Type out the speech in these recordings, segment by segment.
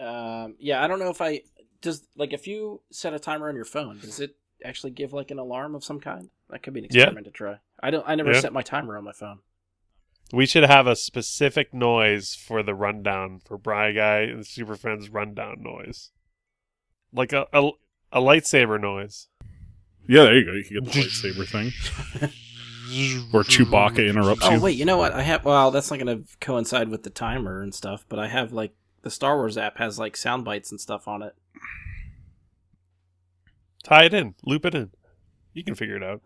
Yeah, I don't know if you set a timer on your phone, does it actually give like an alarm of some kind? That could be an experiment to try. I never set my timer on my phone. We should have a specific noise for the rundown, for Bry Guy and Super Friends rundown noise. Like a lightsaber noise. Yeah, there you go. You can get the lightsaber thing. Or Chewbacca interrupts you. Oh, wait, you know what? That's not going to coincide with the timer and stuff, but I have, like, the Star Wars app has, like, sound bites and stuff on it. Tie it in. Loop it in. You can figure it out.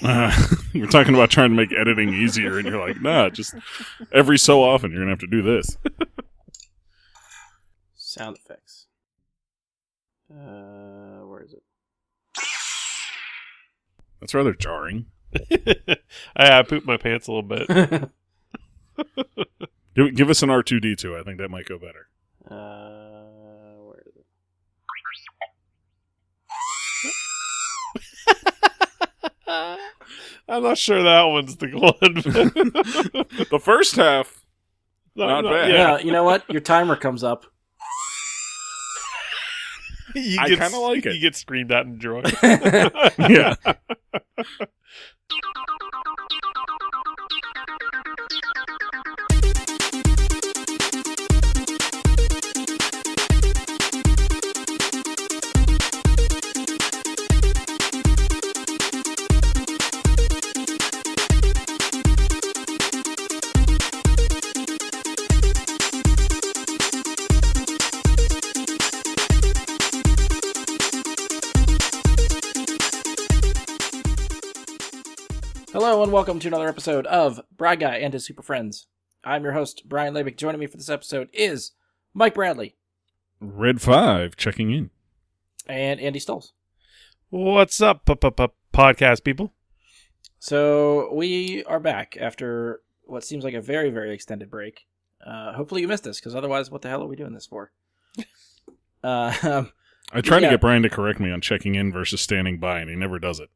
We're talking about trying to make editing easier, and you're like, nah, just every so often you're going to have to do this. Sound effects. Where is it? That's rather jarring. I pooped my pants a little bit. Give us an R2-D2. I think that might go better. Where is it? I'm not sure that one's the one. The first half, not bad. Yeah, you know what? Your timer comes up. I kind of like it. You get screamed at and drunk. Yeah. Hello and welcome to another episode of Bry Guy and his Super Friends. I'm your host, Brian Labick. Joining me for this episode is Mike Bradley. Red 5 checking in. And Andy Stolz. What's up, podcast people? So we are back after what seems like a very, very extended break. Hopefully you missed this, because otherwise what the hell are we doing this for? I tried to get Brian to correct me on checking in versus standing by, and he never does it.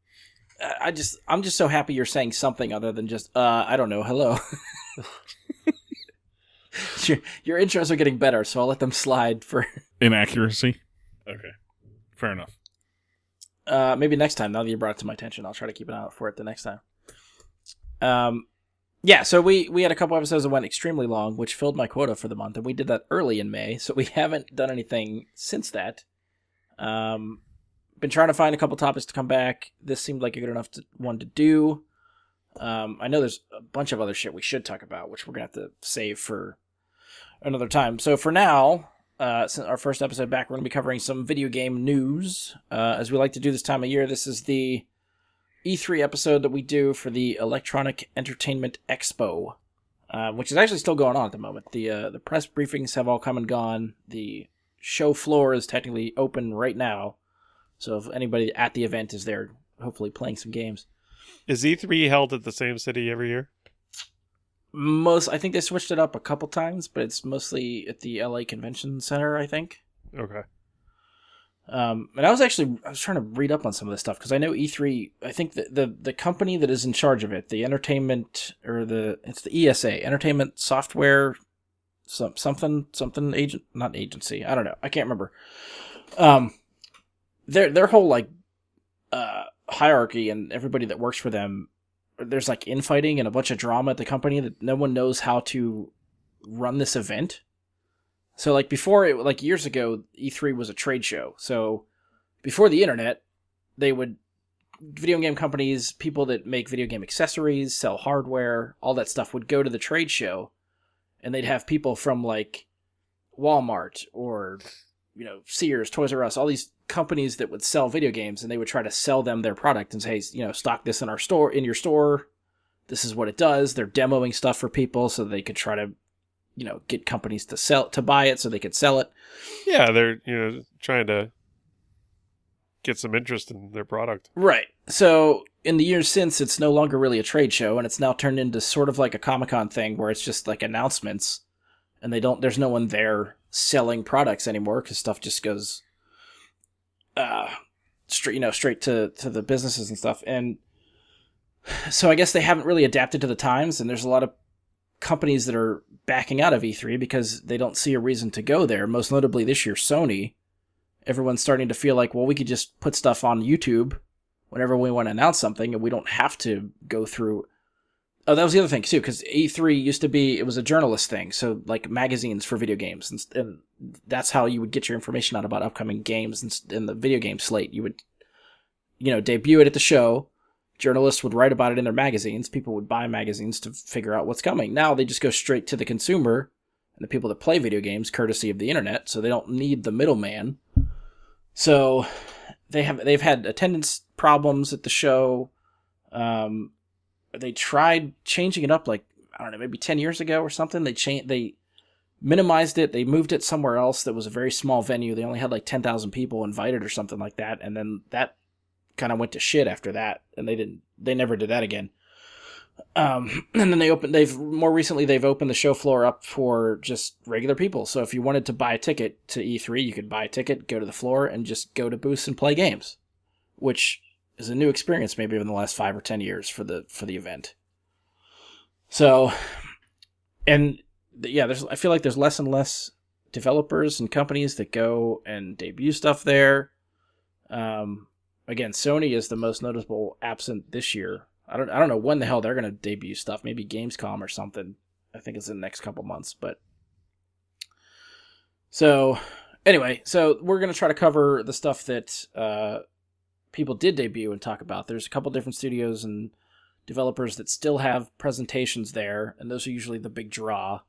I'm just so happy you're saying something other than just, I don't know, hello. Your intros are getting better, so I'll let them slide for... Inaccuracy? Okay. Fair enough. Maybe next time, now that you brought it to my attention, I'll try to keep an eye out for it the next time. Yeah, so we had a couple episodes that went extremely long, which filled my quota for the month, and we did that early in May, so we haven't done anything since that. Been trying to find a couple topics to come back. This seemed like a good enough one to do. I know there's a bunch of other shit we should talk about, which we're going to have to save for another time. So for now, since our first episode back, we're going to be covering some video game news. As we like to do this time of year, this is the E3 episode that we do for the Electronic Entertainment Expo, which is actually still going on at the moment. The press briefings have all come and gone. The show floor is technically open right now. So if anybody at the event is there, hopefully playing some games. Is E3 held at the same city every year? I think they switched it up a couple times, but it's mostly at the LA Convention Center, I think. Okay. And I was trying to read up on some of this stuff, because I know E3, I think the company that is in charge of it, the entertainment, it's the ESA, Entertainment Software, something agent, not agency, I don't know, I can't remember. Their whole hierarchy and everybody that works for them, there's like infighting and a bunch of drama at the company that no one knows how to run this event. So before years ago, E3 was a trade show. So before the internet, video game companies, people that make video game accessories, sell hardware, all that stuff would go to the trade show, and they'd have people from Walmart or Sears, Toys R Us, all these companies that would sell video games, and they would try to sell them their product and say, stock this in your store. This is what it does. They're demoing stuff for people so they could try to, get companies to buy it so they could sell it. Yeah, they're, trying to get some interest in their product. Right. So in the years since, it's no longer really a trade show, and it's now turned into sort of like a Comic-Con thing where it's just like announcements, and there's no one there selling products anymore because stuff just goes straight to the businesses and stuff. And so I guess they haven't really adapted to the times, and there's a lot of companies that are backing out of E3 because they don't see a reason to go there. Most notably this year, Sony. Everyone's starting to feel like, well, we could just put stuff on YouTube whenever we want to announce something, and we don't have to go through. Oh, that was the other thing too, because E3 used to be, it was a journalist thing, so like magazines for video games, and that's how you would get your information out about upcoming games in the video game slate. You would, debut it at the show. Journalists would write about it in their magazines. People would buy magazines to figure out what's coming. Now they just go straight to the consumer and the people that play video games, courtesy of the internet, so they don't need the middleman. So they've had attendance problems at the show. They tried changing it up, like, I don't know, maybe 10 years ago or something. They minimized it. They moved it somewhere else that was a very small venue. They only had like 10,000 people invited or something like that. And then that kind of went to shit after that. And they never did that again. And then they've more recently opened the show floor up for just regular people. So if you wanted to buy a ticket to E3, you could buy a ticket, go to the floor, and just go to booths and play games, which is a new experience maybe in the last 5 or 10 years for the event. So, and yeah, I feel like there's less and less developers and companies that go and debut stuff there. Again, Sony is the most noticeable absent this year. I don't know when the hell they're going to debut stuff. Maybe Gamescom or something. I think it's in the next couple months. But so anyway, so we're going to try to cover the stuff that people did debut and talk about. There's a couple different studios and developers that still have presentations there, and those are usually the big draw.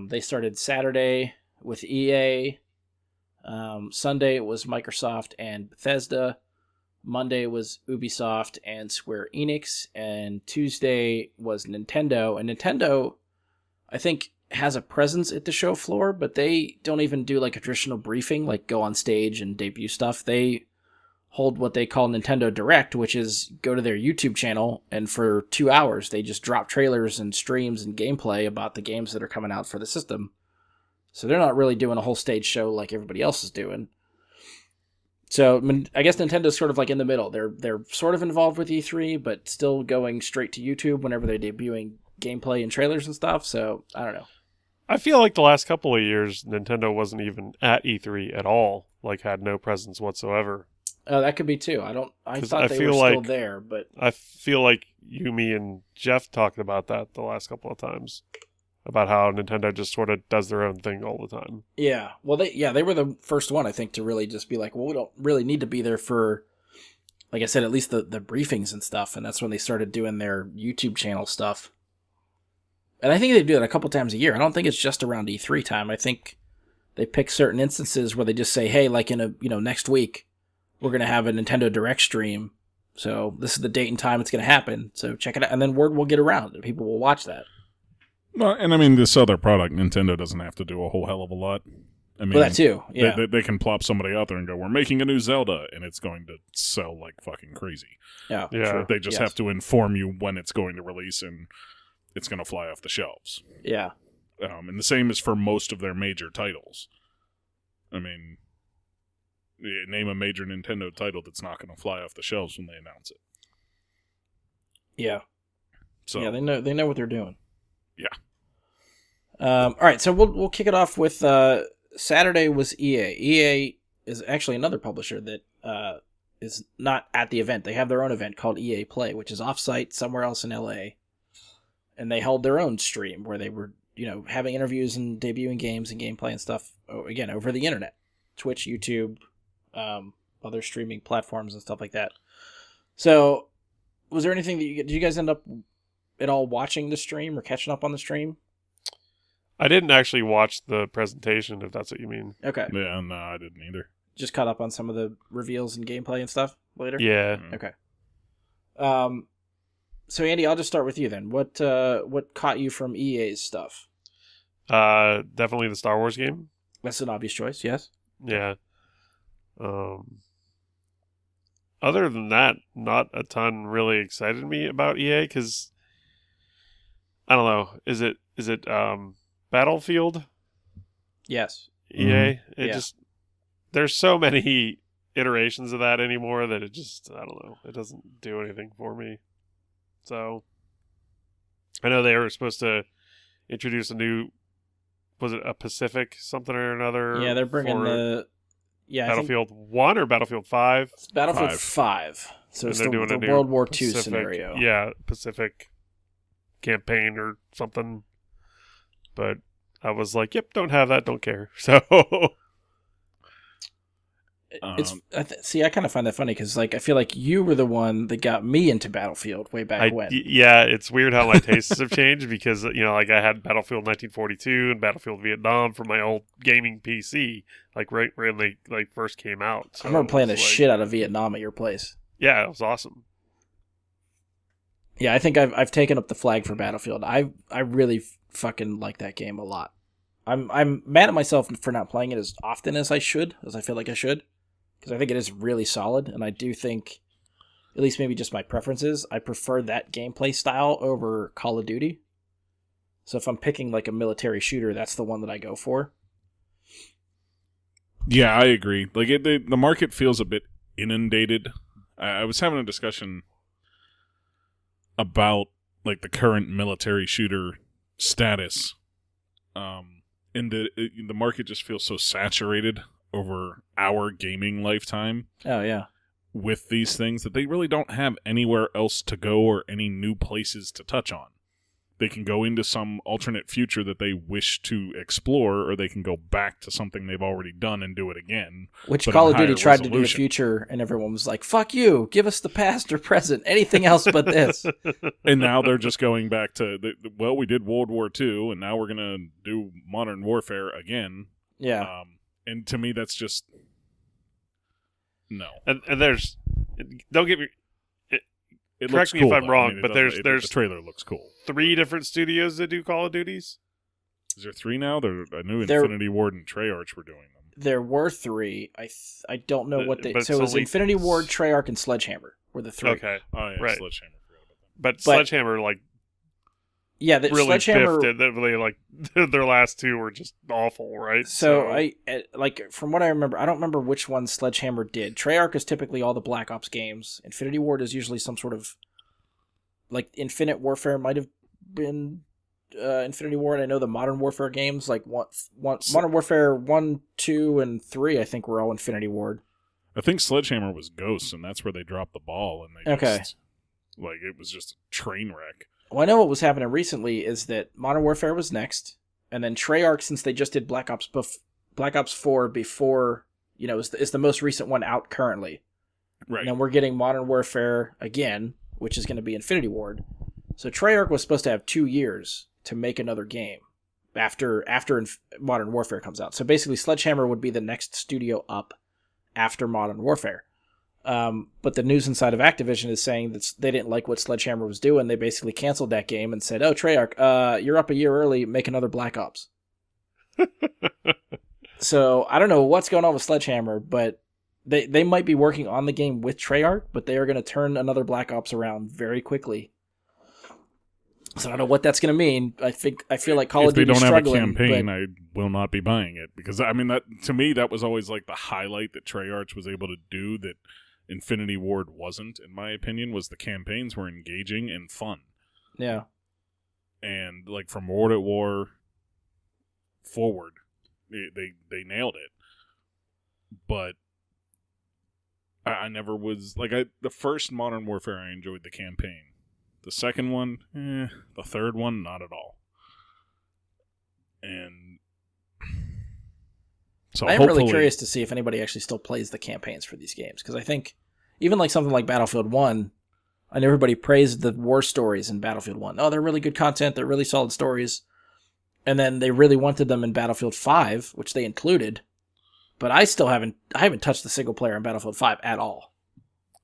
They started Saturday with EA. Sunday it was Microsoft and Bethesda. Monday was Ubisoft and Square Enix, and Tuesday was Nintendo. And Nintendo, I think, has a presence at the show floor, but they don't even do like a traditional briefing, like go on stage and debut stuff. They hold what they call Nintendo Direct, which is go to their YouTube channel, and for 2 hours they just drop trailers and streams and gameplay about the games that are coming out for the system. So they're not really doing a whole stage show like everybody else is doing. So I guess Nintendo's sort of like in the middle. They're sort of involved with E3, but still going straight to YouTube whenever they're debuting gameplay and trailers and stuff. So I don't know. I feel like the last couple of years, Nintendo wasn't even at E3 at all. Like, had no presence whatsoever. Oh, that could be too. I thought they were still there, but I feel like you, me, and Jeff talked about that the last couple of times. About how Nintendo just sort of does their own thing all the time. Yeah. Well, they were the first one, I think, to really just be like, well, we don't really need to be there for, like I said, at least the briefings and stuff. And that's when they started doing their YouTube channel stuff. And I think they do it a couple times a year. I don't think it's just around E3 time. I think they pick certain instances where they just say, hey, like in next week, we're going to have a Nintendo Direct stream. So this is the date and time it's going to happen. So check it out. And then word will get around and people will watch that. Well, and I mean, this other product, Nintendo doesn't have to do a whole hell of a lot. I mean, well, that too, yeah. They can plop somebody out there and go, we're making a new Zelda, and it's going to sell like fucking crazy. Yeah. True. They just have to inform you when it's going to release, and it's going to fly off the shelves. Yeah. And the same is for most of their major titles. I mean, name a major Nintendo title that's not going to fly off the shelves when they announce it. Yeah. So yeah, they know what they're doing. Yeah. All right, so we'll kick it off with Saturday was EA. EA is actually another publisher that is not at the event. They have their own event called EA Play, which is offsite somewhere else in LA. And they held their own stream where they were, having interviews and debuting games and gameplay and stuff, again, over the internet. Twitch, YouTube, other streaming platforms and stuff like that. So, was there anything did you guys end up at all watching the stream or catching up on the stream? I didn't actually watch the presentation, if that's what you mean. Okay. Yeah, no, I didn't either. Just caught up on some of the reveals and gameplay and stuff later? Yeah. Okay. So Andy, I'll just start with you then. What caught you from EA's stuff? Definitely the Star Wars game. That's an obvious choice, yes? Yeah. Other than that, not a ton really excited me about EA, because I don't know. Is it Battlefield? Yes. EA? Yeah. There's so many iterations of that anymore that it just, I don't know. It doesn't do anything for me. So, I know they were supposed to introduce a new, was it a Pacific something or another? Yeah, they're bringing for the Battlefield 1 or Battlefield 5? It's Battlefield 5. So And it's they're doing the a new World War II Pacific, scenario. Yeah, Pacific campaign or something. But I was like, yep, don't have that, don't care. So I kind of find that funny because like I feel like you were the one that got me into Battlefield way back when. Yeah, it's weird how my tastes have changed because like I had Battlefield 1942 and Battlefield Vietnam for my old gaming PC, like right when they like first came out. So I remember playing the shit out of Vietnam at your place. Yeah, it was awesome. Yeah, I think I've taken up the flag for Battlefield. I really fucking like that game a lot. I'm mad at myself for not playing it as often as I should, as I feel like I should. Because I think it is really solid, and I do think, at least maybe just my preferences, I prefer that gameplay style over Call of Duty. So if I'm picking like a military shooter, that's the one that I go for. Yeah, I agree. Like the market feels a bit inundated. I was having a discussion about like the current military shooter status, and the market just feels so saturated over our gaming lifetime. Oh, yeah. With these things that they really don't have anywhere else to go or any new places to touch on. They can go into some alternate future that they wish to explore, or they can go back to something they've already done and do it again. Which Call of Duty tried to do the future, and everyone was like, fuck you, give us the past or present, anything else but this. And now they're just going back to, we did World War II, and now we're going to do Modern Warfare again. Yeah. And to me, that's just... No. And there's... Don't get me... It correct me cool, if I'm wrong, but there's the trailer looks cool. 3 different studios that do Call of Duties. Is there 3 now? I knew Infinity Ward and Treyarch were doing them. There were 3. I don't know what they... So it was only... Infinity Ward, Treyarch, and Sledgehammer were the 3. Okay. Oh, yeah, right. Sledgehammer. But Sledgehammer, like... Yeah, the really Sledgehammer... biffed it. They, like, their last 2 were just awful, right? So I from what I remember, I don't remember which one Sledgehammer did. Treyarch is typically all the Black Ops games. Infinity Ward is usually some sort of... Like, Infinite Warfare might have been Infinity Ward. I know the Modern Warfare games, like Modern Warfare 1, 2, and 3, I think were all Infinity Ward. I think Sledgehammer was Ghosts, and that's where they dropped the ball. And they just, like, it was just a train wreck. Well, I know what was happening recently is that Modern Warfare was next, and then Treyarch, since they just did Black Ops 4 before, is the most recent one out currently. Right. And then we're getting Modern Warfare again, which is going to be Infinity Ward. So Treyarch was supposed to have 2 years to make another game after Modern Warfare comes out. So basically, Sledgehammer would be the next studio up after Modern Warfare. But the news inside of Activision is saying that they didn't like what Sledgehammer was doing. They basically canceled that game and said, "Oh, Treyarch, you're up a year early. Make another Black Ops." So I don't know what's going on with Sledgehammer, but they might be working on the game with Treyarch, but they are going to turn another Black Ops around very quickly. So I don't know what that's going to mean. I feel like Call of Duty struggling. If they don't have a campaign, I will not be buying it. Because, I mean, that to me, that was always like the highlight that Treyarch was able to do that Infinity Ward wasn't, in my opinion, was the campaigns were engaging and fun. Yeah. And, like, from World at War forward, they nailed it. But I never was... Like, the first Modern Warfare, I enjoyed the campaign. The second one, the third one, not at all. And so I am really curious to see if anybody actually still plays the campaigns for these games, because I think even like something like Battlefield 1, I know everybody praised the war stories in Battlefield 1. Oh, they're really good content, they're really solid stories. And then they really wanted them in Battlefield 5, which they included. But I haven't touched the single player in Battlefield 5 at all.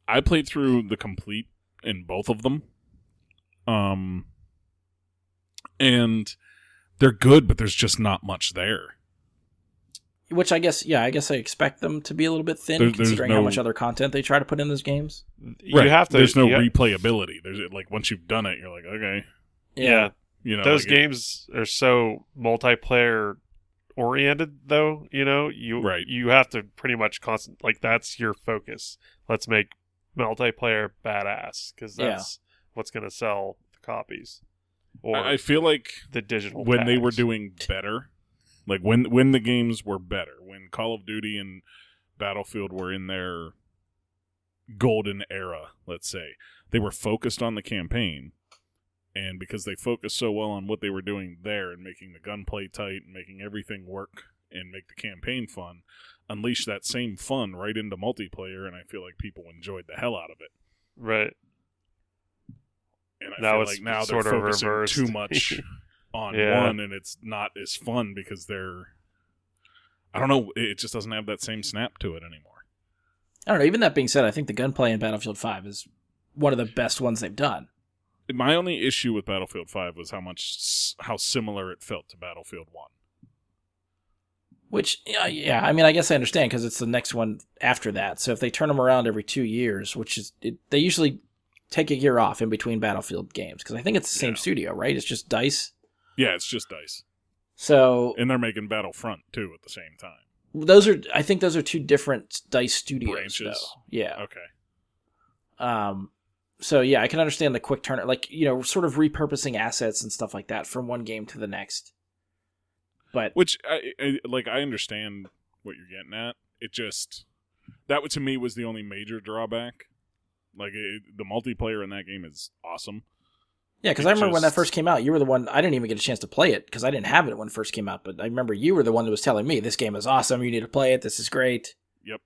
I played through the complete in both of them. And they're good, but there's just not much there. Which I guess I expect them to be a little bit thin, considering how much other content they try to put in those games. Right. You have to. There's no replayability. There's like once you've done it, you're like, okay. Yeah. Those games are so multiplayer oriented, though. You have to pretty much that's your focus. Let's make multiplayer badass because that's what's going to sell the copies. Or I feel like the digital when tags. they were doing better, like when the games were better, when Call of Duty and Battlefield were in their golden era, let's say, they were focused on the campaign. And because they focused so well on what they were doing there and making the gunplay tight and making everything work and make the campaign fun, unleash that same fun right into multiplayer, and I feel like people enjoyed the hell out of it. Right. And I feel like now they're focusing reversed. too much on one, and it's not as fun because they're... I don't know, it just doesn't have that same snap to it anymore. I don't know, even that being said, I think the gunplay in Battlefield 5 is one of the best ones they've done. My only issue with Battlefield 5 was how similar it felt to Battlefield 1. Which, yeah, I mean, I guess I understand because it's the next one after that. So if they turn them around every 2 years, which is, they usually take a year off in between Battlefield games because I think it's the same studio, right? It's just DICE. Yeah, it's just DICE. So, and they're making Battlefront too at the same time. I think those are two different DICE studios. Branches. Though. Yeah. Okay. So yeah, I can understand the quick turn, like, sort of repurposing assets and stuff like that from one game to the next. But which I understand what you're getting at. It just that to me was the only major drawback. Like the multiplayer in that game is awesome. Yeah, because I remember when that first came out, you were the one. I didn't even get a chance to play it because I didn't have it when it first came out. But I remember you were the one that was telling me this game is awesome. You need to play it. This is great. Yep.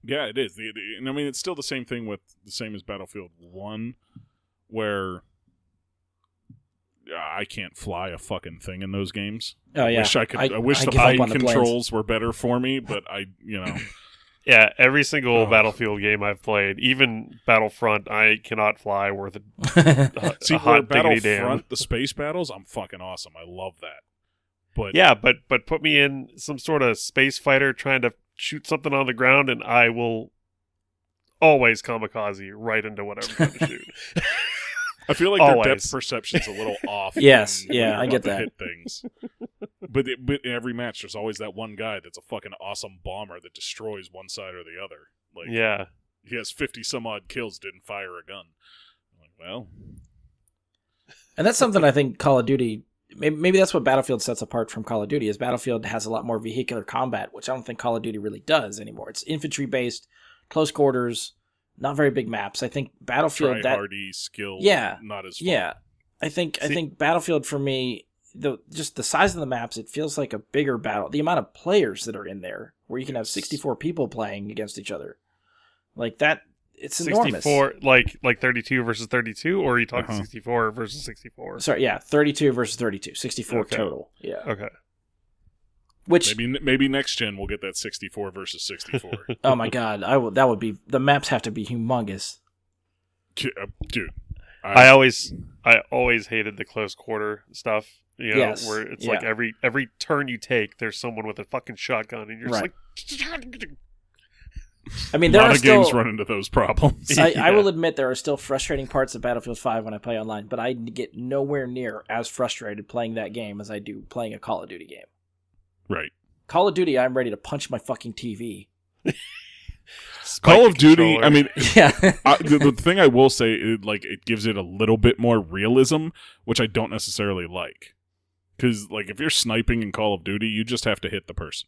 Yeah, it is. And I mean, it's still the same thing with the same as Battlefield 1, where I can't fly a fucking thing in those games. Oh yeah, I wish the eye controls were better for me, but Yeah, every single Battlefield game I've played, even Battlefront, I cannot fly worth a See, hot Battlefront, the space battles, I'm fucking awesome. I love that. But yeah, but put me in some sort of space fighter trying to shoot something on the ground, and I will always kamikaze right into whatever I'm trying to shoot. I feel like their depth perception's a little off. Yes, yeah, I get that. Hit things. But in every match, there's always that one guy that's a fucking awesome bomber that destroys one side or the other. Like, yeah, he has 50 some odd kills, didn't fire a gun. I'm like, well, and that's something I think Call of Duty. Maybe that's what Battlefield sets apart from Call of Duty. Is Battlefield has a lot more vehicular combat, which I don't think Call of Duty really does anymore. It's infantry based, close quarters. Not very big maps. I think Battlefield hardy skill. Yeah, not as fun. Yeah. I think Battlefield for me, just the size of the maps, it feels like a bigger battle. The amount of players that are in there, where you can have 64 people playing against each other, like that, it's 64, enormous. Like 32 versus 32, or are you talking 64 versus 64? Sorry, yeah, 32 versus 32, 64 total. Yeah. Okay. Which maybe next gen we'll get that 64 versus 64. Oh my god, that would be, the maps have to be humongous. Dude. I always hated the close quarter stuff. Yes. Where it's like every turn you take, there's someone with a fucking shotgun, and you're just like. I mean, there are still games run into those problems. I will admit there are still frustrating parts of Battlefield 5 when I play online, but I get nowhere near as frustrated playing that game as I do playing a Call of Duty game. Right. Call of Duty, I'm ready to punch my fucking TV. Call of Duty, I mean, yeah. the thing I will say, it gives it a little bit more realism, which I don't necessarily like. Because, if you're sniping in Call of Duty, you just have to hit the person.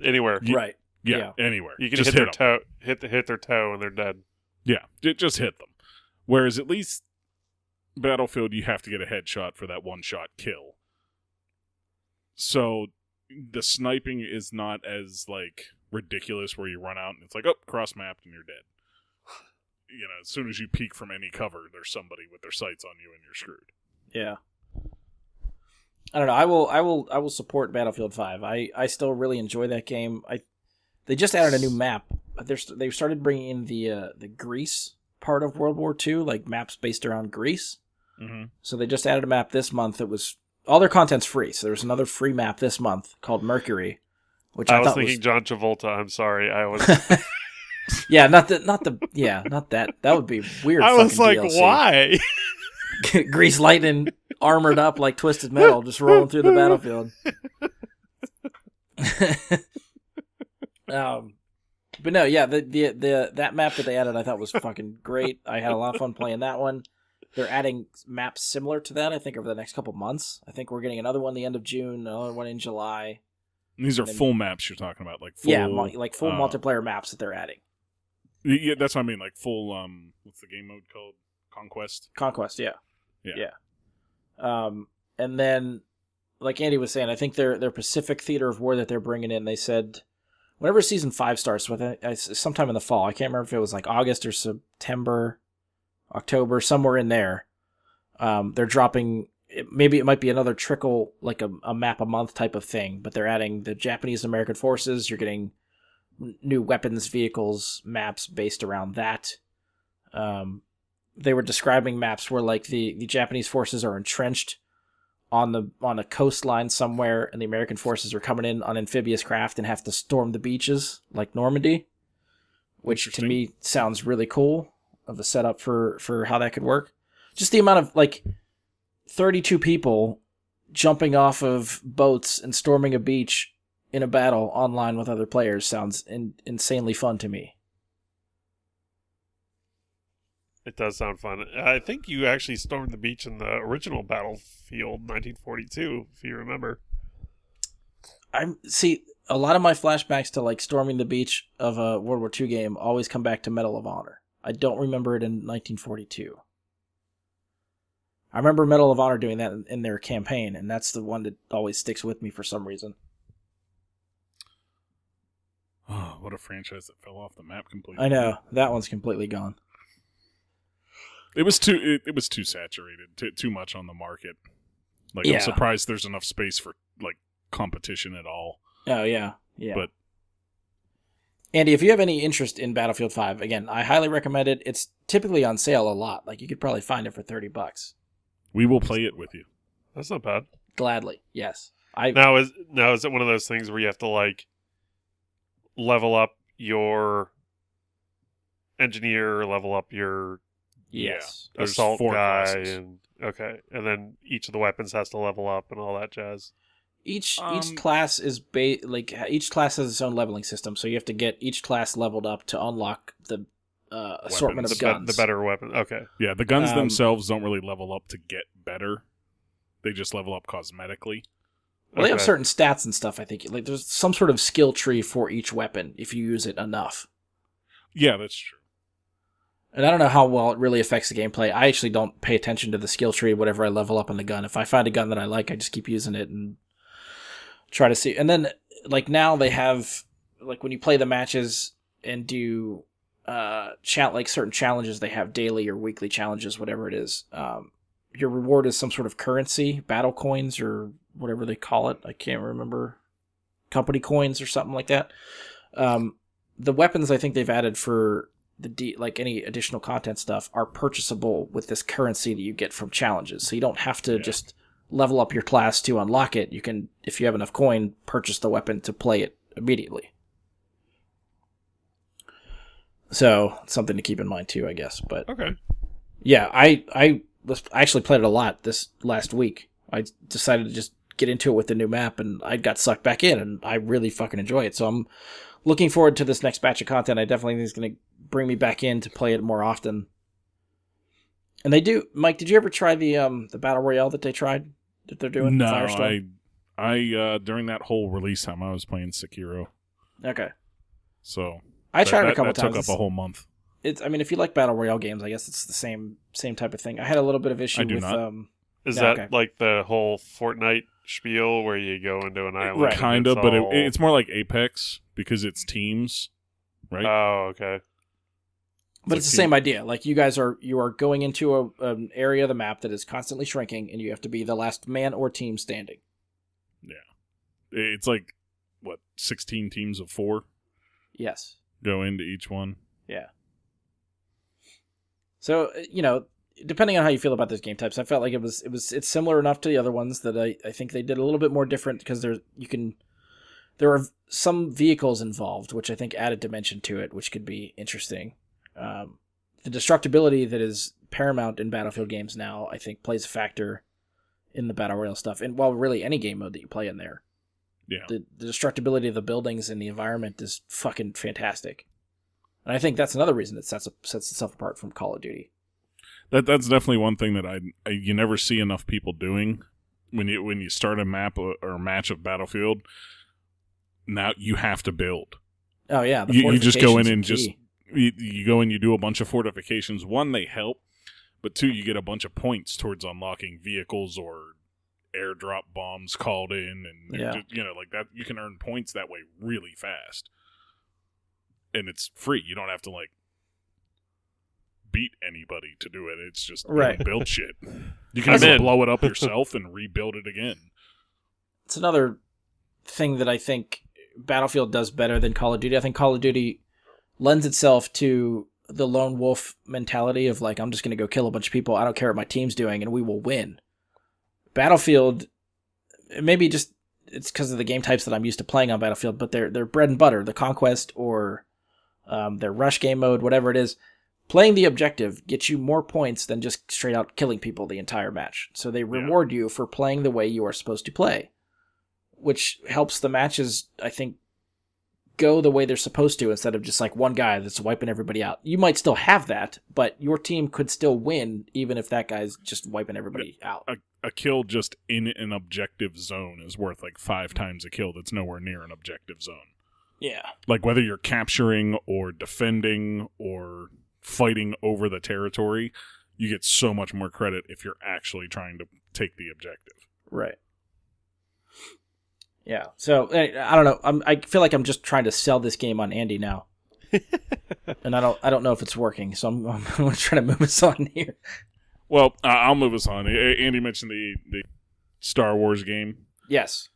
Anywhere. Right. Yeah, anywhere. You can just hit their toe, hit their toe, and they're dead. Yeah, just hit them. Whereas at least Battlefield, you have to get a headshot for that one-shot kill. So the sniping is not as ridiculous where you run out and it's like, oh, cross-mapped and you're dead. As soon as you peek from any cover, there's somebody with their sights on you and you're screwed. Yeah. I don't know. I will support Battlefield 5. I still really enjoy that game. They just added a new map. They started bringing in the Greece part of World War II, like maps based around Greece. Mm-hmm. So they just added a map this month. It was all their content's free. So there's another free map this month called Mercury, which I was thinking John Travolta. I'm sorry, I was. Yeah, not that. That would be weird. I was like, DLC. Why? Grease lightning, armored up like Twisted Metal, just rolling through the battlefield. But no, yeah, the that map that they added I thought was fucking great. I had a lot of fun playing that one. they're adding maps similar to that, I think, over the next couple months. I think we're getting another one the end of June, another one in July. These are full maps you're talking about, like full... full multiplayer maps that they're adding. Yeah, that's what I mean, like full, what's the game mode called? Conquest? Conquest, yeah. And then, like Andy was saying, I think their Pacific Theater of War that they're bringing in, they said, whenever Season 5 starts, sometime in the fall, I can't remember if it was like August or September, October, somewhere in there, they're dropping... Maybe it might be another trickle, like a map a month type of thing, but they're adding the Japanese American forces. You're getting new weapons, vehicles, maps based around that. They were describing maps where like the Japanese forces are entrenched on a coastline somewhere, and the American forces are coming in on amphibious craft and have to storm the beaches like Normandy, which to me sounds really cool of a setup for how that could work. Just the amount of like 32 people jumping off of boats and storming a beach in a battle online with other players sounds insanely fun to me. It does sound fun. I think you actually stormed the beach in the original Battlefield 1942, if you remember. See, a lot of my flashbacks to like storming the beach of a World War II game always come back to Medal of Honor. I don't remember it in 1942. I remember Medal of Honor doing that in their campaign, and that's the one that always sticks with me for some reason. Oh, what a franchise that fell off the map completely. I know. That one's completely gone. It was too saturated, too much on the market. Like, I'm surprised there's enough space for like competition at all. Oh yeah. But Andy, if you have any interest in Battlefield 5, again, I highly recommend it. It's typically on sale a lot. Like you could probably find it for $30. We will play it with you. That's not bad. Gladly, yes. Now is it one of those things where you have to like level up your engineer, level up your assault guy, classes. And then each of the weapons has to level up and all that jazz. Each class is each class has its own leveling system, so you have to get each class leveled up to unlock the assortment of guns. The better weapon. Okay. Yeah, the guns themselves don't really level up to get better. They just level up cosmetically. Well, they have certain stats and stuff, I think. Like there's some sort of skill tree for each weapon if you use it enough. Yeah, that's true. And I don't know how well it really affects the gameplay. I actually don't pay attention to the skill tree whatever I level up on the gun. If I find a gun that I like, I just keep using it and try to see. And then like now they have like when you play the matches and do like certain challenges, they have daily or weekly challenges, whatever it is. Your reward is some sort of currency, battle coins or whatever they call it. I can't remember. Company coins or something like that. The weapons I think they've added for like any additional content stuff are purchasable with this currency that you get from challenges. So you don't have to just level up your class to unlock it. You can, if you have enough coin, purchase the weapon to play it immediately. So something to keep in mind too, I guess. But okay, yeah, I actually played it a lot this last week. I decided to just get into it with the new map, and I got sucked back in, and I really fucking enjoy it. So I'm looking forward to this next batch of content. I definitely think it's going to bring me back in to play it more often. And they do, Mike. Did you ever try the battle royale that they're doing? No, Firestorm? I during that whole release time, I was playing Sekiro. Okay, so I tried it a couple times. That took up a whole month. I mean, if you like battle royale games, I guess it's the same type of thing. I had a little bit of issue with. Is that like the whole Fortnite spiel where you go into an island? Right. Kind of, but it's more like Apex because it's teams, right? Oh, okay. But it's the same idea. Like you are going into an area of the map that is constantly shrinking, and you have to be the last man or team standing. Yeah, it's like 16 teams of 4. Yes. Go into each one. Yeah. So depending on how you feel about those game types, I felt like it's similar enough to the other ones that I think they did a little bit more different because there are some vehicles involved, which I think added dimension to it, which could be interesting. The destructibility that is paramount in Battlefield games now, I think, plays a factor in the Battle Royale stuff. And really any game mode that you play in there. Yeah. The destructibility of the buildings and the environment is fucking fantastic. And I think that's another reason it sets itself apart from Call of Duty. That's definitely one thing that you never see enough people doing when you start a map or a match of Battlefield. Now you have to build. Oh yeah, you just go in and just you go and you do a bunch of fortifications. One, they help, but two, you get a bunch of points towards unlocking vehicles or airdrop bombs called in, and just, like that. You can earn points that way really fast, and it's free. You don't have to beat anybody to do it. It's just build shit. You can even blow it up yourself and rebuild it again. It's another thing that I think Battlefield does better than Call of Duty. I think Call of Duty lends itself to the lone wolf mentality of I'm just going to go kill a bunch of people. I don't care what my team's doing, and we will win. Battlefield, maybe just it's because of the game types that I'm used to playing on Battlefield, but their bread and butter, the Conquest or their Rush game mode, whatever it is, playing the objective gets you more points than just straight out killing people the entire match. So they reward you for playing the way you are supposed to play, which helps the matches, I think, go the way they're supposed to instead of just one guy that's wiping everybody out. You might still have that, but your team could still win even if that guy's just wiping everybody out. A kill just in an objective zone is worth 5 times a kill that's nowhere near an objective zone. Yeah. Whether you're capturing or defending or fighting over the territory, you get so much more credit if you're actually trying to take the objective. Right. Yeah. So I don't know. I feel like I'm just trying to sell this game on Andy now, and I don't know if it's working. So I'm going to try to move us on here. Well, I'll move us on. Andy mentioned the Star Wars game. Yes.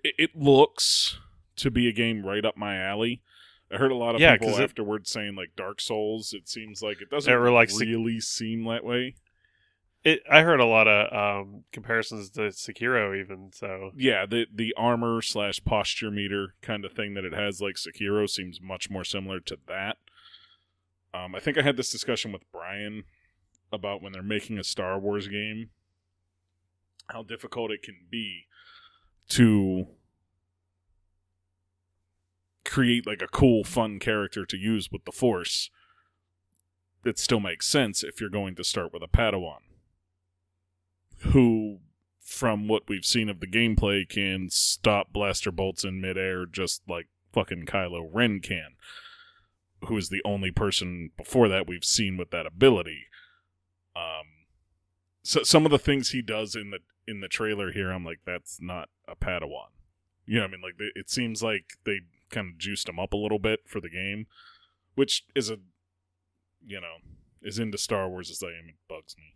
It looks to be a game right up my alley. I heard a lot of people afterwards saying Dark Souls. It seems like it doesn't really seem that way. I heard a lot of comparisons to Sekiro even, so... Yeah, the armor / posture meter kind of thing that it has Sekiro seems much more similar to that. I think I had this discussion with Brian about when they're making a Star Wars game, how difficult it can be to create a cool, fun character to use with the Force that still makes sense if you're going to start with a Padawan, who, from what we've seen of the gameplay, can stop blaster bolts in midair just like fucking Kylo Ren can, who is the only person before that we've seen with that ability. So some of the things he does in the trailer here, I'm like, that's not a Padawan. You know what I mean? It seems like they kind of juiced him up a little bit for the game, which is as into Star Wars as I am. It bugs me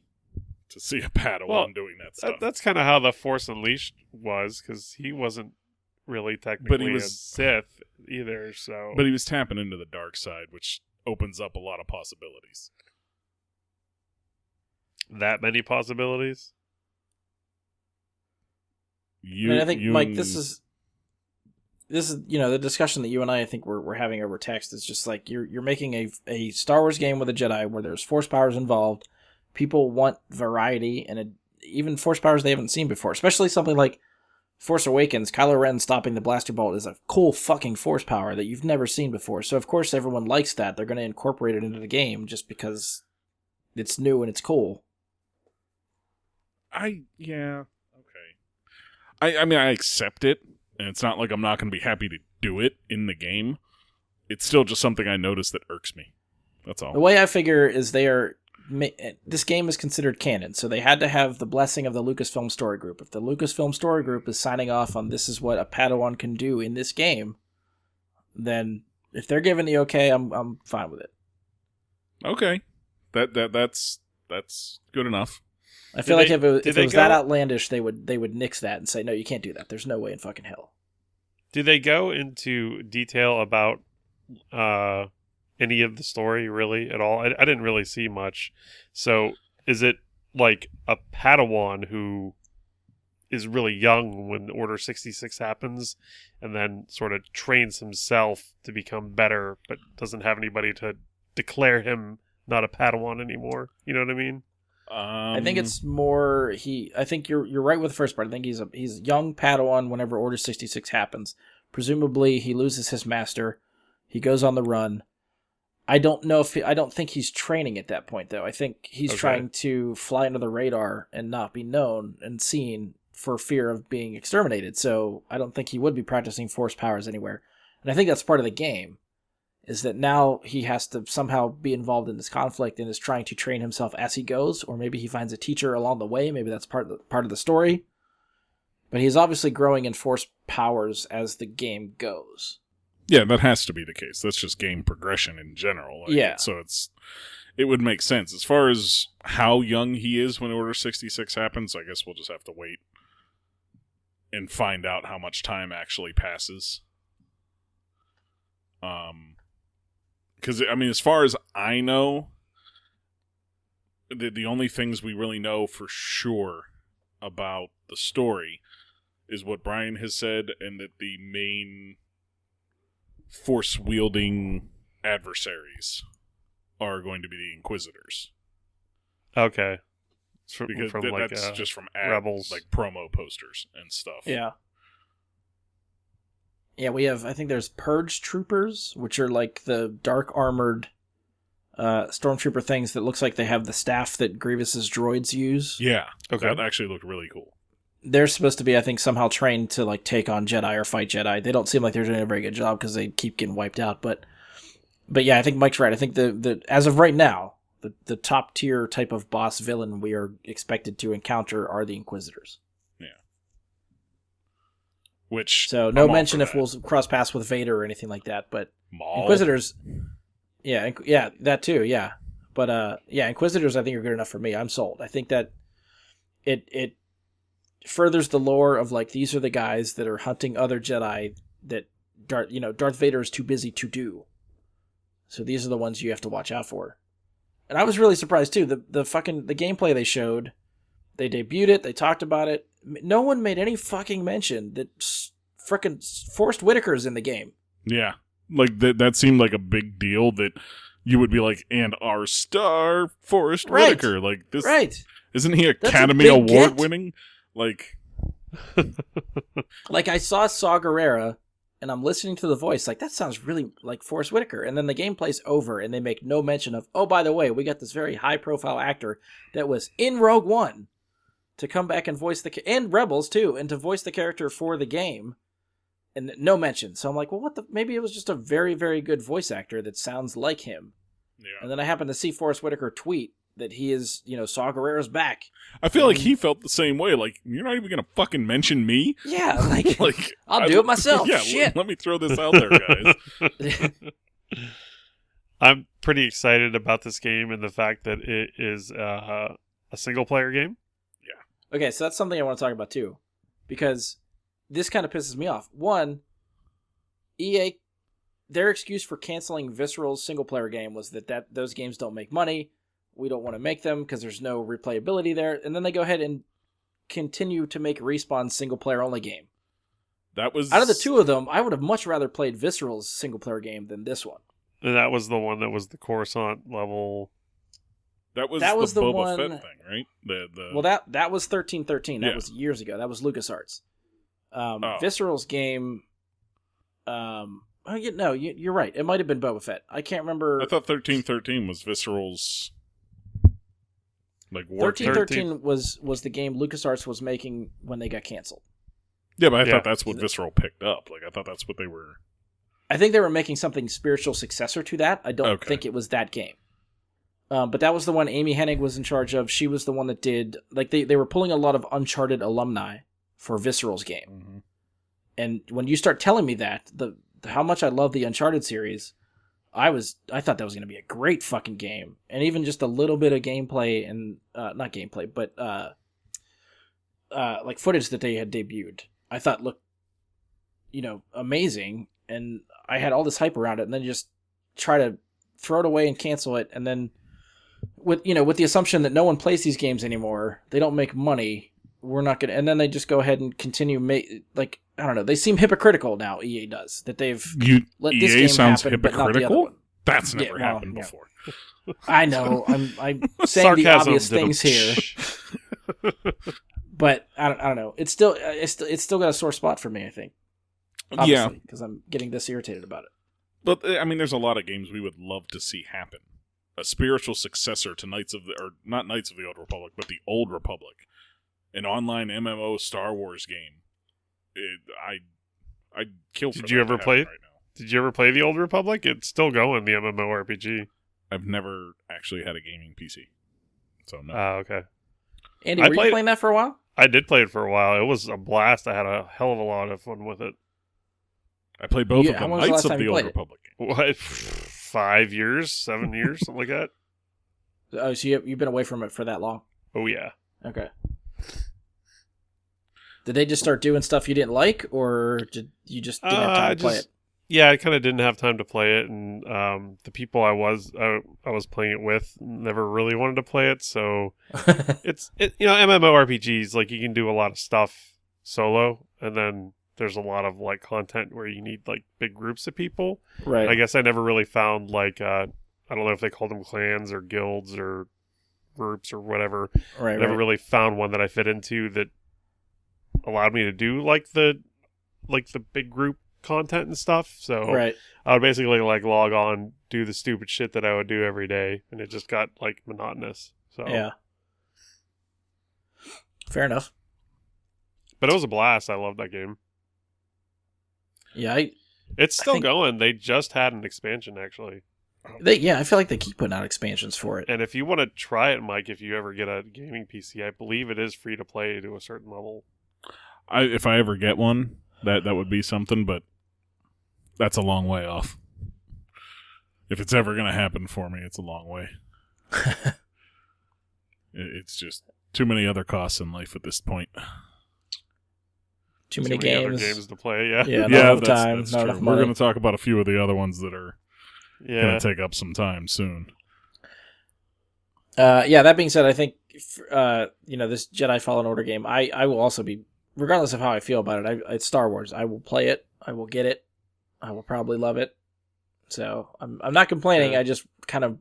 to see a Padawan doing that stuff. That's kind of how the Force Unleashed was, because he wasn't really technically a Sith either. So, but he was tapping into the dark side, which opens up a lot of possibilities. That many possibilities? I think, Mike, this is the discussion that you and I think we're having over text is just you're making a Star Wars game with a Jedi where there's Force powers involved. People want variety and even Force powers they haven't seen before, especially something like Force Awakens. Kylo Ren stopping the blaster bolt is a cool fucking Force power that you've never seen before. So of course everyone likes that. They're going to incorporate it into the game just because it's new and it's cool. Okay. I mean, I accept it, and it's not like I'm not going to be happy to do it in the game. It's still just something I notice that irks me. That's all. The way I figure is this game is considered canon, so they had to have the blessing of the Lucasfilm Story Group. If the Lucasfilm Story Group is signing off on this is what a Padawan can do in this game, then if they're giving the okay, I'm fine with it. Okay, that's good enough. I feel like if it was that outlandish, they would nix that and say, no, you can't do that. There's no way in fucking hell. Do they go into detail about any of the story really at all? I didn't really see much. So is it like a Padawan who is really young when Order 66 happens and then sort of trains himself to become better but doesn't have anybody to declare him not a Padawan anymore? You know what I mean? I think it's more I think you're right with the first part. I think he's a young Padawan whenever Order 66 happens. Presumably he loses his master. He goes on the run. I don't know if I don't think he's training at that point though. I think he's trying to fly under the radar and not be known and seen for fear of being exterminated. So I don't think he would be practicing force powers anywhere. And I think that's part of the game, is that now he has to somehow be involved in this conflict and is trying to train himself as he goes, or maybe he finds a teacher along the way. Maybe that's part of the story. But he's obviously growing in force powers as the game goes. Yeah, that has to be the case. That's just game progression in general. Yeah. So it would make sense. As far as how young he is when Order 66 happens, I guess we'll just have to wait and find out how much time actually passes. Because, I mean, as far as I know, the only things we really know for sure about the story is what Brian has said, and that the main force-wielding adversaries are going to be the Inquisitors. Okay. Because that's just from Rebels, like promo posters and stuff. Yeah. Yeah, we have, I think there's Purge Troopers, which are like the dark armored stormtrooper things that looks like they have the staff that Grievous's droids use. Yeah. Okay. That actually looked really cool. They're supposed to be, I think, somehow trained to like take on Jedi or fight Jedi. They don't seem like they're doing a very good job because they keep getting wiped out. But yeah, I think Mike's right. I think the as of right now, the top tier type of boss villain we are expected to encounter are the Inquisitors. Yeah. Which so no mention if we'll cross paths with Vader or anything like that. But Maul. Inquisitors, yeah, that too, yeah. But yeah, Inquisitors I think are good enough for me. I'm sold. I think that it furthers the lore of like these are the guys that are hunting other Jedi that Darth Vader is too busy to do. So these are the ones you have to watch out for. And I was really surprised too. The gameplay they showed, they debuted it, they talked about it. No one made any fucking mention that frickin' Forrest Whitaker's in the game. Yeah. Like that seemed like a big deal that you would be like, and our star Forrest Whitaker. Like this, right? Isn't he Academy Award winning? Like I saw Saw Gerrera, and I'm listening to the voice, like, that sounds really like Forrest Whitaker. And then the gameplay's over, and they make no mention of, oh, by the way, we got this very high-profile actor that was in Rogue One to come back and voice and Rebels, too, and to voice the character for the game. And no mention. So I'm like, well, maybe it was just a very, very good voice actor that sounds like him. Yeah. And then I happened to see Forrest Whitaker tweet that he is, Saw Gerrera's back. I feel like he felt the same way. Like, you're not even going to fucking mention me? Yeah, like I'll do it myself. Yeah, shit. Let me throw this out there, guys. I'm pretty excited about this game and the fact that it is a single-player game. Yeah. Okay, so that's something I want to talk about, too. Because this kind of pisses me off. One, EA, their excuse for canceling Visceral's single-player game was that those games don't make money. We don't want to make them because there's no replayability there. And then they go ahead and continue to make Respawn's single-player only game. That was... Out of the two of them, I would have much rather played Visceral's single-player game than this one. And that was the one that was the Coruscant level. That was the Boba one... Fett thing, right? Well, that was 1313. That was years ago. That was LucasArts. Visceral's game... you're right. It might have been Boba Fett. I can't remember. I thought 1313 was Visceral's... Like 1313 was the game LucasArts was making when they got canceled. Yeah, but I thought that's what Visceral picked up. Like, I thought that's what they were... I think they were making something spiritual successor to that. I don't think it was that game. But that was the one Amy Hennig was in charge of. She was the one that did... Like, they were pulling a lot of Uncharted alumni for Visceral's game. Mm-hmm. And when you start telling me that, how much I love the Uncharted series... I thought that was going to be a great fucking game. And even just a little bit of gameplay and, not gameplay, but, like footage that they had debuted, I thought looked, amazing. And I had all this hype around it and then just try to throw it away and cancel it. And then with the assumption that no one plays these games anymore, they don't make money. We're not going to, and then they just go ahead and continue I don't know. They seem hypocritical now. EA does that. They've let this game sounds happen, but not the other one. That's never happened before. I know. I'm saying the obvious things here, but I don't know. It's still got a sore spot for me. I think. Obviously, because I'm getting this irritated about it. But I mean, there's a lot of games we would love to see happen. A spiritual successor to not Knights of the Old Republic, but the Old Republic, an online MMO Star Wars game. I'd kill for. Did you ever play it? Right now. Did you ever play the Old Republic? It's still going, the MMORPG. I've never actually had a gaming PC, so no. Okay. Andy, were you playing that for a while? I did play it for a while. It was a blast. I had a hell of a lot of fun with it. I played both of How them. long was the Knights last of time the you Old played it? Republic. What? 5 years? 7 years? Something like that? Oh, so you've been away from it for that long? Oh, yeah. Okay. Did they just start doing stuff you didn't like, or did you just didn't have time to play it? Yeah, I kind of didn't have time to play it, and the people I was playing it with never really wanted to play it. So it's MMORPGs, like, you can do a lot of stuff solo, and then there's a lot of like content where you need like big groups of people. Right. I guess I never really found like I don't know if they called them clans or guilds or groups or whatever. Right. I never really found one that I fit into that allowed me to do like the big group content and stuff. So Right. I would basically like log on, do the stupid shit that I would do every day, and it just got like monotonous. So Yeah. Fair enough. But it was a blast. I loved that game. Yeah, It's still think- going. They just had an expansion actually. I feel like they keep putting out expansions for it. And if you want to try it, Mike, if you ever get a gaming PC, I believe it is free to play to a certain level. If I ever get one, that would be something, but that's a long way off. If it's ever going to happen for me, it's a long way. It's just too many other costs in life at this point. Too many other games. games to play. Yeah. Yeah, not enough time, that's not true. enough We're money. going to talk about a few of the other ones that are Yeah. going to take up some time soon. That being said, I think this Jedi Fallen Order game, I will also be, regardless of how I feel about it, it's Star Wars. I will play it. I will get it. I will probably love it. So I'm not complaining. Yeah. I just kind of,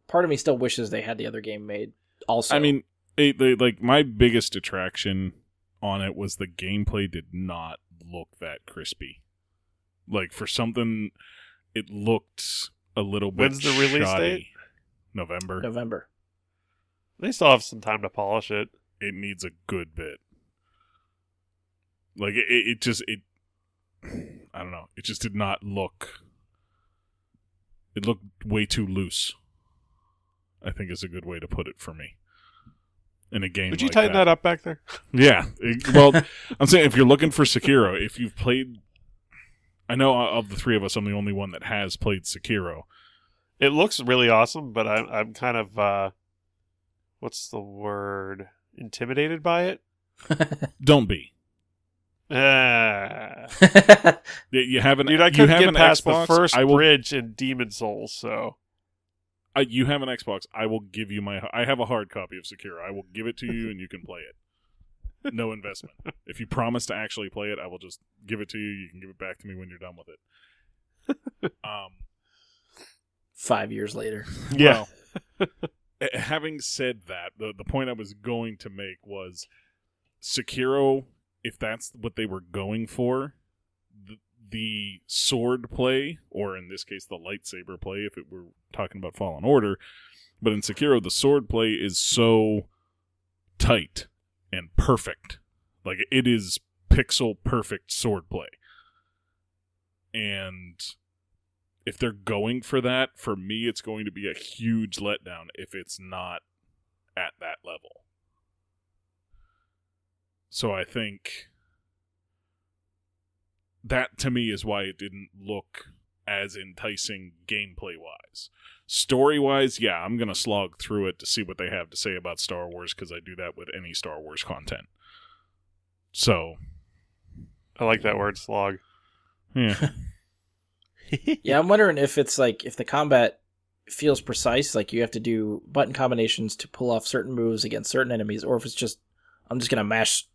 part of me still wishes they had the other game made. Also, I mean, like my biggest attraction on it was the gameplay did not look that crispy. Like for something, it looked a little bit. When's the release shoddy. date? November. They still have some time to polish it. It needs a good bit. Like it just I don't know. It just did not look. It looked way too loose, I think is a good way to put it for me. In a game Would you like tighten that up back there? Yeah. Well, I'm saying if you're looking for Sekiro, if you've played... I know of the three of us, I'm the only one that has played Sekiro. It looks really awesome, but I'm kind of, what's the word? Intimidated by it? Don't be. Ah. You have an Dude, I you couldn't have get an past Xbox, the first I will, bridge in Demon Souls, so... you have an Xbox. I will give you I have a hard copy of Sekiro. I will give it to you and you can play it. No investment. If you promise to actually play it, I will just give it to you. You can give it back to me when you're done with it. 5 years later. Yeah. Well, having said that, the point I was going to make was Sekiro, if that's what they were going for, the sword play, or in this case the lightsaber play, if it were talking about Fallen Order, but in Sekiro the sword play is so tight and perfect. Like, it is pixel perfect sword play. And if they're going for that, for me it's going to be a huge letdown if it's not at that level. So I think that, to me, is why it didn't look as enticing gameplay-wise. Story-wise, yeah, I'm going to slog through it to see what they have to say about Star Wars, because I do that with any Star Wars content. So... I like that word, slog. Yeah. Yeah, I'm wondering if it's like, if the combat feels precise, like you have to do button combinations to pull off certain moves against certain enemies, or if it's just, I'm just going to mash,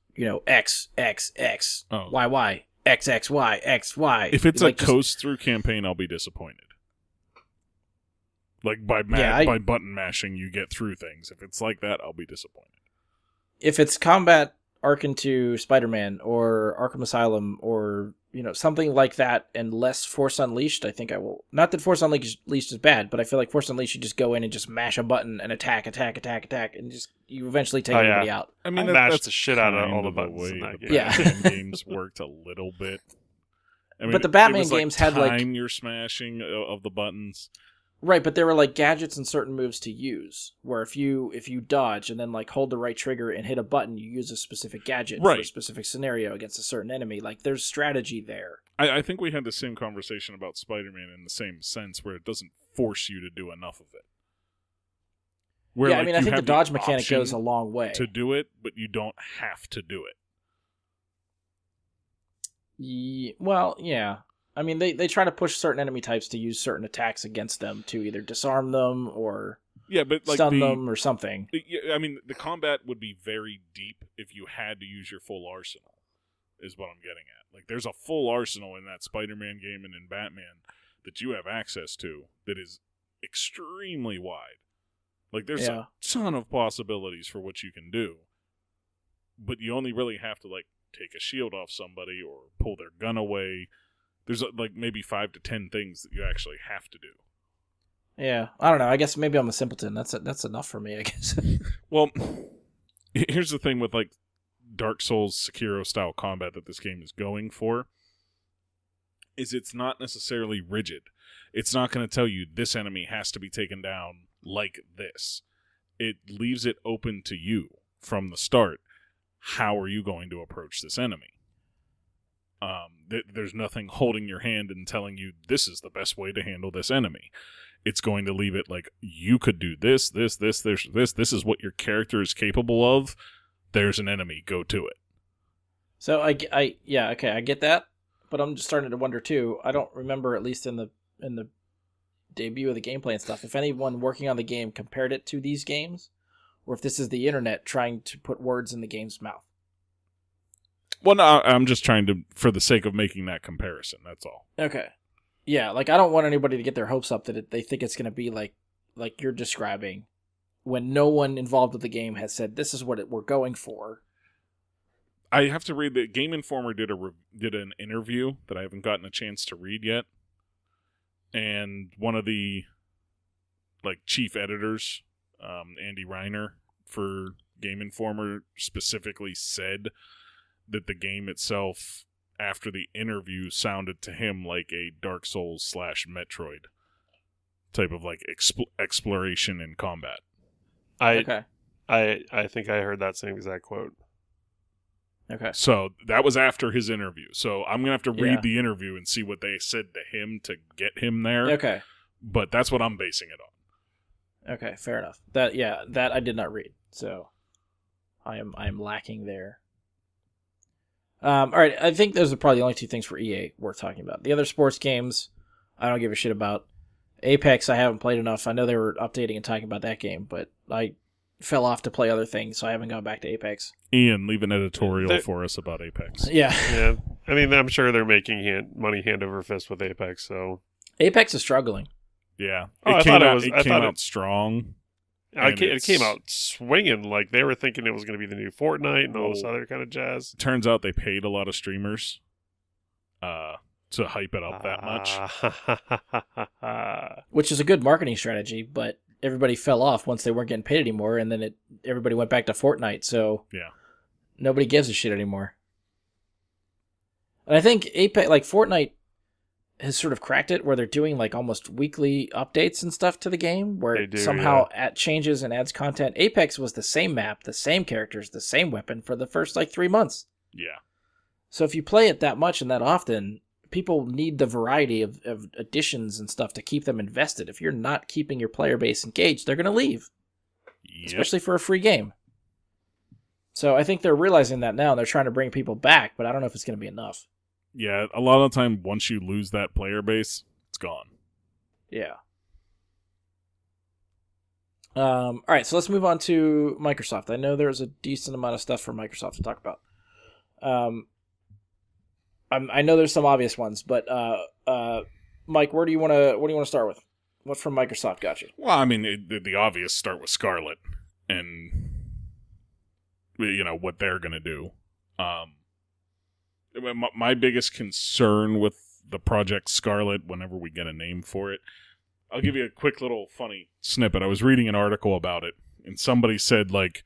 X, X, X, Y, Y, X, X, Y, X, Y. If it's like a coast-through campaign, I'll be disappointed. Like, by button mashing, you get through things. If it's like that, I'll be disappointed. If it's combat Ark into Spider-Man, or Arkham Asylum, or, something like that and less Force Unleashed, I think I will. Not that Force Unleashed is bad, but I feel like Force Unleashed, you just go in and just mash a button and attack, and just you eventually take everybody out. I mean, mashed the shit out of all the buttons in that game. Batman games worked a little bit. I mean, but the Batman it was games like had time you're smashing of the buttons. Right, but there were like gadgets and certain moves to use. Where if you dodge and then like hold the right trigger and hit a button, you use a specific gadget for a specific scenario against a certain enemy. Like there's strategy there. I think we had the same conversation about Spider-Man in the same sense, where it doesn't force you to do enough of it. Where, I mean, I think the dodge mechanic goes a long way to do it, but you don't have to do it. Well, yeah. I mean, they try to push certain enemy types to use certain attacks against them to either disarm them or stun them or something. I mean, the combat would be very deep if you had to use your full arsenal, is what I'm getting at. Like, there's a full arsenal in that Spider-Man game and in Batman that you have access to that is extremely wide. Like, there's a ton of possibilities for what you can do. But you only really have to, like, take a shield off somebody or pull their gun away. There's like maybe 5 to 10 things that you actually have to do. Yeah, I don't know. I guess maybe I'm a simpleton. That's enough for me, I guess. Well, here's the thing with like Dark Souls Sekiro style combat that this game is going for, is it's not necessarily rigid. It's not going to tell you this enemy has to be taken down like this. It leaves it open to you from the start. How are you going to approach this enemy? There's nothing holding your hand and telling you this is the best way to handle this enemy. It's going to leave it like, you could do this. This is what your character is capable of. There's an enemy. Go to it. So I get that, but I'm just starting to wonder too. I don't remember, at least in the debut of the gameplay and stuff, if anyone working on the game compared it to these games, or if this is the internet trying to put words in the game's mouth. Well, no, I'm just trying to, for the sake of making that comparison, that's all. Okay. Yeah, like, I don't want anybody to get their hopes up that they think it's going to be like you're describing, when no one involved with the game has said, this is what we're going for. I have to read that Game Informer did an interview that I haven't gotten a chance to read yet. And one of the, like, chief editors, Andy Reiner, for Game Informer, specifically said that the game itself, after the interview, sounded to him like a Dark Souls / Metroid type of like exploration and combat. I think I heard that same exact quote. Okay. So that was after his interview. So I'm gonna have to read the interview and see what they said to him to get him there. Okay. But that's what I'm basing it on. Okay, fair enough. That I did not read, so I am lacking there. All right, I think those are probably the only two things for EA worth talking about. The other sports games, I don't give a shit about. Apex, I haven't played enough. I know they were updating and talking about that game, but I fell off to play other things, so I haven't gone back to Apex. Ian, leave an editorial for us about Apex. Yeah. Yeah. I mean, I'm sure they're making money hand over fist with Apex, so... Apex is struggling. Yeah. It came out strong. It came out swinging. Like, they were thinking it was going to be the new Fortnite and all this other kind of jazz. Turns out they paid a lot of streamers to hype it up that much. Which is a good marketing strategy, but everybody fell off once they weren't getting paid anymore, and then everybody went back to Fortnite, so nobody gives a shit anymore. And I think Apex, like Fortnite, has sort of cracked it, where they're doing like almost weekly updates and stuff to the game, where it somehow changes and adds content. Apex was the same map, the same characters, the same weapon for the first like 3 months. Yeah. So if you play it that much and that often, people need the variety of additions and stuff to keep them invested. If you're not keeping your player base engaged, they're going to leave. Yep. Especially for a free game. So I think they're realizing that now, and they're trying to bring people back, but I don't know if it's going to be enough. Yeah, a lot of the time, once you lose that player base, it's gone. Yeah. All right, so let's move on to Microsoft. I know there's a decent amount of stuff for Microsoft to talk about. I know there's some obvious ones, but Mike, where do you want to start with? What from Microsoft got you? Well, I mean, the obvious start with Scarlet and what they're going to do. my biggest concern with the Project Scarlet, whenever we get a name for it, I'll give you a quick little funny snippet. I was reading an article about it, and somebody said, like,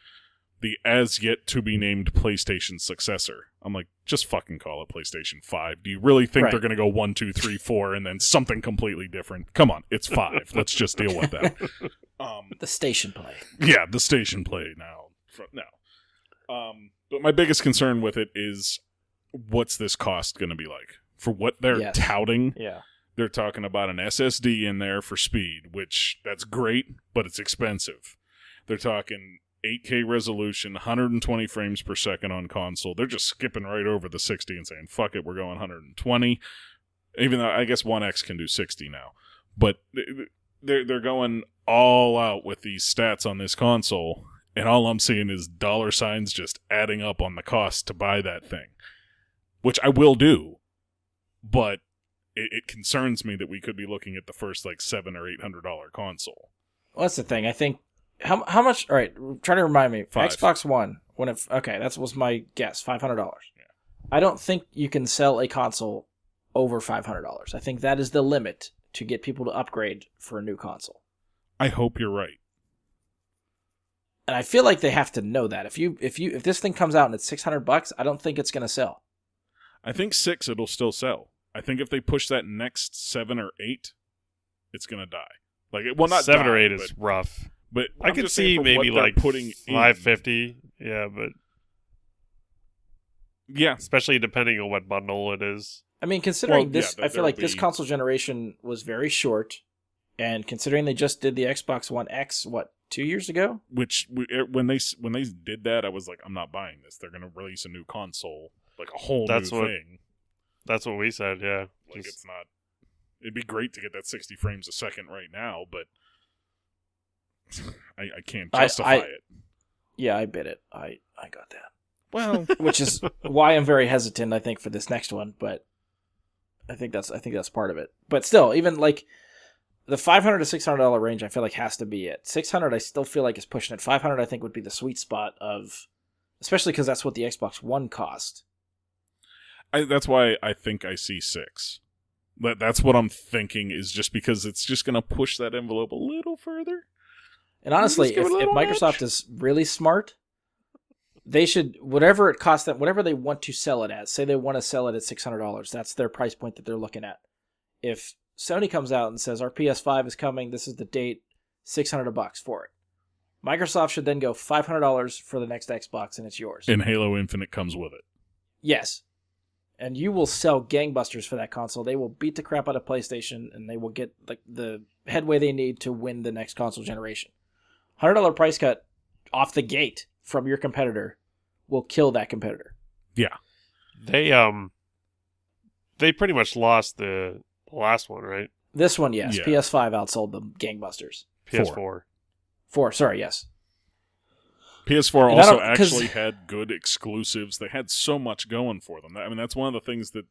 the as-yet-to-be-named PlayStation successor. I'm like, just fucking call it PlayStation 5. Do you really think they're going to go 1, 2, 3, 4, and then something completely different? Come on, it's 5. Let's just deal with that. The station play. Yeah, the station play now. But my biggest concern with it is, what's this cost going to be like? For what they're touting, they're talking about an SSD in there for speed, which that's great, but it's expensive. They're talking 8K resolution, 120 frames per second on console. They're just skipping right over the 60 and saying, fuck it, we're going 120. Even though I guess One X can do 60 now. But they're going all out with these stats on this console, and all I'm seeing is dollar signs just adding up on the cost to buy that thing. Which I will do, but it concerns me that we could be looking at the first like $700 or $800 console. Well, that's the thing. I think how much? All right, try to remind me. 5. Xbox One. That was my guess. $500. Yeah. I don't think you can sell a console over $500. I think that is the limit to get people to upgrade for a new console. I hope you're right. And I feel like they have to know that. If this thing comes out and it's $600, I don't think it's going to sell. I think 6 it'll still sell. I think if they push that next 7 or 8, it's gonna die. Like, it will not 7 die, or 8 is rough. But I could see maybe like putting 550. Yeah, but especially depending on what bundle it is. I mean, considering this, I feel like this console generation was very short, and considering they just did the Xbox One X, 2 years ago? Which when they did that, I was like, I'm not buying this. They're gonna release a new console, like a whole new thing. That's what we said, yeah. Like, it's not... It'd be great to get that 60 frames a second right now, but I can't justify it. Yeah, I bid it. I got that. Well... Which is why I'm very hesitant, I think, for this next one, but I think that's part of it. But still, even, like, the $500 to $600 range, I feel like has to be it. $600, I still feel like is pushing it. $500, I think, would be the sweet spot of... Especially because that's what the Xbox One cost. That's why I think I see 6. That's what I'm thinking, is just because it's just going to push that envelope a little further. And honestly, if Microsoft is really smart, they should, whatever it costs them, whatever they want to sell it as, say they want to sell it at $600, that's their price point that they're looking at. If Sony comes out and says, our PS5 is coming, this is the date, $600 for it. Microsoft should then go $500 for the next Xbox, and it's yours. And Halo Infinite comes with it. Yes. And you will sell gangbusters for that console. They will beat the crap out of PlayStation, and they will get like the headway they need to win the next console generation. $100 price cut off the gate from your competitor will kill that competitor. Yeah. They pretty much lost the last one, right? This one, yes. Yeah. PS5 outsold them gangbusters. PS4. 4, sorry, yes. PS4 also actually had good exclusives. They had so much going for them. I mean, that's one of the things that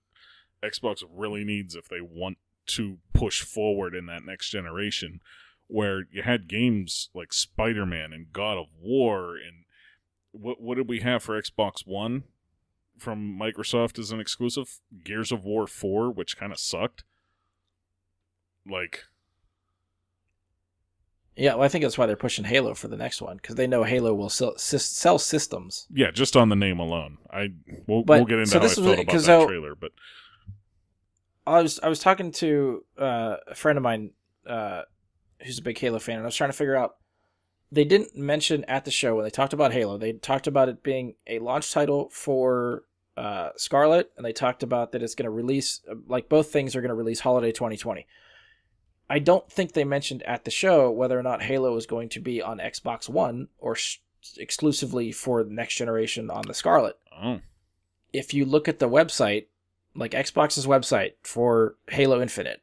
Xbox really needs if they want to push forward in that next generation, where you had games like Spider-Man and God of War, and what did we have for Xbox One from Microsoft as an exclusive? Gears of War 4, which kind of sucked. Like... Yeah, well, I think that's why they're pushing Halo for the next one, because they know Halo will sell systems. Yeah, just on the name alone. We'll get into how I felt about that trailer, but I was talking to a friend of mine who's a big Halo fan, and I was trying to figure out. They didn't mention at the show when they talked about Halo. They talked about it being a launch title for Scarlet, and they talked about that it's going to release, like both things are going to release holiday 2020. I don't think they mentioned at the show whether or not Halo is going to be on Xbox One or exclusively for the next generation on the Scarlet. Oh. If you look at the website, like Xbox's website for Halo Infinite,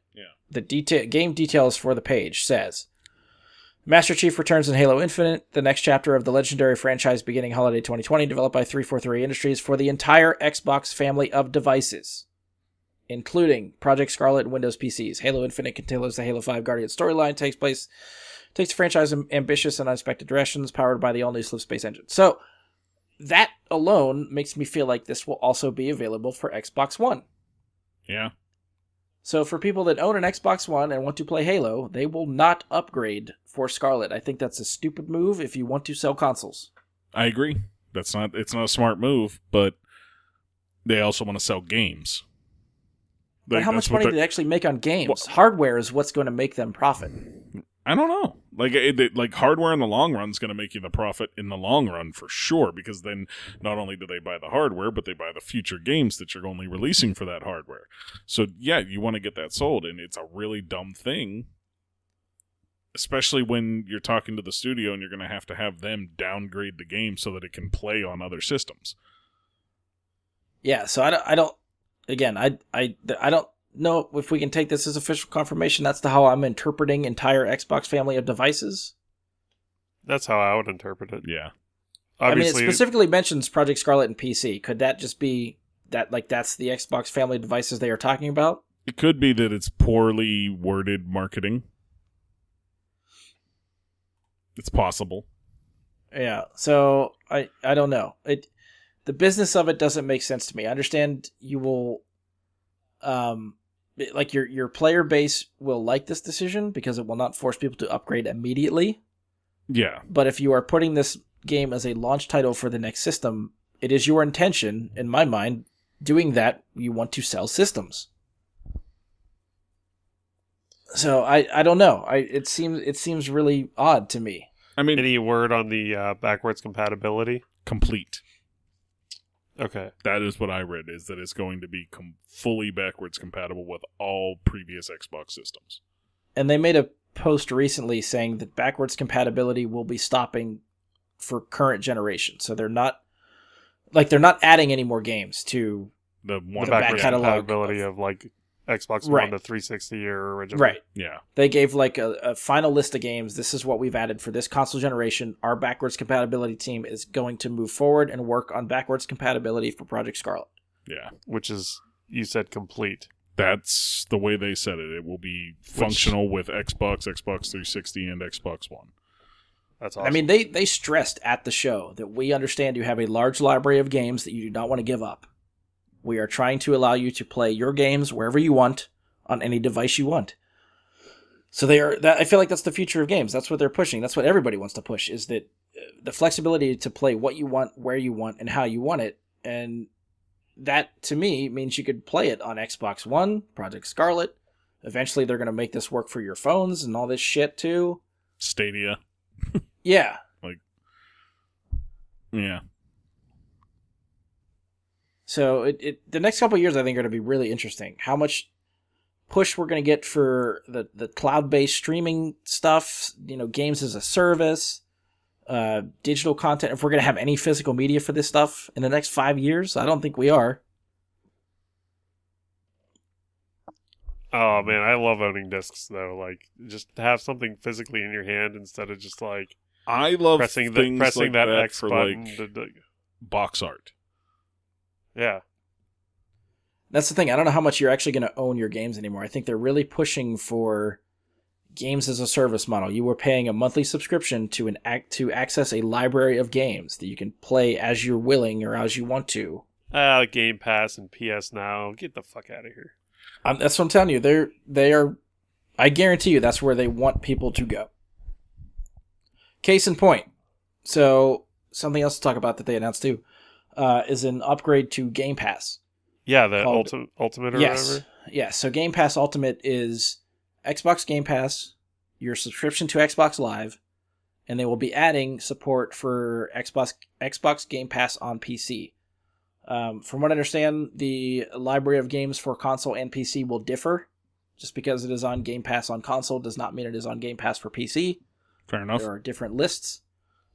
the game details for the page says, Master Chief returns in Halo Infinite, the next chapter of the legendary franchise beginning holiday 2020, developed by 343 Industries for the entire Xbox family of devices, including Project Scarlet and Windows PCs. Halo Infinite continues the Halo 5 Guardian storyline, takes the franchise in ambitious and unexpected directions, powered by the all-new Slipspace engine. So, that alone makes me feel like this will also be available for Xbox One. Yeah. So for people that own an Xbox One and want to play Halo, they will not upgrade for Scarlet. I think that's a stupid move if you want to sell consoles. I agree. It's not a smart move, but they also want to sell games. But how much money do they actually make on games? Hardware is what's going to make them profit. I don't know. Like hardware in the long run is going to make you the profit in the long run for sure, because then not only do they buy the hardware, but they buy the future games that you're only releasing for that hardware. So yeah, you want to get that sold, and it's a really dumb thing, especially when you're talking to the studio and you're going to have them downgrade the game so that it can play on other systems. Yeah, so I don't. Again, I don't know if we can take this as official confirmation. That's how I'm interpreting entire Xbox family of devices. That's how I would interpret it. Yeah. Obviously, I mean, it specifically mentions Project Scarlet and PC. Could that just be that, like, that's the Xbox family of devices they are talking about? It could be that it's poorly worded marketing. It's possible. Yeah, so I don't know. The business of it doesn't make sense to me. I understand you will, like your player base will like this decision because it will not force people to upgrade immediately. Yeah. But if you are putting this game as a launch title for the next system, it is your intention, in my mind, doing that, you want to sell systems. So I don't know. It seems really odd to me. I mean, any word on the backwards compatibility? Complete. Okay. That is what I read, is that it's going to be fully backwards compatible with all previous Xbox systems. And they made a post recently saying that backwards compatibility will be stopping for current generation. So they're not adding any more games to the backwards catalog compatibility of like Xbox One to 360 or original. Right. Yeah. They gave like a final list of games. This is what we've added for this console generation. Our backwards compatibility team is going to move forward and work on backwards compatibility for Project Scarlet. Yeah. Which is, you said, complete. That's the way they said it. It will be functional with Xbox, Xbox 360, and Xbox One. That's awesome. I mean, they stressed at the show that we understand you have a large library of games that you do not want to give up. We are trying to allow you to play your games wherever you want, on any device you want. So I feel like that's the future of games. That's what they're pushing. That's what everybody wants to push, is that the flexibility to play what you want, where you want, and how you want it. And that, to me, means you could play it on Xbox One, Project Scarlet. Eventually, they're going to make this work for your phones and all this shit, too. Stadia. Yeah. Yeah. So the next couple of years, I think, are going to be really interesting. How much push we're going to get for the cloud-based streaming stuff, games as a service, digital content. If we're going to have any physical media for this stuff in the next 5 years, I don't think we are. Oh man, I love owning discs though. Like, just to have something physically in your hand instead of just like I love pressing things like that that X for button. like box art. Yeah. That's the thing. I don't know how much you're actually going to own your games anymore. I think they're really pushing for games as a service model. You were paying a monthly subscription to access a library of games that you can play as you're willing or as you want to. Game Pass and PS Now. Get the fuck out of here. That's what I'm telling you. They are. I guarantee you that's where they want people to go. Case in point. So something else to talk about that they announced too is an upgrade to Game Pass. Yeah, the Ultimate or whatever? Yes. So Game Pass Ultimate is Xbox Game Pass, your subscription to Xbox Live, and they will be adding support for Xbox Game Pass on PC. From what I understand, the library of games for console and PC will differ. Just because it is on Game Pass on console does not mean it is on Game Pass for PC. Fair enough. There are different lists.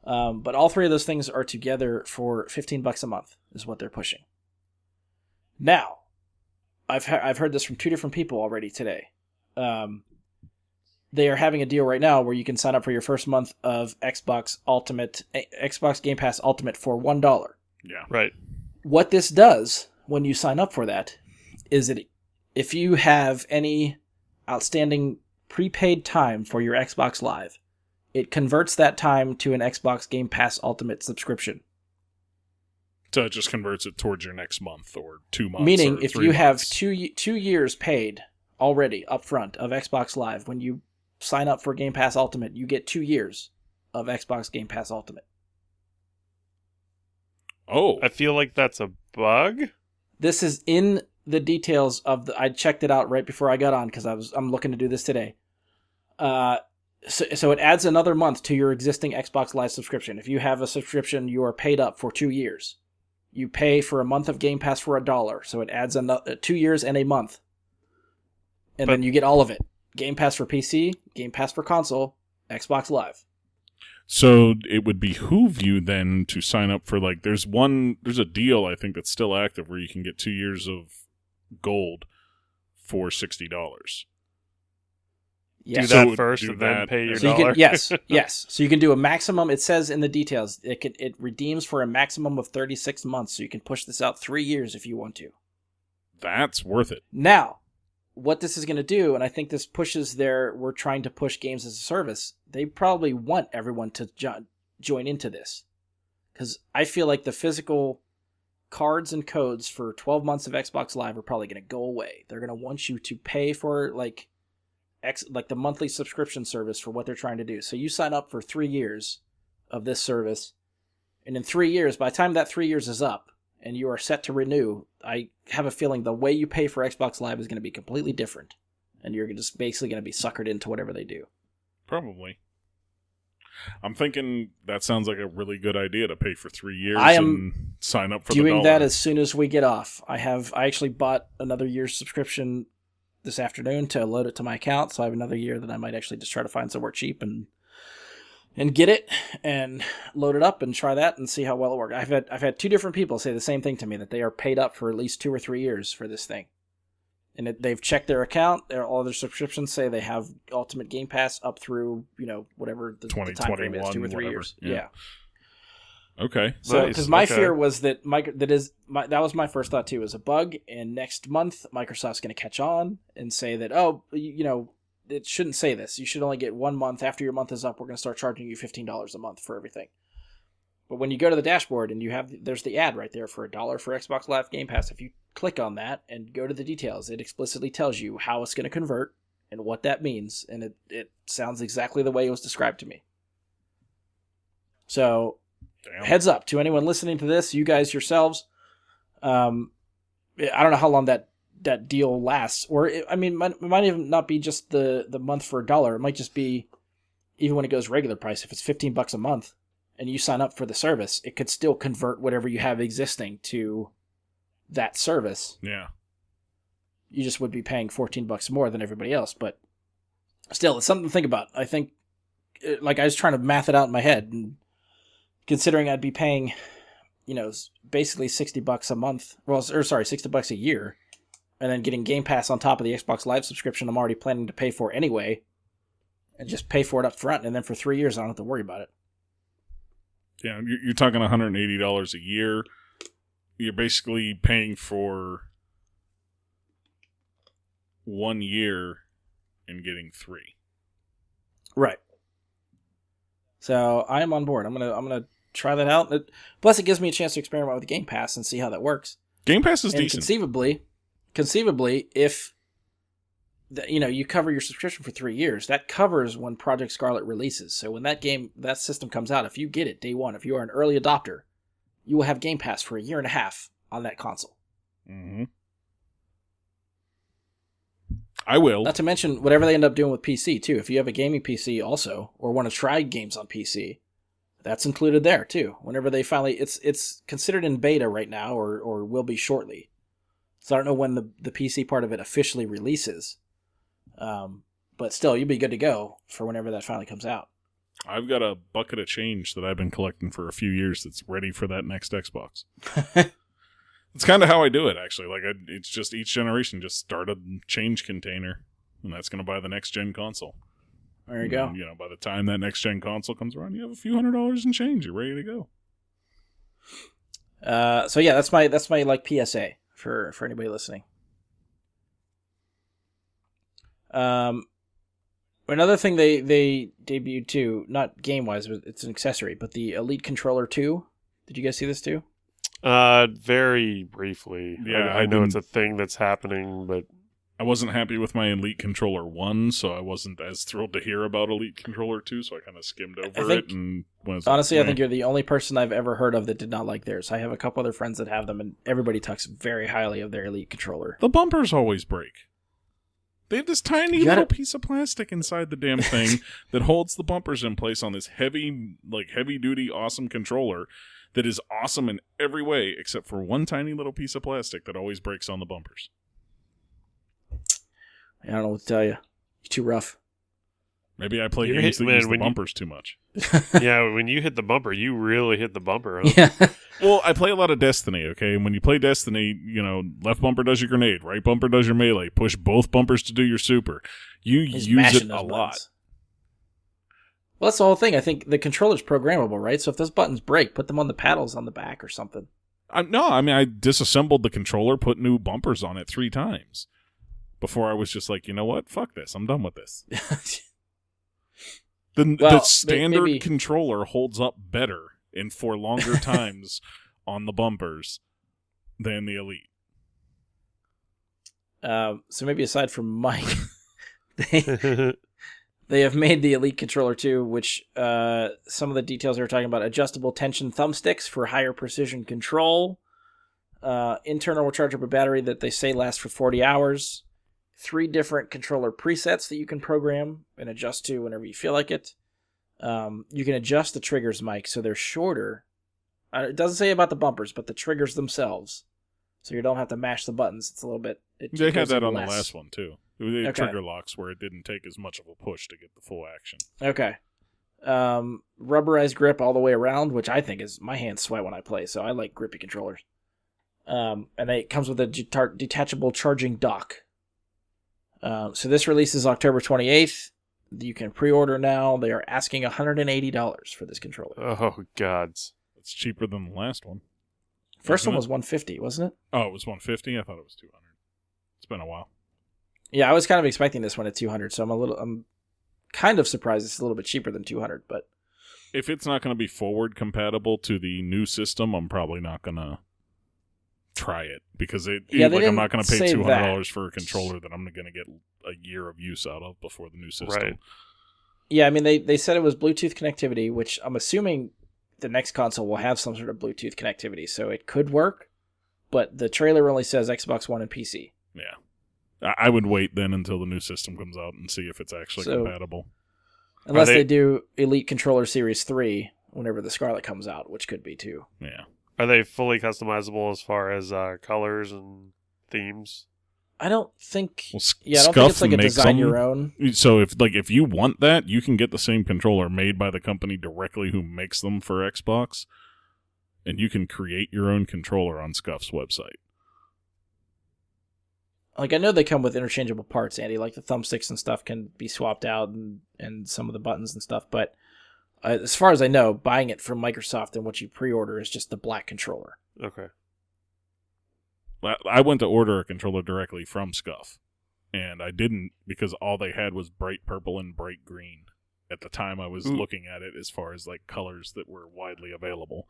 But all three of those things are together for $15 a month is what they're pushing. Now, I've heard this from two different people already today. They are having a deal right now where you can sign up for your first month of Xbox Game Pass Ultimate for $1. Yeah. Right. What this does when you sign up for that is that if you have any outstanding prepaid time for your Xbox Live, it converts that time to an Xbox Game Pass Ultimate subscription. So it just converts it towards your next month or 2 months. Meaning, or if 3 you have months. 2 years paid already up front of Xbox Live, when you sign up for Game Pass Ultimate, you get 2 years of Xbox Game Pass Ultimate. Oh, I feel like that's a bug. This is in the details of the. I checked it out right before I got on because I'm looking to do this today. So it adds another month to your existing Xbox Live subscription. If you have a subscription, you are paid up for 2 years. You pay for a month of Game Pass for $1, so it adds 2 years and a month, and then you get all of it: Game Pass for PC, Game Pass for console, Xbox Live. so it would behoove you then to sign up for there's a deal I think that's still active where you can get 2 years of gold for $60. Yes. Do that So first do and then that pay your as- So you dollar. can, yes. So you can do a maximum. It says in the details it redeems for a maximum of 36 months. So you can push this out 3 years if you want to. That's worth it. Now, what this is going to do, and I think this pushes we're trying to push games as a service. They probably want everyone to join into this, because I feel like the physical cards and codes for 12 months of Xbox Live are probably going to go away. They're going to want you to pay for like the monthly subscription service for what they're trying to do. So you sign up for 3 years of this service, and in 3 years, by the time that 3 years is up and you are set to renew, I have a feeling the way you pay for Xbox Live is going to be completely different, and you're just basically going to be suckered into whatever they do. Probably. I'm thinking that sounds like a really good idea to pay for 3 years I am and sign up for doing the that dollar. as soon as we get off. I actually bought another year's subscription this afternoon to load it to my account, so I have another year that I might actually just try to find somewhere cheap and get it and load it up and try that and see how well it works. I've had 2 different people say the same thing to me, that they are paid up for at least 2 or 3 years for this thing. And they've checked their account. All their subscriptions say they have Ultimate Game Pass up through, whatever the time frame is, 2 or 3 whatever. years. Yeah. Yeah. Okay. So, Nice. because my Okay. fear was that that was my first thought too, was a bug, and next month Microsoft's going to catch on and say that, it shouldn't say this. You should only get 1 month. After your month is up, we're going to start charging you $15 a month for everything. But when you go to the dashboard and there's the ad right there for $1 for Xbox Live Game Pass. If you click on that and go to the details, it explicitly tells you how it's going to convert and what that means, and it sounds exactly the way it was described to me. So, Damn. heads up to anyone listening to this, you guys yourselves. I don't know how long that deal lasts, or it might even not be just the month for $1. It might just be even when it goes regular price. If it's $15 a month and you sign up for the service, it could still convert whatever you have existing to that service. Yeah. You just would be paying $14 more than everybody else, but still, it's something to think about. I think, I was trying to math it out in my head, and considering I'd be paying, basically $60 a month, $60 a year, and then getting Game Pass on top of the Xbox Live subscription I'm already planning to pay for anyway, and just pay for it up front, and then for 3 years I don't have to worry about it. Yeah, you're talking $180 a year. You're basically paying for 1 year and getting 3. Right. So I am on board. I'm gonna try that out. Plus, it gives me a chance to experiment with Game Pass and see how that works. Game Pass is And decent. conceivably, if you cover your subscription for 3 years, that covers when Project Scarlet releases. So when that system comes out, if you get it day one, if you are an early adopter, you will have Game Pass for 1.5 years on that console. Mm-hmm. I will. Not to mention whatever they end up doing with PC too. If you have a gaming PC also, or want to try games on PC, that's included there too. Whenever they finally, it's considered in beta right now, or will be shortly. So I don't know when the PC part of it officially releases. But still, you'll be good to go for whenever that finally comes out. I've got a bucket of change that I've been collecting for a few years that's ready for that next Xbox. It's kind of how I do it, actually. It's just each generation just start a change container, and that's going to buy the next gen console. There you go. And, by the time that next gen console comes around, you have a few $100s in change. You're ready to go. So yeah, that's my PSA for anybody listening. Another thing they debuted too, not game wise, but it's an accessory, but the Elite Controller 2. Did you guys see this too? Very briefly. Yeah, I know it's a thing that's happening, but I wasn't happy with my Elite Controller 1, so I wasn't as thrilled to hear about Elite Controller 2, so I kind of skimmed over it. And honestly, I think you're the only person I've ever heard of that did not like theirs. I have a couple other friends that have them, and everybody talks very highly of their Elite Controller. The bumpers always break. They have this tiny little piece of plastic inside the damn thing that holds the bumpers in place on this heavy-duty, awesome controller that is awesome in every way, except for one tiny little piece of plastic that always breaks on the bumpers. I don't know what to tell you. You're too rough. Maybe I play games that use the bumpers too much. Yeah, when you hit the bumper, you really hit the bumper. Huh? Yeah. Well, I play a lot of Destiny, okay? And when you play Destiny, left bumper does your grenade, right bumper does your melee, push both bumpers to do your super. You use it a lot. Well, that's the whole thing. I think the controller's programmable, right? So if those buttons break, put them on the paddles on the back or something. I disassembled the controller, put new bumpers on it 3 times. Before I was just like, you know what? Fuck this. I'm done with this. The standard controller holds up better and for longer times on the bumpers than the Elite. So maybe aside from Mike, they have made the Elite Controller 2, which some of the details they were talking about: adjustable tension thumbsticks for higher precision control, internal rechargeable battery that they say lasts for 40 hours, 3 different controller presets that you can program and adjust to whenever you feel like it. You can adjust the triggers, Mike, so they're shorter. It doesn't say about the bumpers, but the triggers themselves. So you don't have to mash the buttons. It's a little bit... They had that on the last one, too. They had trigger locks where it didn't take as much of a push to get the full action. Okay. Rubberized grip all the way around, which I think is... My hands sweat when I play, so I like grippy controllers. And it comes with a detachable charging dock. So this releases October 28th. You can pre-order now. They are asking $180 for this controller. Oh, gods. It's cheaper than the last one. First one was $150, wasn't it? Oh, it was $150? I thought it was $200. It's been a while. Yeah, I was kind of expecting this one at $200, so I'm kind of surprised it's a little bit cheaper than $200, but... If it's not going to be forward compatible to the new system, I'm probably not going to try it, because I'm not going to pay $200 for a controller that I'm going to get a year of use out of before the new system. Right. Yeah, I mean, they said it was Bluetooth connectivity, which I'm assuming the next console will have some sort of Bluetooth connectivity, so it could work, but the trailer only says Xbox One and PC. Yeah. I would wait then until the new system comes out and see if it's actually compatible. Unless they do Elite Controller Series 3 whenever the Scarlet comes out, which could be too. Yeah. Are they fully customizable as far as colors and themes? I don't think... Well, I don't think it's like a design your own. So if you want that, you can get the same controller made by the company directly who makes them for Xbox, and you can create your own controller on Scuff's website. Like, I know they come with interchangeable parts, Andy. Like, the thumbsticks and stuff can be swapped out and some of the buttons and stuff. But as far as I know, buying it from Microsoft and what you pre-order is just the black controller. Okay. I went to order a controller directly from Scuff, and I didn't because all they had was bright purple and bright green at the time I was looking at it, as far as like colors that were widely available.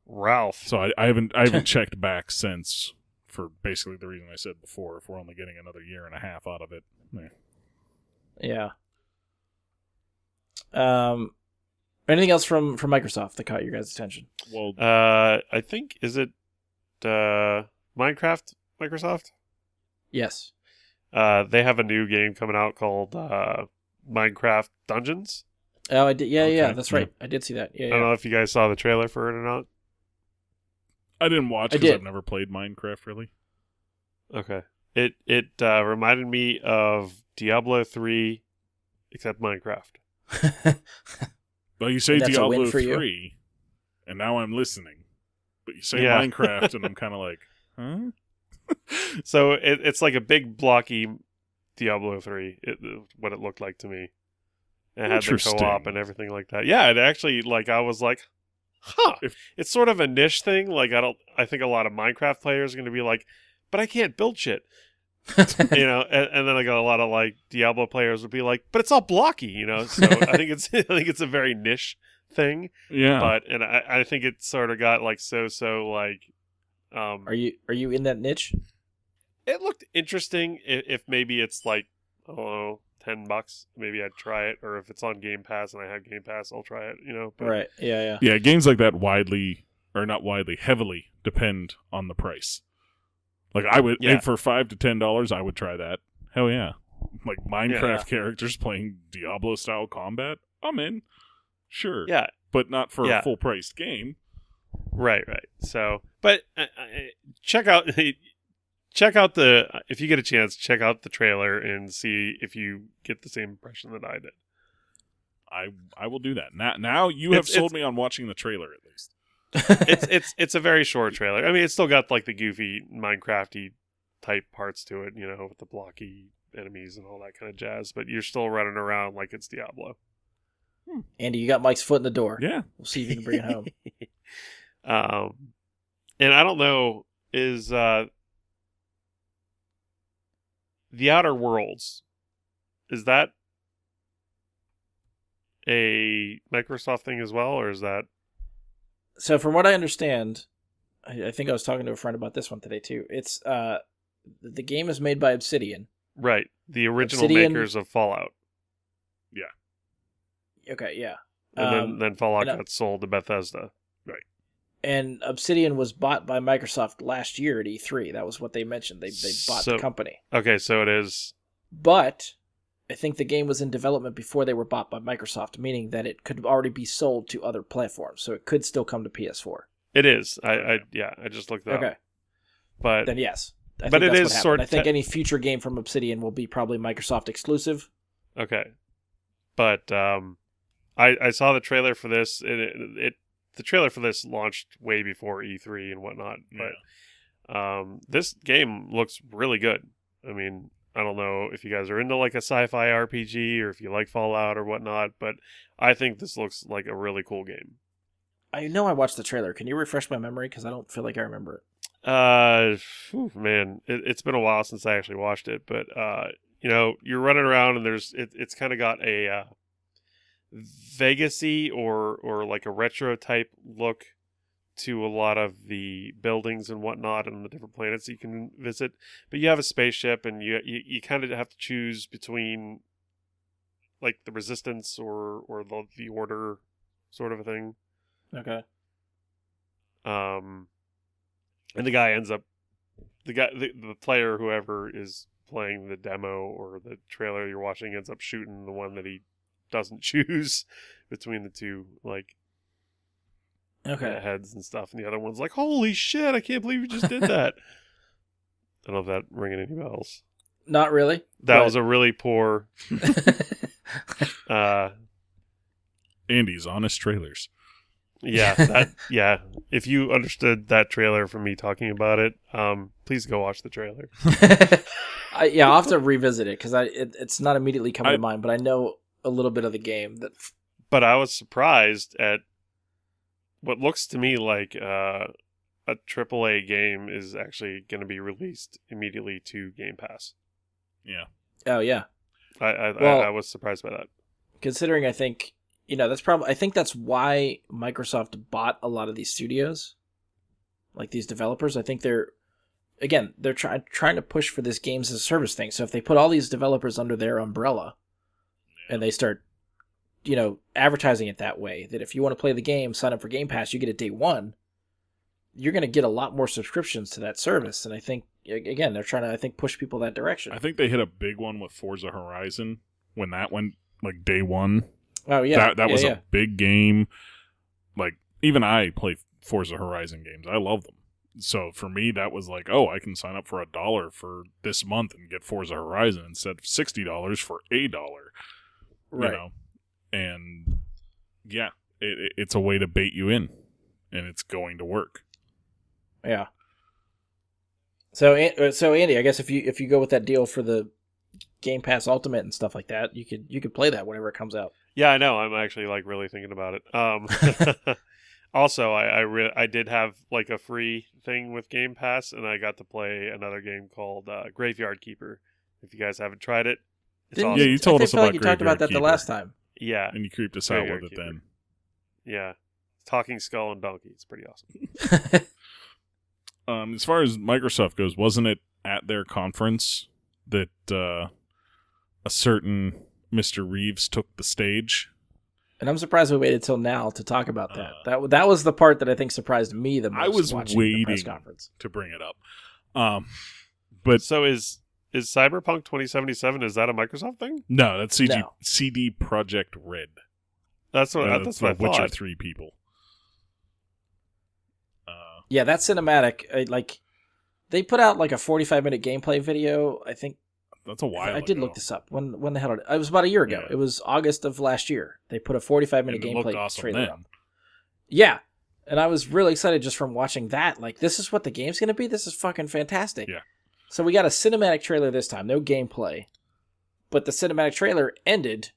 Ralph. So I haven't checked back since, for basically the reason I said before. If we're only getting another year and a half out of it. Yeah. Anything else from Microsoft that caught your guys' attention? Well, I think, is it Minecraft Microsoft? Yes. They have a new game coming out called Minecraft Dungeons. Oh, I did. Yeah, that's right. I did see that. Yeah, I don't know if you guys saw the trailer for it or not. I didn't watch because I've never played Minecraft, really. Okay. It reminded me of Diablo 3, except Minecraft. Well, you say Diablo 3, and now I'm listening. But you say Minecraft, and I'm kind of like, huh? So it's like a big blocky Diablo 3, what it looked like to me. It had the co-op and everything like that. Yeah, it actually, I was like, huh. It's sort of a niche thing. I think a lot of Minecraft players are going to be like, but I can't build shit. And then I got a lot of Diablo players would be like, but it's all blocky, So I think it's a very niche thing. Yeah. But and I think it sort of got like so like. Are you in that niche? It looked interesting. If maybe it's like, I don't know, $10, maybe I'd try it. Or if it's on Game Pass and I have Game Pass, I'll try it. But, Right. Yeah. Yeah, games like that heavily depend on the price. Like I would, for $5 to $10, I would try that. Hell yeah! Like Minecraft characters playing Diablo style combat, I'm in. Sure. Yeah, but not for a full priced game. Right. So, but check out if you get a chance, check out the trailer and see if you get the same impression that I did. I will do that. Now you have sold me on watching the trailer at least. It's a very short trailer. I mean, it's still got like the goofy Minecrafty type parts to it, with the blocky enemies and all that kind of jazz. But you're still running around like it's Diablo. Andy, you got Mike's foot in the door. Yeah, we'll see if you can bring it home. And I don't know, is the Outer Worlds, is that a Microsoft thing as well, or is that? So from what I understand, I think I was talking to a friend about this one today too. It's the game is made by Obsidian. Right. The original makers of Fallout. Yeah. Okay, yeah. And then Fallout got sold to Bethesda. Right. And Obsidian was bought by Microsoft last year at E3. That was what they mentioned. They bought the company. Okay, so it is. But I think the game was in development before they were bought by Microsoft, meaning that it could already be sold to other platforms. So it could still come to PS4. It is. I just looked that up. But then yes. I think it is sort of. I think any future game from Obsidian will be probably Microsoft exclusive. Okay. But I saw the trailer for this. The trailer for this launched way before E3 and whatnot. But this game looks really good. I mean, I don't know if you guys are into like a sci-fi RPG or if you like Fallout or whatnot, but I think this looks like a really cool game. I know I watched the trailer. Can you refresh my memory? Because I don't feel like I remember it. Man, it's been a while since I actually watched it, but you're running around and it's kind of got a Vegas-y or like a retro type look to a lot of the buildings and whatnot and the different planets that you can visit. But you have a spaceship and you kind of have to choose between like the Resistance or the Order sort of a thing. Okay. And the guy ends up, the player, whoever is playing the demo or the trailer you're watching, ends up shooting the one that he doesn't choose between the two, like, heads and stuff. And the other one's like, holy shit, I can't believe you just did that. I don't know if that ringing any bells. Not really. That was a really poor... Andy's honest trailers. Yeah. If you understood that trailer from me talking about it, please go watch the trailer. I'll have to revisit it because it's not immediately coming to mind, but I know a little bit of the game. But I was surprised at what looks to me like a AAA game is actually going to be released immediately to Game Pass. Yeah. Oh yeah. I was surprised by that. Considering, I think. I think that's why Microsoft bought a lot of these studios, like these developers. I think they're trying to push for this games as a service thing. So if they put all these developers under their umbrella and they start, advertising it that way, that if you want to play the game, sign up for Game Pass, you get it day one, you're going to get a lot more subscriptions to that service. And I think, again, they're trying to, push people that direction. I think they hit a big one with Forza Horizon when that went, like, day one. Oh, yeah. That was a big game. Like, even I play Forza Horizon games. I love them. So, for me, that was like, oh, I can sign up for $1 for this month and get Forza Horizon instead of $60 for $1. Right. And, yeah, it's a way to bait you in. And it's going to work. Yeah. So Andy, I guess if you go with that deal for the Game Pass Ultimate and stuff like that, you could play that whenever it comes out. Yeah, I know. I'm actually really thinking about it. Also, I did have like a free thing with Game Pass, and I got to play another game called Graveyard Keeper. If you guys haven't tried it, it's awesome. Yeah, you told us about you talked about that the last time. Yeah, and you creeped us out with it then. Yeah. Talking skull and donkey. It's pretty awesome. As far as Microsoft goes, wasn't it at their conference that a certain Mr. Reeves took the stage? And I'm surprised we waited till now to talk about that. That was the part that I think surprised me the most. I was watching waiting the press conference to bring it up. But So is Cyberpunk 2077, is that a Microsoft thing? no, that's No. CD Projekt Red. That's what That's I the Witcher thought. 3 people. Yeah, that cinematic, like, they put out like a 45-minute gameplay video. I think That's a while I did ago. look this up. When the hell did it was about a year ago. Yeah. It was August of last year. They put a 45-minute And it gameplay looked awesome trailer then. up. Yeah, and I was really excited just from watching that. Like, this is what the game's gonna be. This is fucking fantastic. Yeah. So we got a cinematic trailer this time, no gameplay, but the cinematic trailer ended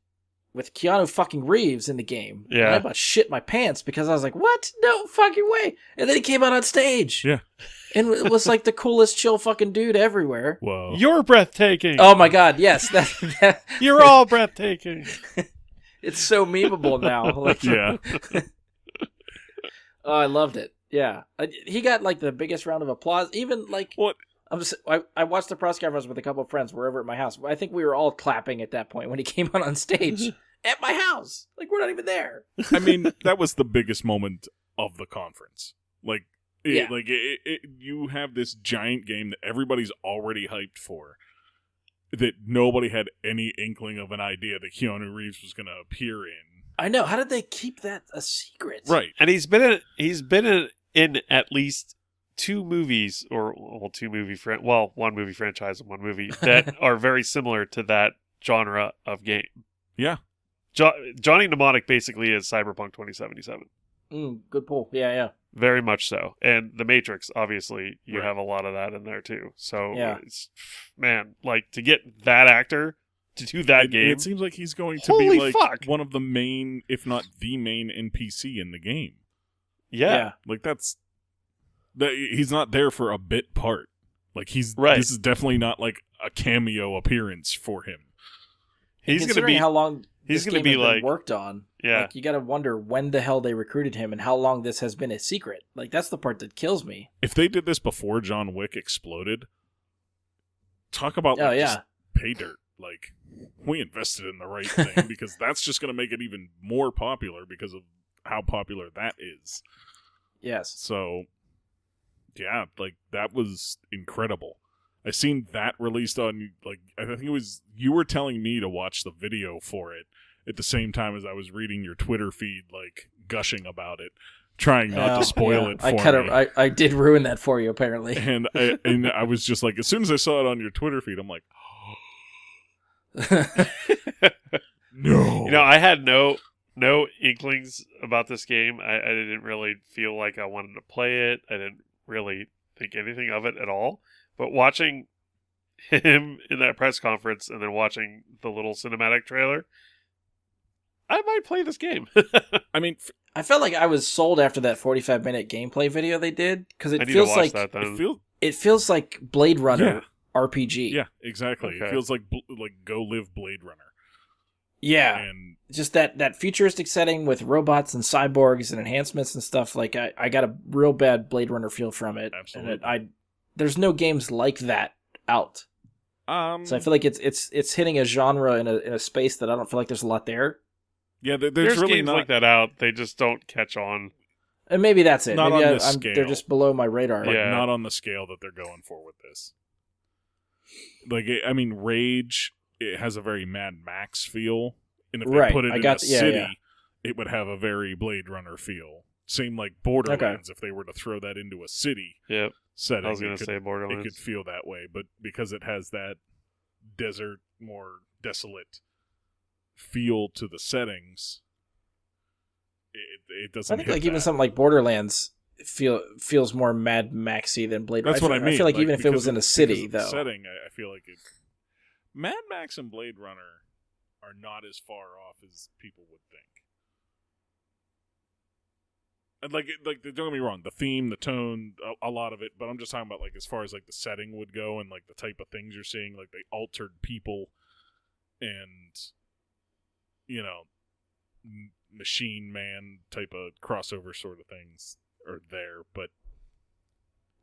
with Keanu fucking Reeves in the game. Yeah. And I about shit my pants because I was like, what? No fucking way. And then he came out on stage. Yeah. And it was like the coolest chill fucking dude everywhere. Whoa. You're breathtaking. Oh my god, yes. That You're all breathtaking. it's so memeable now. Like, Yeah. oh, I loved it. Yeah. He got like the biggest round of applause. Even like What? I watched the press conference with a couple of friends. We're over at my house. I think we were all clapping at that point when he came out on stage at my house. Like, we're not even there. I mean, that was the biggest moment of the conference. Like, Yeah. you have this giant game that everybody's already hyped for, that nobody had any inkling of an idea that Keanu Reeves was going to appear in. I know. How did they keep that a secret? Right. And he's been in at least two movies, or one movie franchise and one movie that are very similar to that genre of game. Yeah. Johnny Mnemonic basically is Cyberpunk 2077. Good pull. Yeah. Very much so. And The Matrix, obviously, you Right. have a lot of that in there too. So, Yeah. man, like, to get that actor to do that game. It seems like he's going to Holy be like fuck. one of the main, if not the main NPC in the game. Yeah. Like he's not there for a bit part. Like Right. This is definitely not like a cameo appearance for him. He's going to Considering be how long he's this gonna game be has been like- worked on. Yeah. Like, you got to wonder when the hell they recruited him and how long this has been a secret. Like, that's the part that kills me. If they did this before John Wick exploded, talk about Oh, yeah. just pay dirt. Like, we invested in the right thing because that's just going to make it even more popular because of how popular that is. Yes. So, yeah, like, that was incredible. I seen that released on, like, I think it was, you were telling me to watch the video for it at the same time as I was reading your Twitter feed, like, gushing about it, trying not to spoil it for me. I did ruin that for you, apparently. And I was just like, as soon as I saw it on your Twitter feed, I'm like, no. You know, I had no inklings about this game. I didn't really feel like I wanted to play it. I didn't really think anything of it at all. But watching him in that press conference and then watching the little cinematic trailer, I might play this game. I mean, I felt like I was sold after that 45-minute gameplay video they did because I it need feels to watch like that then. it feels like Blade Runner RPG. yeah, exactly. Okay. It feels like Go Live Blade Runner. Yeah. And Just that futuristic setting with robots and cyborgs and enhancements and stuff. Like, I got a real bad Blade Runner feel from it. Absolutely. And there's no games like that out. So I feel like it's hitting a genre in a space that I don't feel like there's a lot there. yeah, there's There's really games not like that out. They just don't catch on. And maybe that's it. Not Maybe on this they're scale. just below my radar. like, Yeah. not on the scale that they're going for with this. Like, I mean, Rage, it has a very Mad Max feel, and if they Right. put it I in got a yeah, city, yeah. it would have a very Blade Runner feel. Same like Borderlands, if they were to throw that into a city Yep. setting, I was going it to could- say it Borderlands. could feel that way, but because it has that desert, more desolate feel to the settings, it doesn't. I think hit like even that. something like Borderlands feels more Mad Maxy than Blade Runner. That's what I mean. I feel like even if it because was in a because city, of the though. setting, I feel like it. Mad Max and Blade Runner are not as far off as people would think. And like, don't get me wrong, the theme, the tone, a lot of it. But I'm just talking about like as far as like the setting would go and like the type of things you're seeing, like they altered people, and Machine Man type of crossover sort of things are there, but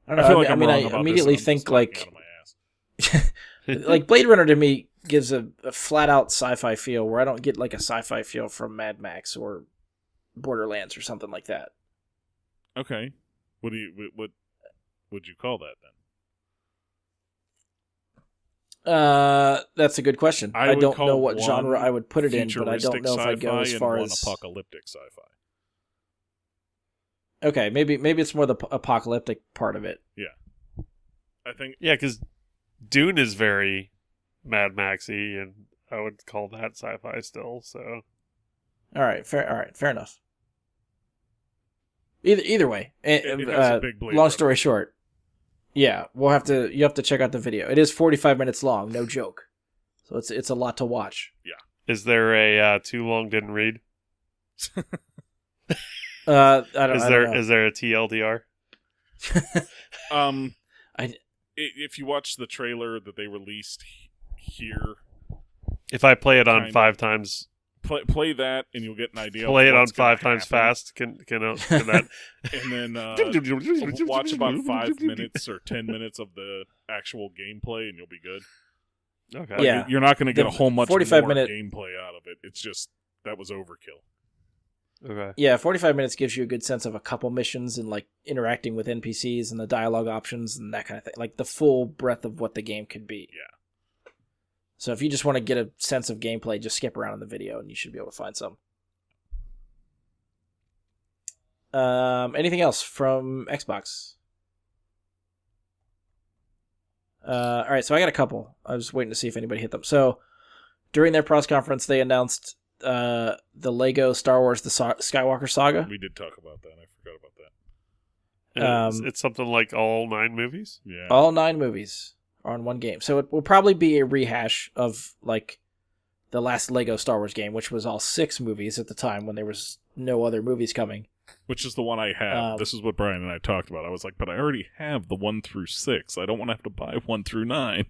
I don't know. feel like I'm wrong I about immediately this, and I'm think just talking out of my ass. like Blade Runner to me gives a flat out sci-fi feel where I don't get like a sci-fi feel from Mad Max or Borderlands or something like that. Okay, what would you call that then? That's a good question. I would don't call know what one genre I would put it in, but I don't futuristic know if I'd go as sci-fi far and one as apocalyptic sci-fi. Okay, maybe it's more the apocalyptic part of it. Yeah, I think Yeah, because Dune is very Mad Maxy, and I would call that sci-fi still. So, All right, fair enough. Either way, it has a big Blade long Runner. story short, yeah, you have to check out the video. It is 45 minutes long, no joke. So it's a lot to watch. is there a too long didn't read? I don't know. Is there a TLDR? If you watch the trailer that they released here, If I play it on Kind of. 5 times, play that and you'll get an idea. play of it on what's gonna 5 times happen. fast, can that? And then watch about 5 minutes or 10 minutes of the actual gameplay, and you'll be good. Okay. Like, Yeah. you're not going to get The a whole much 45 more minute gameplay out of it. It's just that was overkill. Okay. Yeah, 45 minutes gives you a good sense of a couple missions and like interacting with NPCs and the dialogue options and that kind of thing. Like the full breadth of what the game could be. Yeah. So if you just want to get a sense of gameplay, just skip around in the video and you should be able to find some. Anything else from Xbox? All right, so I got a couple. I was waiting to see if anybody hit them. So during their press conference, they announced the Lego Star Wars The Skywalker Saga. We did talk about that. I forgot about that. It's something like all 9 movies? Yeah. All 9 movies are on one game. So it will probably be a rehash of like the last Lego Star Wars game, which was all 6 movies at the time when there was no other movies coming. Which is the one I have. This is what Brian and I talked about. I was like, but I already have the 1 through 6. I don't want to have to buy 1 through 9.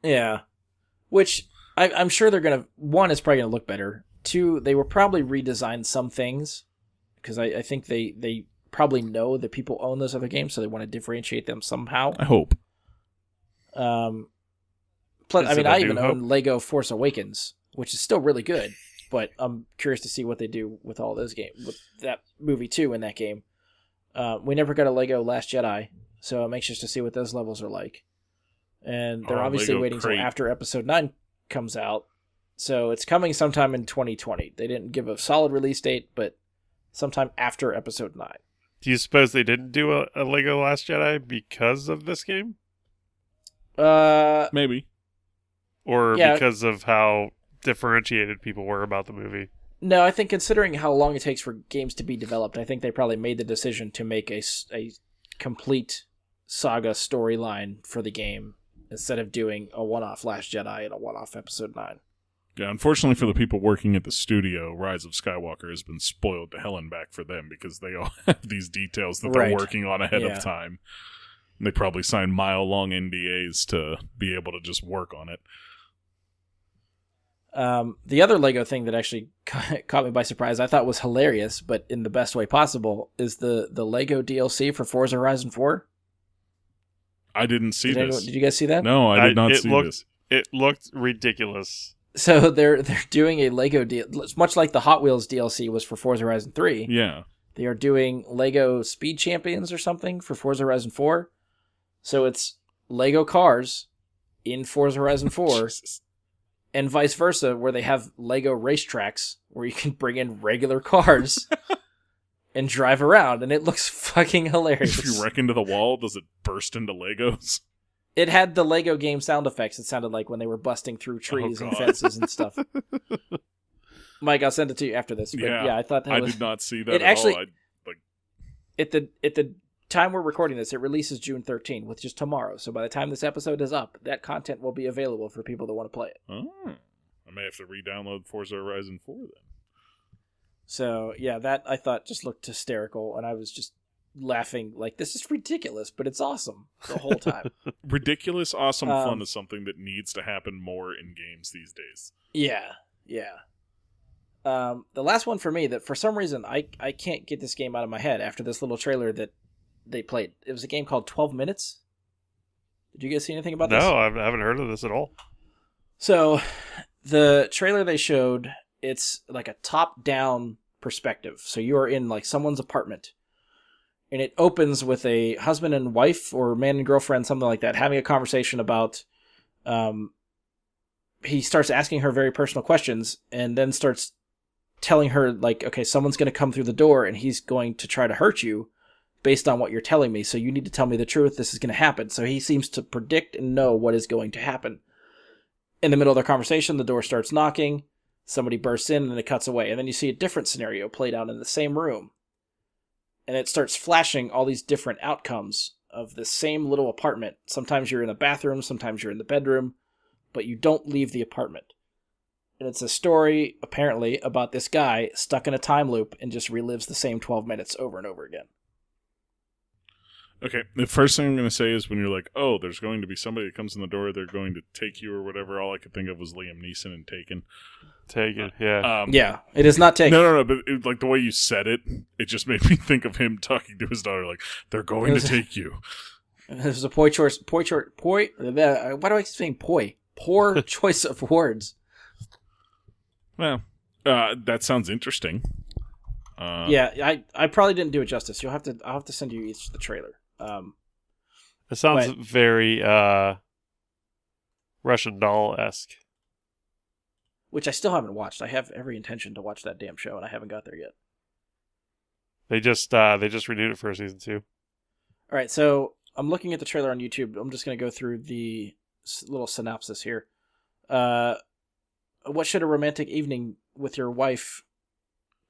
Yeah. Which I'm sure they're going to... 1, is probably going to look better. 2, they will probably redesign some things. Because I think they probably know that people own those other games, so they want to differentiate them somehow. I hope. Plus, I mean, I even own Lego Force Awakens, which is still really good. But I'm curious to see what they do with all those games, with that movie too in that game. We never got a Lego Last Jedi, so I'm anxious to see what those levels are like. And they're obviously Lego waiting until Crate. after Episode 9 comes out, so it's coming sometime in 2020. They didn't give a solid release date, but sometime after Episode 9. Do you suppose they didn't do a Lego Last Jedi because of this game? Maybe. Or Yeah. because of how differentiated people were about the movie? No, I think considering how long it takes for games to be developed, I think they probably made the decision to make a complete saga storyline for the game instead of doing a one-off Last Jedi and a one-off Episode 9. Yeah, unfortunately for the people working at the studio, Rise of Skywalker has been spoiled to hell and back for them because they all have these details that they're Right. working on ahead Yeah. of time. And they probably signed mile-long NDAs to be able to just work on it. The other Lego thing that actually caught me by surprise, I thought was hilarious, but in the best way possible, is the Lego DLC for Forza Horizon 4. I didn't see this. Did you guys see that? No, I did not see this. It looked ridiculous. So they're doing a Lego deal, much like the Hot Wheels DLC was for Forza Horizon 3. Yeah. They are doing Lego Speed Champions or something for Forza Horizon 4. So it's Lego cars in Forza Horizon 4. Jesus. And vice versa, where they have Lego racetracks where you can bring in regular cars and drive around, and it looks fucking hilarious. If you wreck into the wall, does it burst into Legos? It had the Lego game sound effects. It sounded like when they were busting through trees and God. fences and stuff. Mike, I'll send it to you after this. But yeah, I thought that I was... did not see that It at actually- all. At the time we're recording this, it releases June 13th, which is tomorrow. So by the time this episode is up, that content will be available for people that want to play it. I may have to re-download Forza Horizon 4 then. So yeah, that I thought just looked hysterical, and I was just laughing like, this is ridiculous, but it's awesome the whole time. Ridiculous, awesome fun is something that needs to happen more in games these days. Yeah. The last one for me that for some reason I can't get this game out of my head after this little trailer that they played. It was a game called 12 Minutes. Did you guys see anything about this? No, I haven't heard of this at all. So the trailer they showed, it's like a top-down perspective. So you are in like someone's apartment. And it opens with a husband and wife or man and girlfriend, something like that, having a conversation about... he starts asking her very personal questions and then starts telling her, like, okay, someone's going to come through the door and he's going to try to hurt you based on what you're telling me. So you need to tell me the truth. This is going to happen. So he seems to predict and know what is going to happen. In the middle of their conversation, the door starts knocking. Somebody bursts in and then it cuts away. And then you see a different scenario played out in the same room. And it starts flashing all these different outcomes of the same little apartment. Sometimes you're in a bathroom, sometimes you're in the bedroom, but you don't leave the apartment. And it's a story, apparently, about this guy stuck in a time loop and just relives the same 12 minutes over and over again. Okay, the first thing I'm going to say is when you're like, oh, there's going to be somebody that comes in the door, they're going to take you or whatever, all I could think of was Liam Neeson and Taken. Taken, yeah. Yeah, it is not Taken. No, but like the way you said it, it just made me think of him talking to his daughter like, they're going to take you. This is a why do I keep saying poi? Poor choice of words. Well, that sounds interesting. Yeah, I probably didn't do it justice. I'll have to send you each the trailer. It sounds very Russian Doll-esque. Which I still haven't watched. I have every intention to watch that damn show, and I haven't got there yet. They just renewed it for season 2. All right, so I'm looking at the trailer on YouTube. I'm just going to go through the little synopsis here. What should a romantic evening with your wife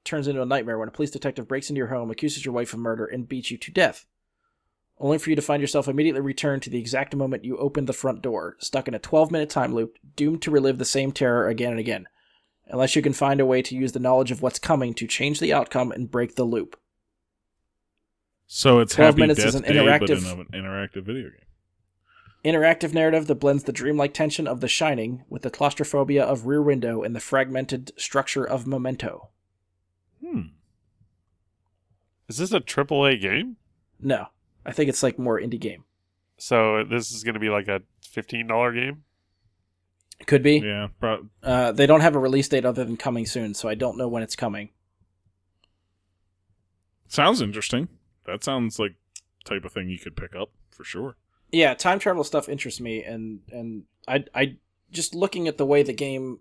turns into a nightmare when a police detective breaks into your home, accuses your wife of murder, and beats you to death, only for you to find yourself immediately returned to the exact moment you opened the front door, stuck in a 12-minute time loop, doomed to relive the same terror again and again, unless you can find a way to use the knowledge of what's coming to change the outcome and break the loop. So it's 12 Happy Minutes Death is an Day, but interactive- in an interactive video game. Interactive narrative that blends the dreamlike tension of The Shining with the claustrophobia of Rear Window and the fragmented structure of Memento. Is this a AAA game? No. I think it's like more indie game. So this is going to be like a $15 game? It could be. Yeah. They don't have a release date other than coming soon, so I don't know when it's coming. Sounds interesting. That sounds like the type of thing you could pick up, for sure. Yeah, time travel stuff interests me, and I just looking at the way the game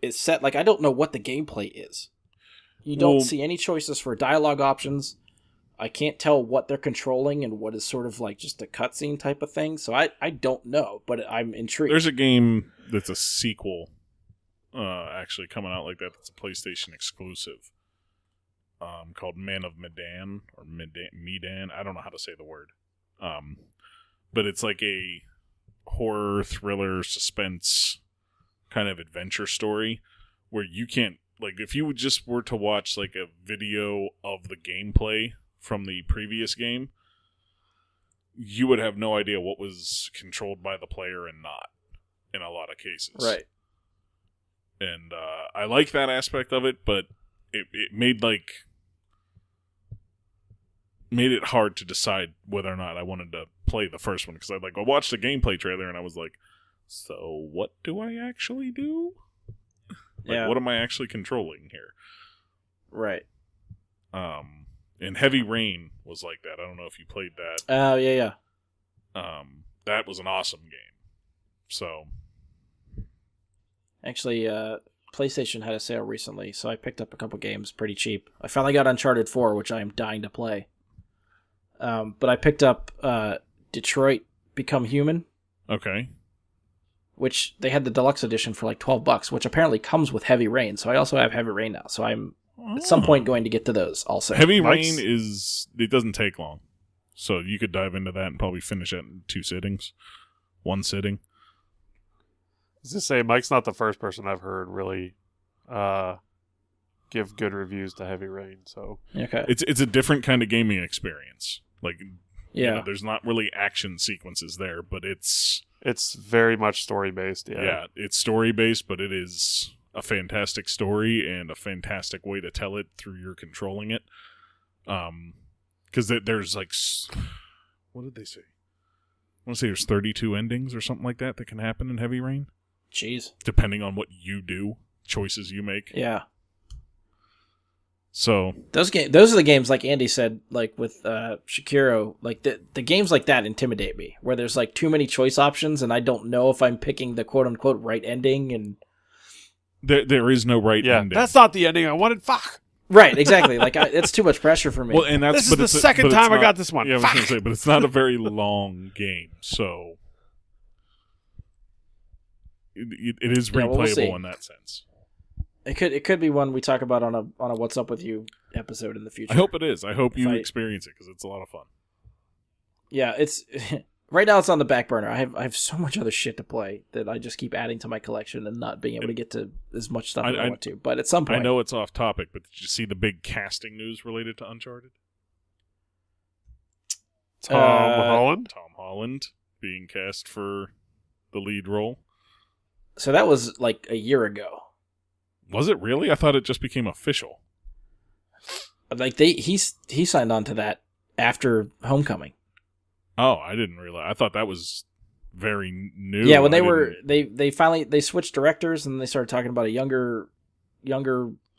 is set, like, I don't know what the gameplay is. You don't see any choices for dialogue options. I can't tell what they're controlling and what is sort of like just a cutscene type of thing, so I don't know, but I'm intrigued. There's a game that's a sequel actually coming out like that. That's a PlayStation exclusive called Man of Medan, or Medan. I don't know how to say the word. But it's like a horror, thriller, suspense kind of adventure story where you can't, like, if you just were to watch like a video of the gameplay from the previous game, you would have no idea what was controlled by the player and not, in a lot of cases. Right. And I like that aspect of it, but it made it hard to decide whether or not I wanted to play the first one, because I watched the gameplay trailer and I was like, so what do I actually do? What am I actually controlling here? Right. And Heavy Rain was like that. I don't know if you played that. Oh, yeah. That was an awesome game. So, actually, PlayStation had a sale recently, so I picked up a couple games pretty cheap. I finally got Uncharted 4, which I am dying to play. But I picked up Detroit Become Human. Okay. Which they had the deluxe edition for like $12, which apparently comes with Heavy Rain. So I also have Heavy Rain now. So I'm at some point going to get to those also. Heavy Rain it doesn't take long. So you could dive into that and probably finish it in 2 sittings. 1 sitting. I was going to say, Mike's not the first person I've heard really give good reviews to Heavy Rain. So okay. It's a different kind of gaming experience. Like, yeah, there's not really action sequences there, but it's very much story based. Yeah, it's story based, but it is a fantastic story and a fantastic way to tell it through your controlling it. Because there's like, what did they say? I want to say there's 32 endings or something like that can happen in Heavy Rain. Jeez. Depending on what you do, choices you make. Yeah. So those are the games, like Andy said, like with Shakiro, like the games like that intimidate me, where there's like too many choice options and I don't know if I'm picking the quote unquote right ending, and there is no right ending. That's not the ending I wanted. Fuck. Right, exactly. Like it's too much pressure for me. Well, and this is the second time I got this one. Yeah, I was going to say, but it's not a very long game, so it is replayable in that sense. It could be one we talk about on a What's Up With You episode in the future. I hope it is. I hope you experience it because it's a lot of fun. Yeah, it's right now it's on the back burner. I have so much other shit to play that I just keep adding to my collection and not being able to get to as much stuff as I want to. But at some point, I know it's off topic, but did you see the big casting news related to Uncharted? Tom Holland being cast for the lead role. So that was like a year ago. Was it really? I thought it just became official. Like he signed on to that after Homecoming. Oh, I didn't realize. I thought that was very new. Yeah, when they finally switched directors and they started talking about a younger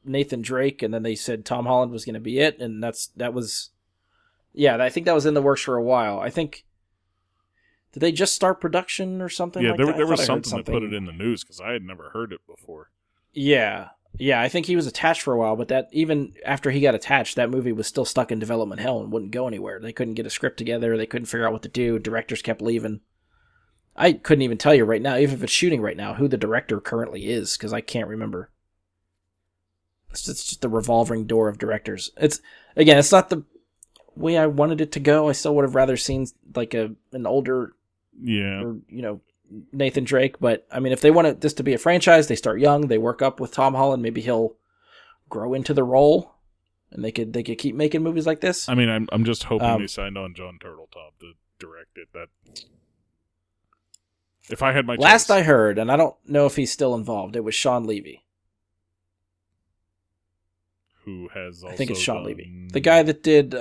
Nathan Drake, and then they said Tom Holland was going to be it, and that was I think that was in the works for a while. I think did they just start production or something? Yeah, like that? there was something that put it in the news because I had never heard it before. Yeah, I think he was attached for a while, but that even after he got attached, that movie was still stuck in development hell and wouldn't go anywhere. They couldn't get a script together. They couldn't figure out what to do. Directors kept leaving. I couldn't even tell you right now, even if it's shooting right now, who the director currently is, because I can't remember. It's just the revolving door of directors. It's not the way I wanted it to go. I still would have rather seen like an older, or, Nathan Drake, but I mean, if they want this to be a franchise, they start young, they work up with Tom Holland, maybe he'll grow into the role, and they could keep making movies like this. I mean, I'm just hoping they signed on John Turteltaub to direct it. That if I had my last choice. I heard, and I don't know if he's still involved, it was Sean Levy. Who has also I think it's Sean Levy, the guy that did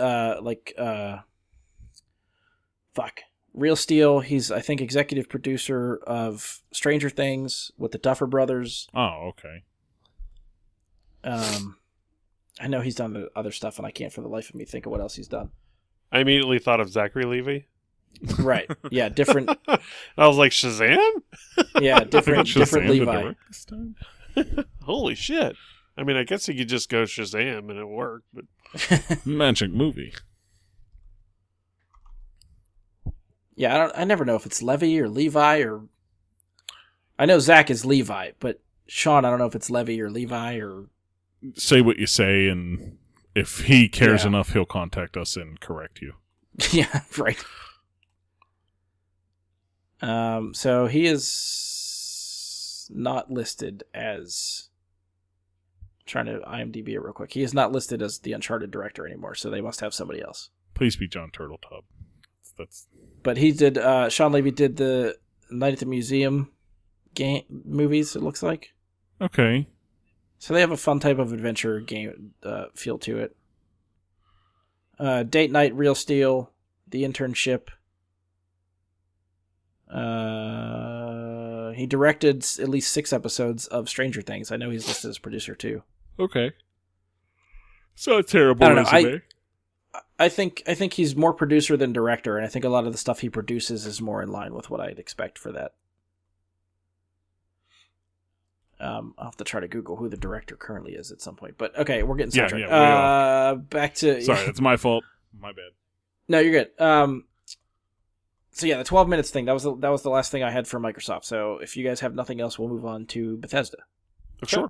Real Steel. He's, I think, executive producer of Stranger Things with the Duffer Brothers. Oh, okay. I know he's done other stuff, and I can't for the life of me think of what else he's done. I immediately thought of Zachary Levi. Right. Yeah, different. I was like, Shazam? Yeah, different Levi. Holy shit. I mean, I guess he could just go Shazam and it worked, but Magic movie. Yeah, I never know if it's Levi or Levi or. I know Zach is Levi, but Sean, I don't know if it's Levi or Levi or. Say what you say, and if he cares enough, he'll contact us and correct you. Yeah, right. So he is not listed as. Trying to IMDb it real quick. He is not listed as the Uncharted director anymore, so they must have somebody else. Please be John Turteltaub. But he did. Sean Levy did the Night at the Museum game movies. It looks like. Okay. So they have a fun type of adventure game feel to it. Date Night, Real Steel, The Internship. He directed at least 6 episodes of Stranger Things. I know he's listed as producer too. Okay. So a terrible resume. I think he's more producer than director, and I think a lot of the stuff he produces is more in line with what I'd expect for that. I'll have to try to Google who the director currently is at some point. But okay, we're getting sidetracked. Back to sorry, it's my fault. My bad. No, you're good. So yeah, the 12 minutes thing, that was the last thing I had for Microsoft. So if you guys have nothing else, we'll move on to Bethesda. Sure.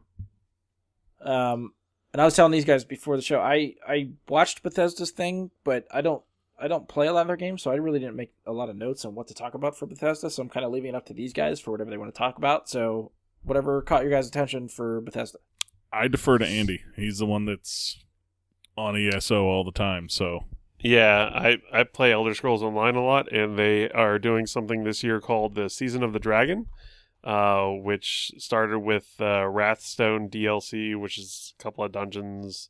And I was telling these guys before the show, I watched Bethesda's thing, but I don't play a lot of their games, so I really didn't make a lot of notes on what to talk about for Bethesda, so I'm kind of leaving it up to these guys for whatever they want to talk about. So whatever caught your guys' attention for Bethesda. I defer to Andy. He's the one that's on ESO all the time, so... Yeah, I play Elder Scrolls Online a lot, and they are doing something this year called the Season of the Dragon, which started with Wrathstone DLC, which is a couple of dungeons,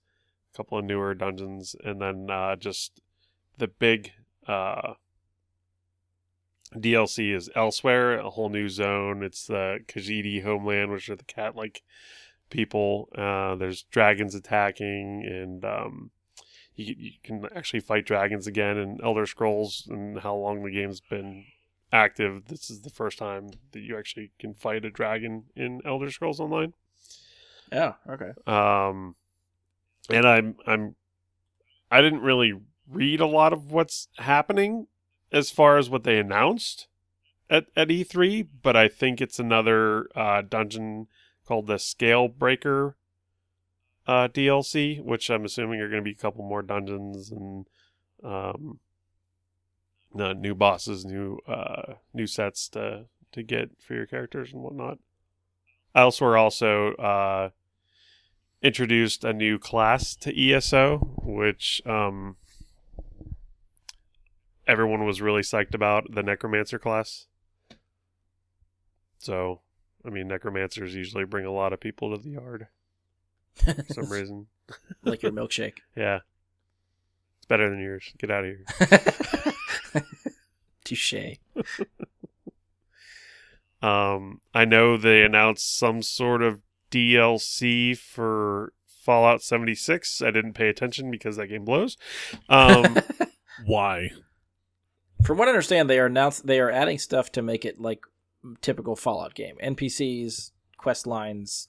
a couple of newer dungeons, and then just the big DLC is Elsewhere, a whole new zone. It's the Khajiit homeland, which are the cat-like people. There's dragons attacking, and you can actually fight dragons again in Elder Scrolls, and how long the game's been active. This is the first time that you actually can fight a dragon in Elder Scrolls Online. Oh, okay. And I didn't really read a lot of what's happening as far as what they announced at E3, but I think it's another dungeon called the Scale Breaker DLC, which I'm assuming are going to be a couple more dungeons and new bosses, new sets to get for your characters and whatnot. Elsewhere also introduced a new class to ESO, which everyone was really psyched about, the Necromancer class. So, I mean, Necromancers usually bring a lot of people to the yard for some reason. Like your milkshake. Yeah. It's better than yours. Get out of here. Touche. I know they announced some sort of DLC for Fallout 76. I didn't pay attention because that game blows. Why? From what I understand, they are adding stuff to make it like typical Fallout game. NPCs, quest lines,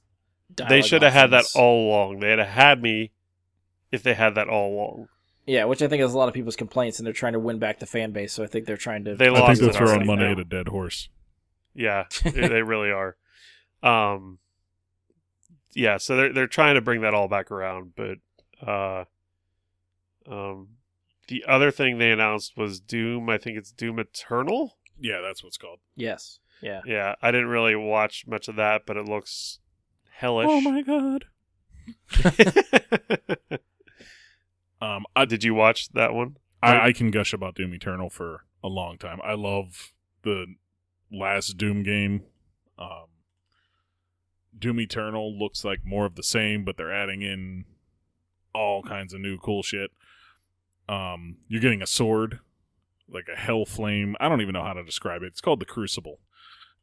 dialogue they should have had that options. all along. They'd have had me if they had that all along. Yeah, which I think is a lot of people's complaints, and they're trying to win back the fan base. So I think they're trying to. They I think lost they're it throwing already money now. at a dead horse. Yeah, they really are. Yeah, so they're trying to bring that all back around, but the other thing they announced was Doom. I think it's Doom Eternal. Yeah, that's what's called. Yes. Yeah. Yeah, I didn't really watch much of that, but it looks hellish. Oh my god. Did you watch that one? I can gush about Doom Eternal for a long time. I love the last Doom game. Doom Eternal looks like more of the same, but they're adding in all kinds of new cool shit. You're getting a sword, like a hell flame. I don't even know how to describe it. It's called the Crucible.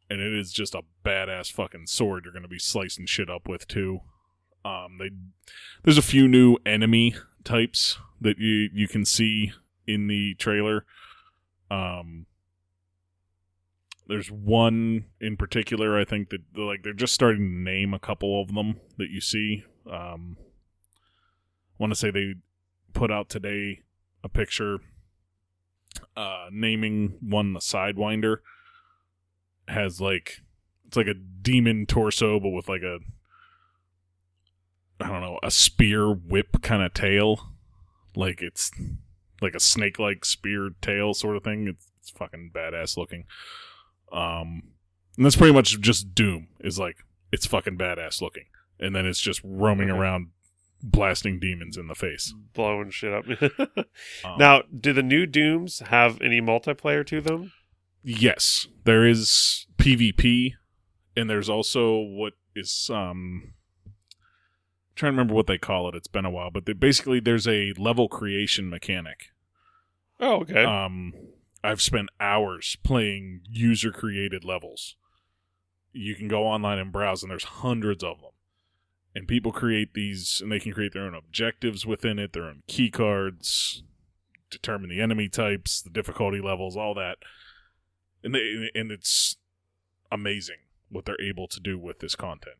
And it is just a badass fucking sword you're going to be slicing shit up with, too. There's a few new enemy types that you can see in the trailer. There's one in particular, I think, that they're just starting to name a couple of them that you see. I want to say they put out today a picture naming one the Sidewinder. Has it's like a demon torso, but with like a, I don't know, a spear whip kind of tail. Like it's like a snake-like spear tail sort of thing. It's fucking badass looking. And that's pretty much just Doom. Is like, it's fucking badass looking. And then it's just roaming around blasting demons in the face. Blowing shit up. Now, do the new Dooms have any multiplayer to them? Yes. There is PvP, and there's also what is trying to remember what they call it. It's been a while, but basically there's a level creation mechanic. Oh, okay. I've spent hours playing user-created levels. You can go online and browse, and there's hundreds of them. And people create these, and they can create their own objectives within it, their own key cards, determine the enemy types, the difficulty levels, all that. And it's amazing what they're able to do with this content.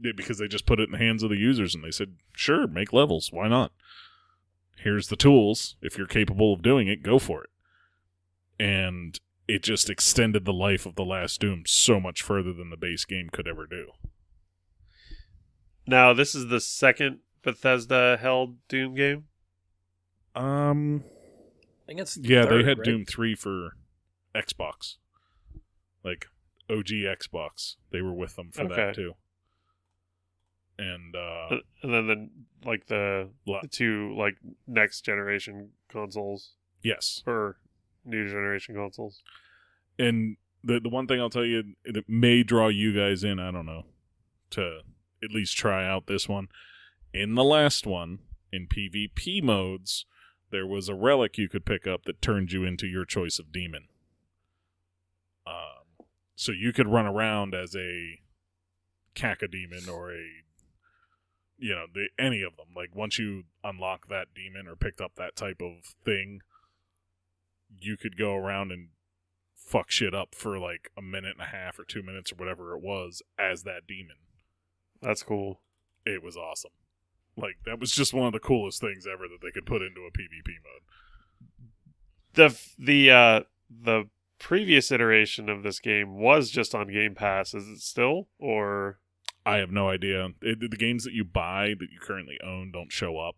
Because they just put it in the hands of the users, and they said, sure, make levels. Why not? Here's the tools. If you're capable of doing it, go for it. And it just extended the life of the last Doom so much further than the base game could ever do. Now, this is the second Bethesda held Doom game? I think it's Yeah, third, they had right? Doom 3 for Xbox. Like, OG Xbox. They were with them for that, too. And then the two next generation consoles. Yes. Or new generation consoles. And the one thing I'll tell you, it may draw you guys in, I don't know, to at least try out this one. In the last one, in PvP modes, there was a relic you could pick up that turned you into your choice of demon. So you could run around as a cacodemon or any of them. Like, once you unlock that demon or picked up that type of thing, you could go around and fuck shit up for like a minute and a half or 2 minutes or whatever it was as that demon. That's cool. It was awesome. Like, that was just one of the coolest things ever that they could put into a PvP mode. The previous iteration of this game was just on Game Pass. Is it still, or? I have no idea. The games that you buy that you currently own don't show up.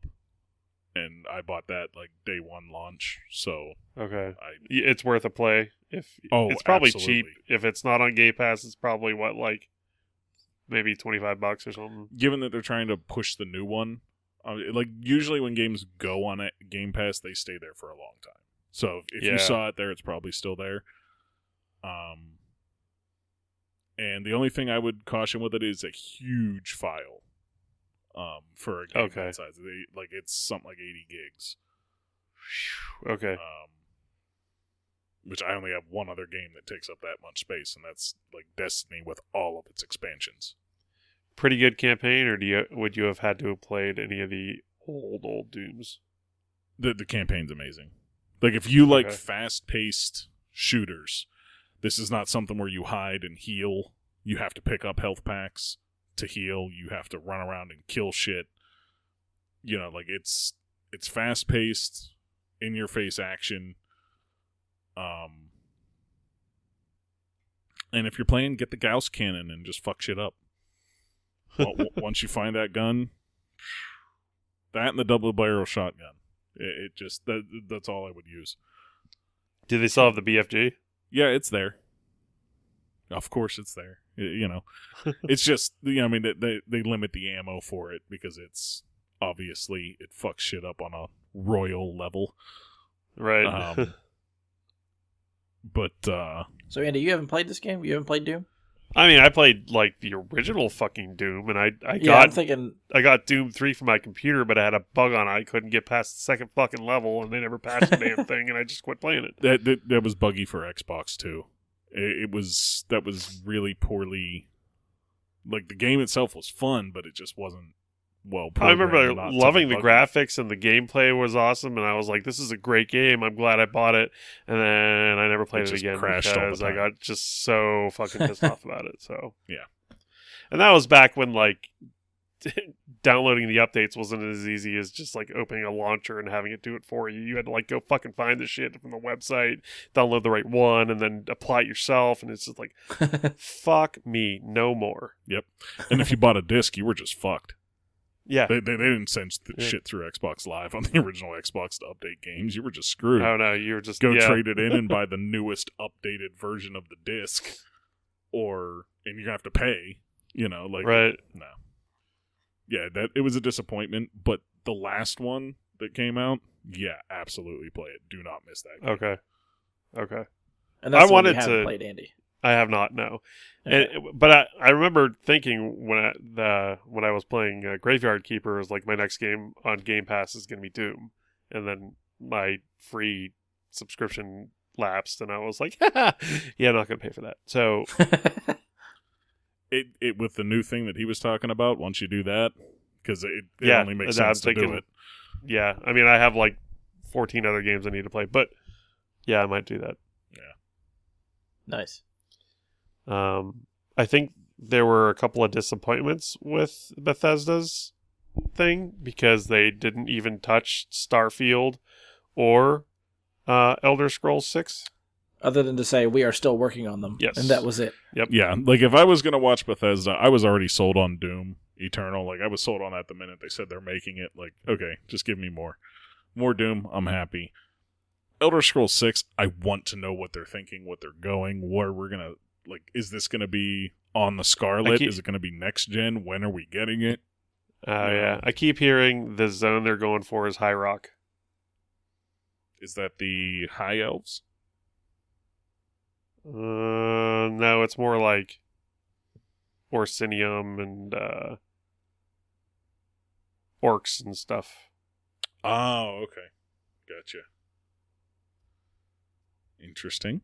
And I bought that like day one launch, so okay, it's worth a play. It's probably absolutely cheap. If it's not on Game Pass, it's probably like maybe $25 or something. Given that they're trying to push the new one, like usually when games go on Game Pass, they stay there for a long time. So if you saw it there, it's probably still there. And the only thing I would caution with it is a huge file. For a game that size, it's something like 80 gigs. Okay. Which I only have one other game that takes up that much space, and that's like Destiny with all of its expansions. Pretty good campaign, or would you have had to have played any of the old Dooms? The campaign's amazing. Like, if you like fast-paced shooters, this is not something where you hide and heal. You have to pick up health packs to heal. You have to run around and kill shit. Like, it's fast-paced, in-your-face action. And if you're playing, get the Gauss cannon and just fuck shit up. Once you find that gun, that and the double barrel shotgun. It just that's all I would use. Do they still have the BFG? Yeah, it's there. Of course, it's there. It's just they limit the ammo for it because it's obviously it fucks shit up on a royal level, right? But so Andy, you haven't played this game? You haven't played Doom? I mean, I played like the original fucking Doom, and I got Doom 3 for my computer, but I had a bug on it. I couldn't get past the second fucking level, and they never patched the damn thing, and I just quit playing it. That was buggy for Xbox too. That was really poorly. Like, the game itself was fun, but it just wasn't well programmed. I remember loving the graphics, and the gameplay was awesome, and I was like, "This is a great game. I'm glad I bought it." And then I never played it again because I got just so fucking pissed off about it. So yeah, and that was back when like downloading the updates wasn't as easy as just like opening a launcher and having it do it for you. You had to like go fucking find the shit from the website, download the right one, and then apply it yourself. And it's just like, fuck me, no more. Yep. And if you bought a disc, you were just fucked. Yeah. They didn't send shit through Xbox Live on the original Xbox to update games. You were just screwed. Oh no, you were just trade it in and buy the newest updated version of the disc, and you're gonna have to pay. Right. No. Yeah, it was a disappointment, but the last one that came out, yeah, absolutely play it. Do not miss that game. Okay. And that's why you haven't played, Andy. I have not, no. Okay. But I remember thinking when I was playing Graveyard Keeper, was like my next game on Game Pass is going to be Doom, and then my free subscription lapsed, and I was like, yeah, I'm not going to pay for that. So. It with the new thing that he was talking about, once you do that, because it only makes sense to do it. Yeah, I mean, I have like 14 other games I need to play, but yeah, I might do that. Yeah. Nice. I think there were a couple of disappointments with Bethesda's thing because they didn't even touch Starfield or Elder Scrolls 6. Other than to say, we are still working on them. Yes. And that was it. Yep. Yeah, like if I was going to watch Bethesda, I was already sold on Doom Eternal. Like, I was sold on that the minute they said they're making it. Like, okay, just give me more. More Doom, I'm happy. Elder Scrolls 6, I want to know what they're thinking, what they're going, where we're going to, like, is this going to be on the Scarlet? Is it going to be next gen? When are we getting it? Yeah. I keep hearing the zone they're going for is High Rock. Is that the High Elves? No, it's more like Orsinium and orcs and stuff. Oh, okay. Gotcha. Interesting.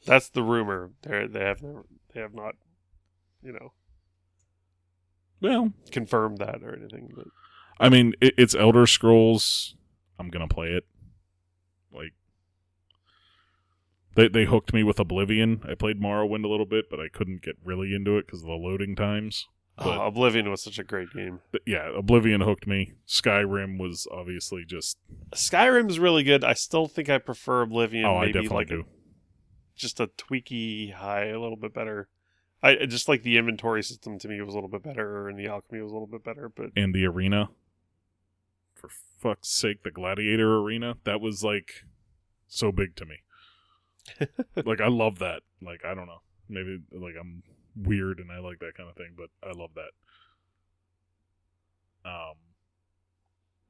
That's the rumor. They have not, Well, confirmed that or anything. But I mean, it's Elder Scrolls. I'm gonna play it. Like, they hooked me with Oblivion. I played Morrowind a little bit, but I couldn't get really into it because of the loading times. But, Oblivion was such a great game. yeah, Oblivion hooked me. Skyrim was obviously just... Skyrim's really good. I still think I prefer Oblivion. Oh, I maybe definitely do. Just a tweaky high, a little bit better. I just like the inventory system to me was a little bit better, and the alchemy was a little bit better. But And the arena. For fuck's sake, the Gladiator arena. That was, like, so big to me. Like, I love that. Like, I don't know. Maybe, like, I'm weird and I like that kind of thing, but I love that.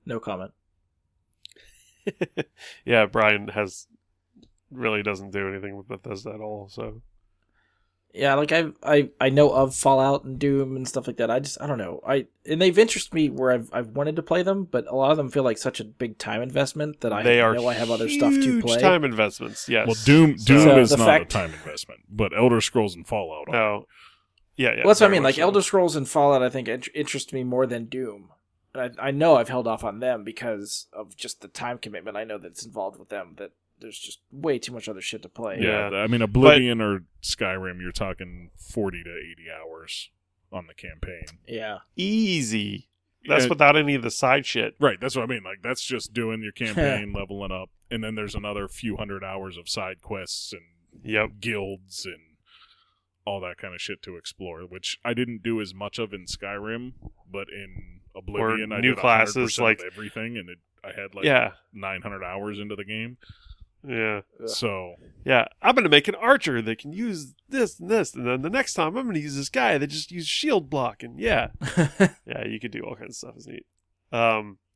No comment. yeah, Brian really doesn't do anything with Bethesda at all. So Yeah, like I know of Fallout and Doom and stuff like that. I don't know. And they've interested me where I've wanted to play them, but a lot of them feel like such a big time investment that I know I have other stuff to play. Time investments, yes. Well, Doom So is the not fact- a time investment, but Elder Scrolls and Fallout are. No. Yeah. Well, that's what I very mean. much Like so. Elder Scrolls and Fallout, I think interest me more than Doom. And I know I've held off on them because of just the time commitment. I know that's involved with them. That there's just way too much other shit to play. Yeah, Yeah. I mean, Oblivion or Skyrim, you're talking 40 to 80 hours on the campaign. Yeah. Easy. That's Yeah. without any of the side shit. Right, that's what I mean. Like, that's just doing your campaign, leveling up, and then there's another few hundred hours of side quests and Yep. guilds and all that kind of shit to explore, which I didn't do as much of in Skyrim, but in Oblivion, Or I new did 100% classes, like- of everything, and I had like Yeah. 900 hours into the game. Yeah. Ugh. So, Yeah. I'm going to make an archer that can use this and this. And then the next time I'm going to use this guy that just used shield block. And yeah. Yeah, you could do all kinds of stuff. It's neat.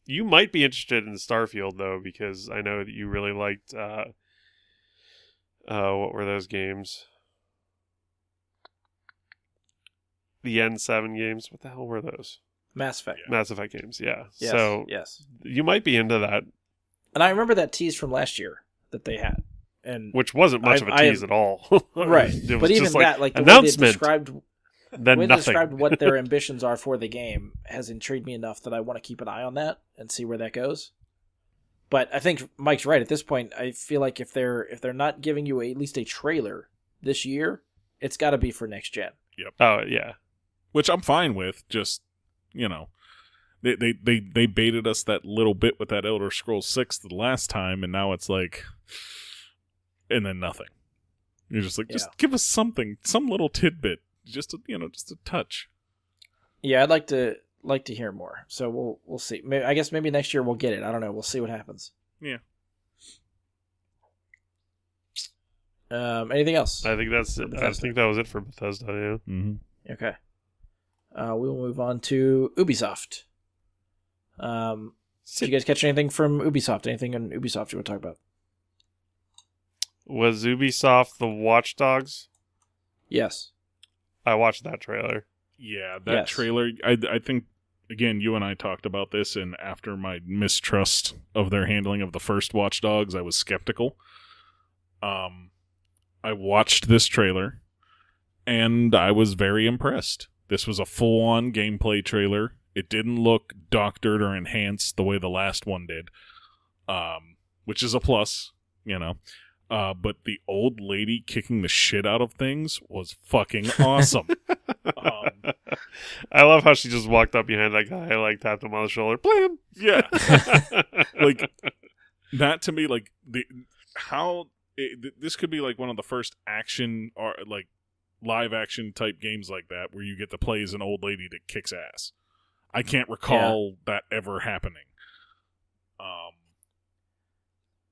You might be interested in Starfield, though, because I know that you really liked, what were those games? The N7 games. What the hell were those? Mass Effect. Mass Effect games, yeah. Yes, So yes. you might be into that, And I remember that tease from last year that they had. And which wasn't much of a tease at all. right. It was But even just that, like the way they announcement, described then the way they nothing. described what their ambitions are for the game has intrigued me enough that I want to keep an eye on that and see where that goes. But I think Mike's right. At this point, I feel like if they're not giving you at least a trailer this year, it's got to be for next gen. Oh yeah, which I'm fine with. Just, you know, they baited us that little bit with that Elder Scrolls 6 the last time, and now it's like, and then nothing. You're just like, just give us something, some little tidbit, just a touch. Yeah, I'd like to hear more. So we'll see. I guess maybe next year we'll get it. I don't know. We'll see what happens. Yeah. Anything else? I think that's it. I think that was it for Bethesda. Yeah. Mm-hmm. Okay. We will move on to Ubisoft. Did you guys catch anything from Ubisoft? Anything on Ubisoft you want to talk about? Was Ubisoft the Watch Dogs? Yes. I watched that trailer. Yeah, that Yes. trailer, I think, again, you and I talked about this, and after my mistrust of their handling of the first Watch Dogs, I was skeptical. I watched this trailer, and I was very impressed. This was a full-on gameplay trailer. It didn't look doctored or enhanced the way the last one did, which is a plus, you know. But the old lady kicking the shit out of things was fucking awesome. I love how she just walked up behind that guy, like tapped him on the shoulder. Blam! Yeah. Like, that to me, like, this could be like one of the first action or like live action type games like that where you get to play as an old lady that kicks ass. I can't recall that ever happening.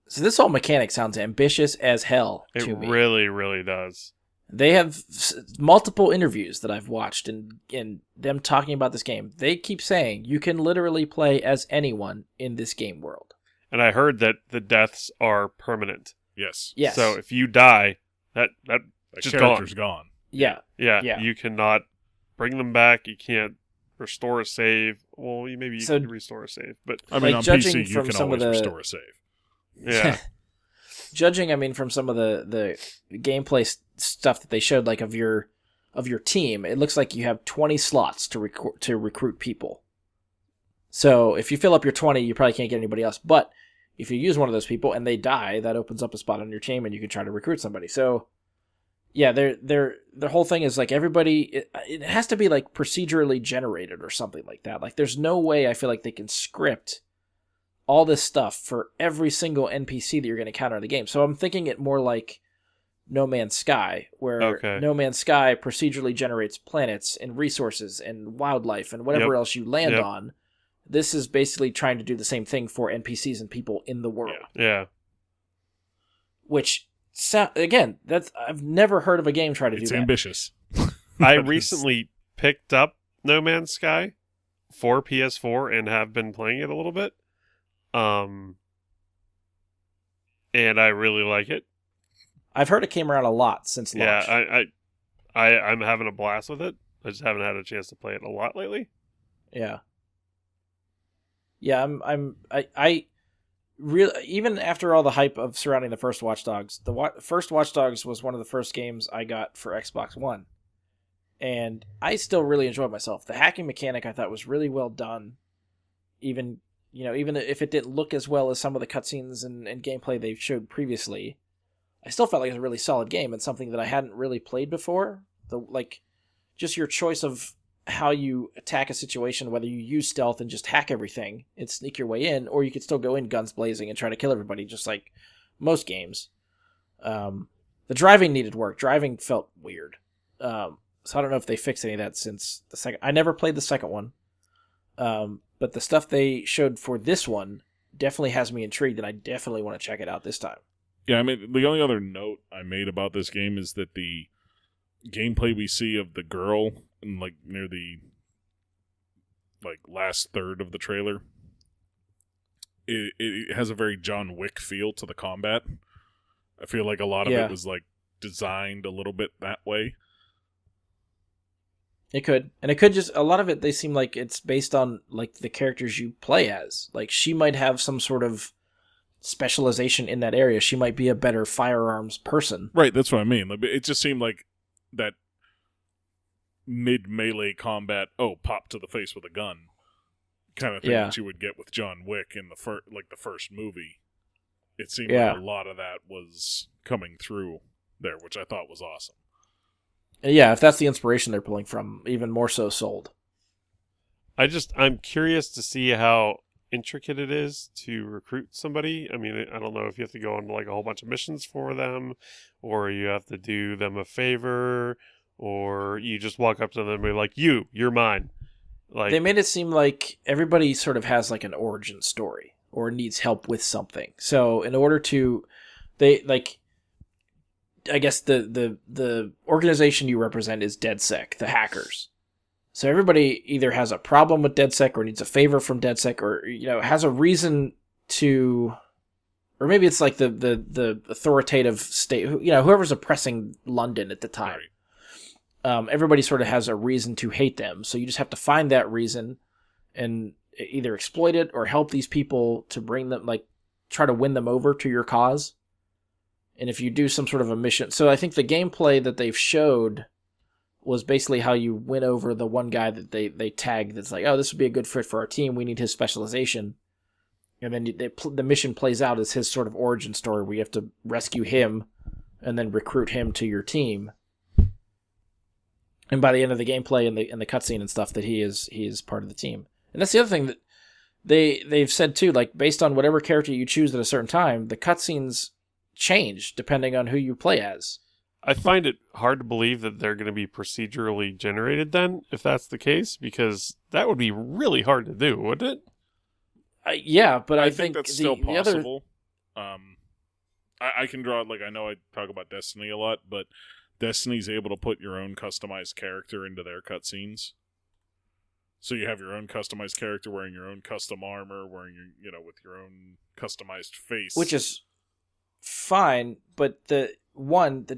So this whole mechanic sounds ambitious as hell It to me. really, really does. They have multiple interviews that I've watched and them talking about this game. They keep saying you can literally play as anyone in this game world. And I heard that the deaths are permanent. Yes. Yes. So if you die, that That just character's gone. yeah. yeah, Yeah. you cannot bring them back. You can't restore a save. Well, maybe you can restore a save, but I mean, Like, on judging PC, you from can some of always the- restore a save. yeah, Judging, I mean, from some of the gameplay stuff that they showed, like of your team, it looks like you have 20 slots to recruit people. So if you fill up your 20, you probably can't get anybody else. But if you use one of those people and they die, that opens up a spot on your team, and you can try to recruit somebody. So yeah, the whole thing is like everybody. It has to be like procedurally generated or something like that. Like there's no way I feel like they can script all this stuff for every single NPC that you're going to encounter in the game. So I'm thinking it more like No Man's Sky, where Okay. No Man's Sky procedurally generates planets and resources and wildlife and whatever Yep. else you land Yep. on. This is basically trying to do the same thing for NPCs and people in the world. yeah. Which, again, I've never heard of a game try to It's do that. ambitious. I That is- recently picked up No Man's Sky for PS4 and have been playing it a little bit. And I really like it. I've heard it came around a lot since launch. Yeah, I'm having a blast with it. I just haven't had a chance to play it a lot lately. Yeah. Yeah, I really, even after all the hype of surrounding the first Watch Dogs, first Watch Dogs was one of the first games I got for Xbox One. And I still really enjoyed myself. The hacking mechanic I thought was really well done. Even if it didn't look as well as some of the cutscenes and gameplay they showed previously, I still felt like it was a really solid game and something that I hadn't really played before. Just your choice of how you attack a situation, whether you use stealth and just hack everything and sneak your way in, or you could still go in guns blazing and try to kill everybody, just like most games. The driving needed work. Driving felt weird. So I don't know if they fixed any of that since the second. I never played the second one. But the stuff they showed for this one definitely has me intrigued, and I definitely want to check it out this time. Yeah, I mean, the only other note I made about this game is that the gameplay we see of the girl in, like, near the last third of the trailer, it has a very John Wick feel to the combat. I feel like a lot of it was designed a little bit that way. It could. And it could just, a lot of it, they seem like it's based on the characters you play as. Like, she might have some sort of specialization in that area. She might be a better firearms person. Right, that's what I mean. It just seemed like that mid-melee combat, pop to the face with a gun kind of thing that you would get with John Wick in the first movie. It seemed like a lot of that was coming through there, which I thought was awesome. Yeah, if that's the inspiration they're pulling from, even more so sold. I'm curious to see how intricate it is to recruit somebody. I mean, I don't know if you have to go on a whole bunch of missions for them, or you have to do them a favor, or you just walk up to them and be like, you're mine. They made it seem like everybody sort of has an origin story or needs help with something. So in order to, I guess the organization you represent is DedSec, the hackers. So everybody either has a problem with DedSec or needs a favor from DedSec, or has a reason to, or maybe it's like the authoritative state, whoever's oppressing London at the time. Right. Everybody sort of has a reason to hate them, so you just have to find that reason and either exploit it or help these people to bring them, try to win them over to your cause. And if you do some sort of a mission... So I think the gameplay that they've showed was basically how you win over the one guy that they tagged that's like, oh, this would be a good fit for our team. We need his specialization. And then the mission plays out as his sort of origin story where you have to rescue him and then recruit him to your team. And by the end of the gameplay and the cutscene and stuff, that he is part of the team. And that's the other thing that they've said too, based on whatever character you choose at a certain time, the cutscenes change depending on who you play as. I find it hard to believe that they're going to be procedurally generated then, if that's the case, because that would be really hard to do, wouldn't it? Yeah, but I think that's still the other... possible. I can draw, I know I talk about Destiny a lot, but Destiny's able to put your own customized character into their cutscenes. So you have your own customized character wearing your own custom armor, wearing with your own customized face. Which is fine, but the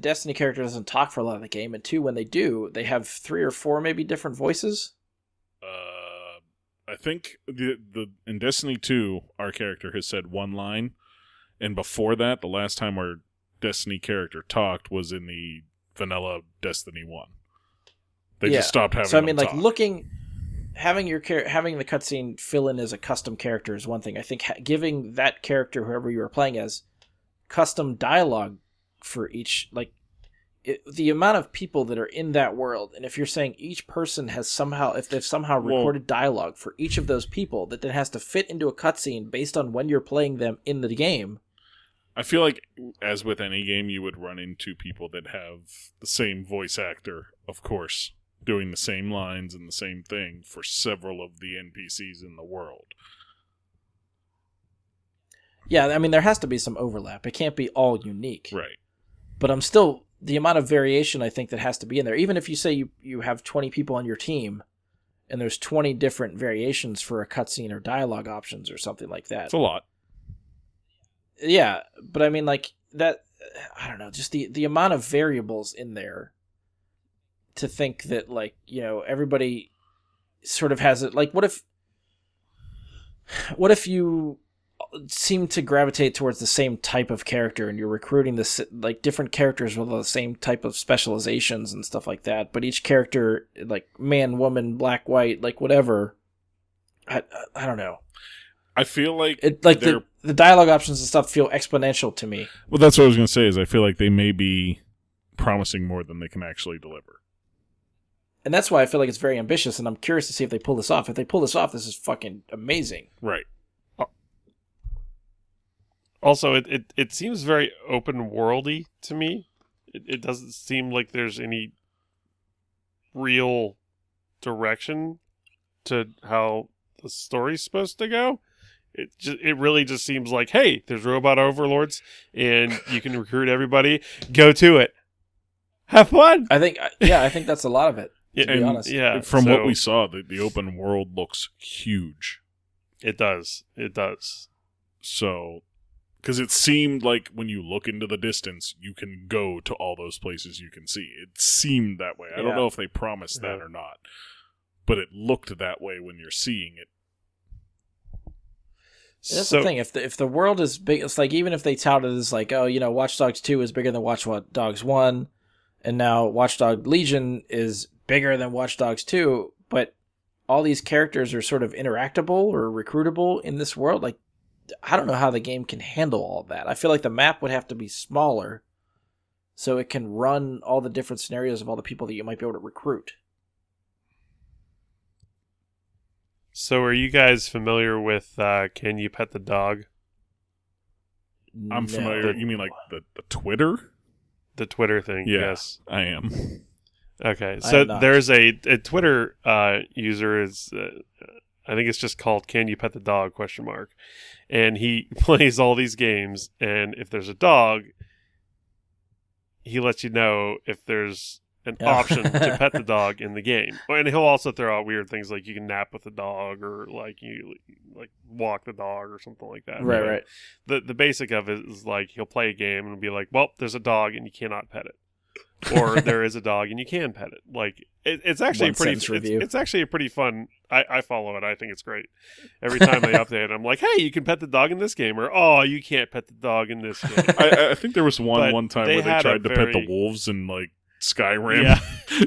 Destiny character doesn't talk for a lot of the game, and 2, when they do, they have 3 or 4 maybe different voices. I think in Destiny 2, our character has said one line, and before that, the last time our Destiny character talked was in the vanilla Destiny 1. They just stopped having. So I mean, them like talk. having the cutscene fill in as a custom character is one thing. I think giving that character, whoever you were playing as, custom dialogue for each, like the amount of people that are in that world, and if you're saying each person has if they've somehow recorded dialogue for each of those people that then has to fit into a cutscene based on when you're playing them in the game. I feel like, as with any game, you would run into people that have the same voice actor, of course, doing the same lines and the same thing for several of the NPCs in the world. Yeah, I mean, there has to be some overlap. It can't be all unique. Right. But the amount of variation I think that has to be in there, even if you say you have 20 people on your team, and there's 20 different variations for a cutscene or dialogue options or something like that. It's a lot. Yeah, but I mean, like, that, I don't know, just the amount of variables in there to think that, like, you know, everybody sort of has it. Like, what if you seem to gravitate towards the same type of character and you're recruiting this, like, different characters with the same type of specializations and stuff like that, but each character, like, man, woman, black, white, like, whatever, I don't know. I feel like the dialogue options and stuff feel exponential to me. Well, that's what I was going to say, is I feel like they may be promising more than they can actually deliver. And that's why I feel like it's very ambitious, and I'm curious to see if they pull this off. If they pull this off, this is fucking amazing. Right. Also, it seems very open worldy to me. It doesn't seem like there's any real direction to how the story's supposed to go. It really just seems like, hey, there's robot overlords, and you can recruit everybody. Go to it. Have fun. I think that's a lot of it. To be honest, yeah. From what we saw, the open world looks huge. It does. So, because it seemed like when you look into the distance, you can go to all those places you can see. It seemed that way. I don't know if they promised that or not, but it looked that way when you're seeing it. That's the thing. If the world is big, it's like, even if they tout it as like, oh, you know, Watch Dogs 2 is bigger than Watch Dogs 1, and now Watch Dogs Legion is bigger than Watch Dogs 2, but all these characters are sort of interactable or recruitable in this world. Like, I don't know how the game can handle all that. I feel like the map would have to be smaller so it can run all the different scenarios of all the people that you might be able to recruit. So are you guys familiar with Can You Pet the Dog? I'm familiar. You mean like the Twitter? The Twitter thing, yes. I am. Okay, so there's a Twitter user, is I think it's just called Can You Pet the Dog? ? And he plays all these games, and if there's a dog, he lets you know if there's an option to pet the dog in the game. And he'll also throw out weird things like you can nap with the dog, or like you like walk the dog or something like that. Right. The basic of it is like he'll play a game and be like, well, there's a dog and you cannot pet it. Or there is a dog and you can pet it. Like it's actually it's actually a pretty fun. I follow it. I think it's great. Every time they update it, I'm like, hey, you can pet the dog in this game, or oh, you can't pet the dog in this game. I think there was one time where they tried to pet the wolves in like Skyrim. Yeah.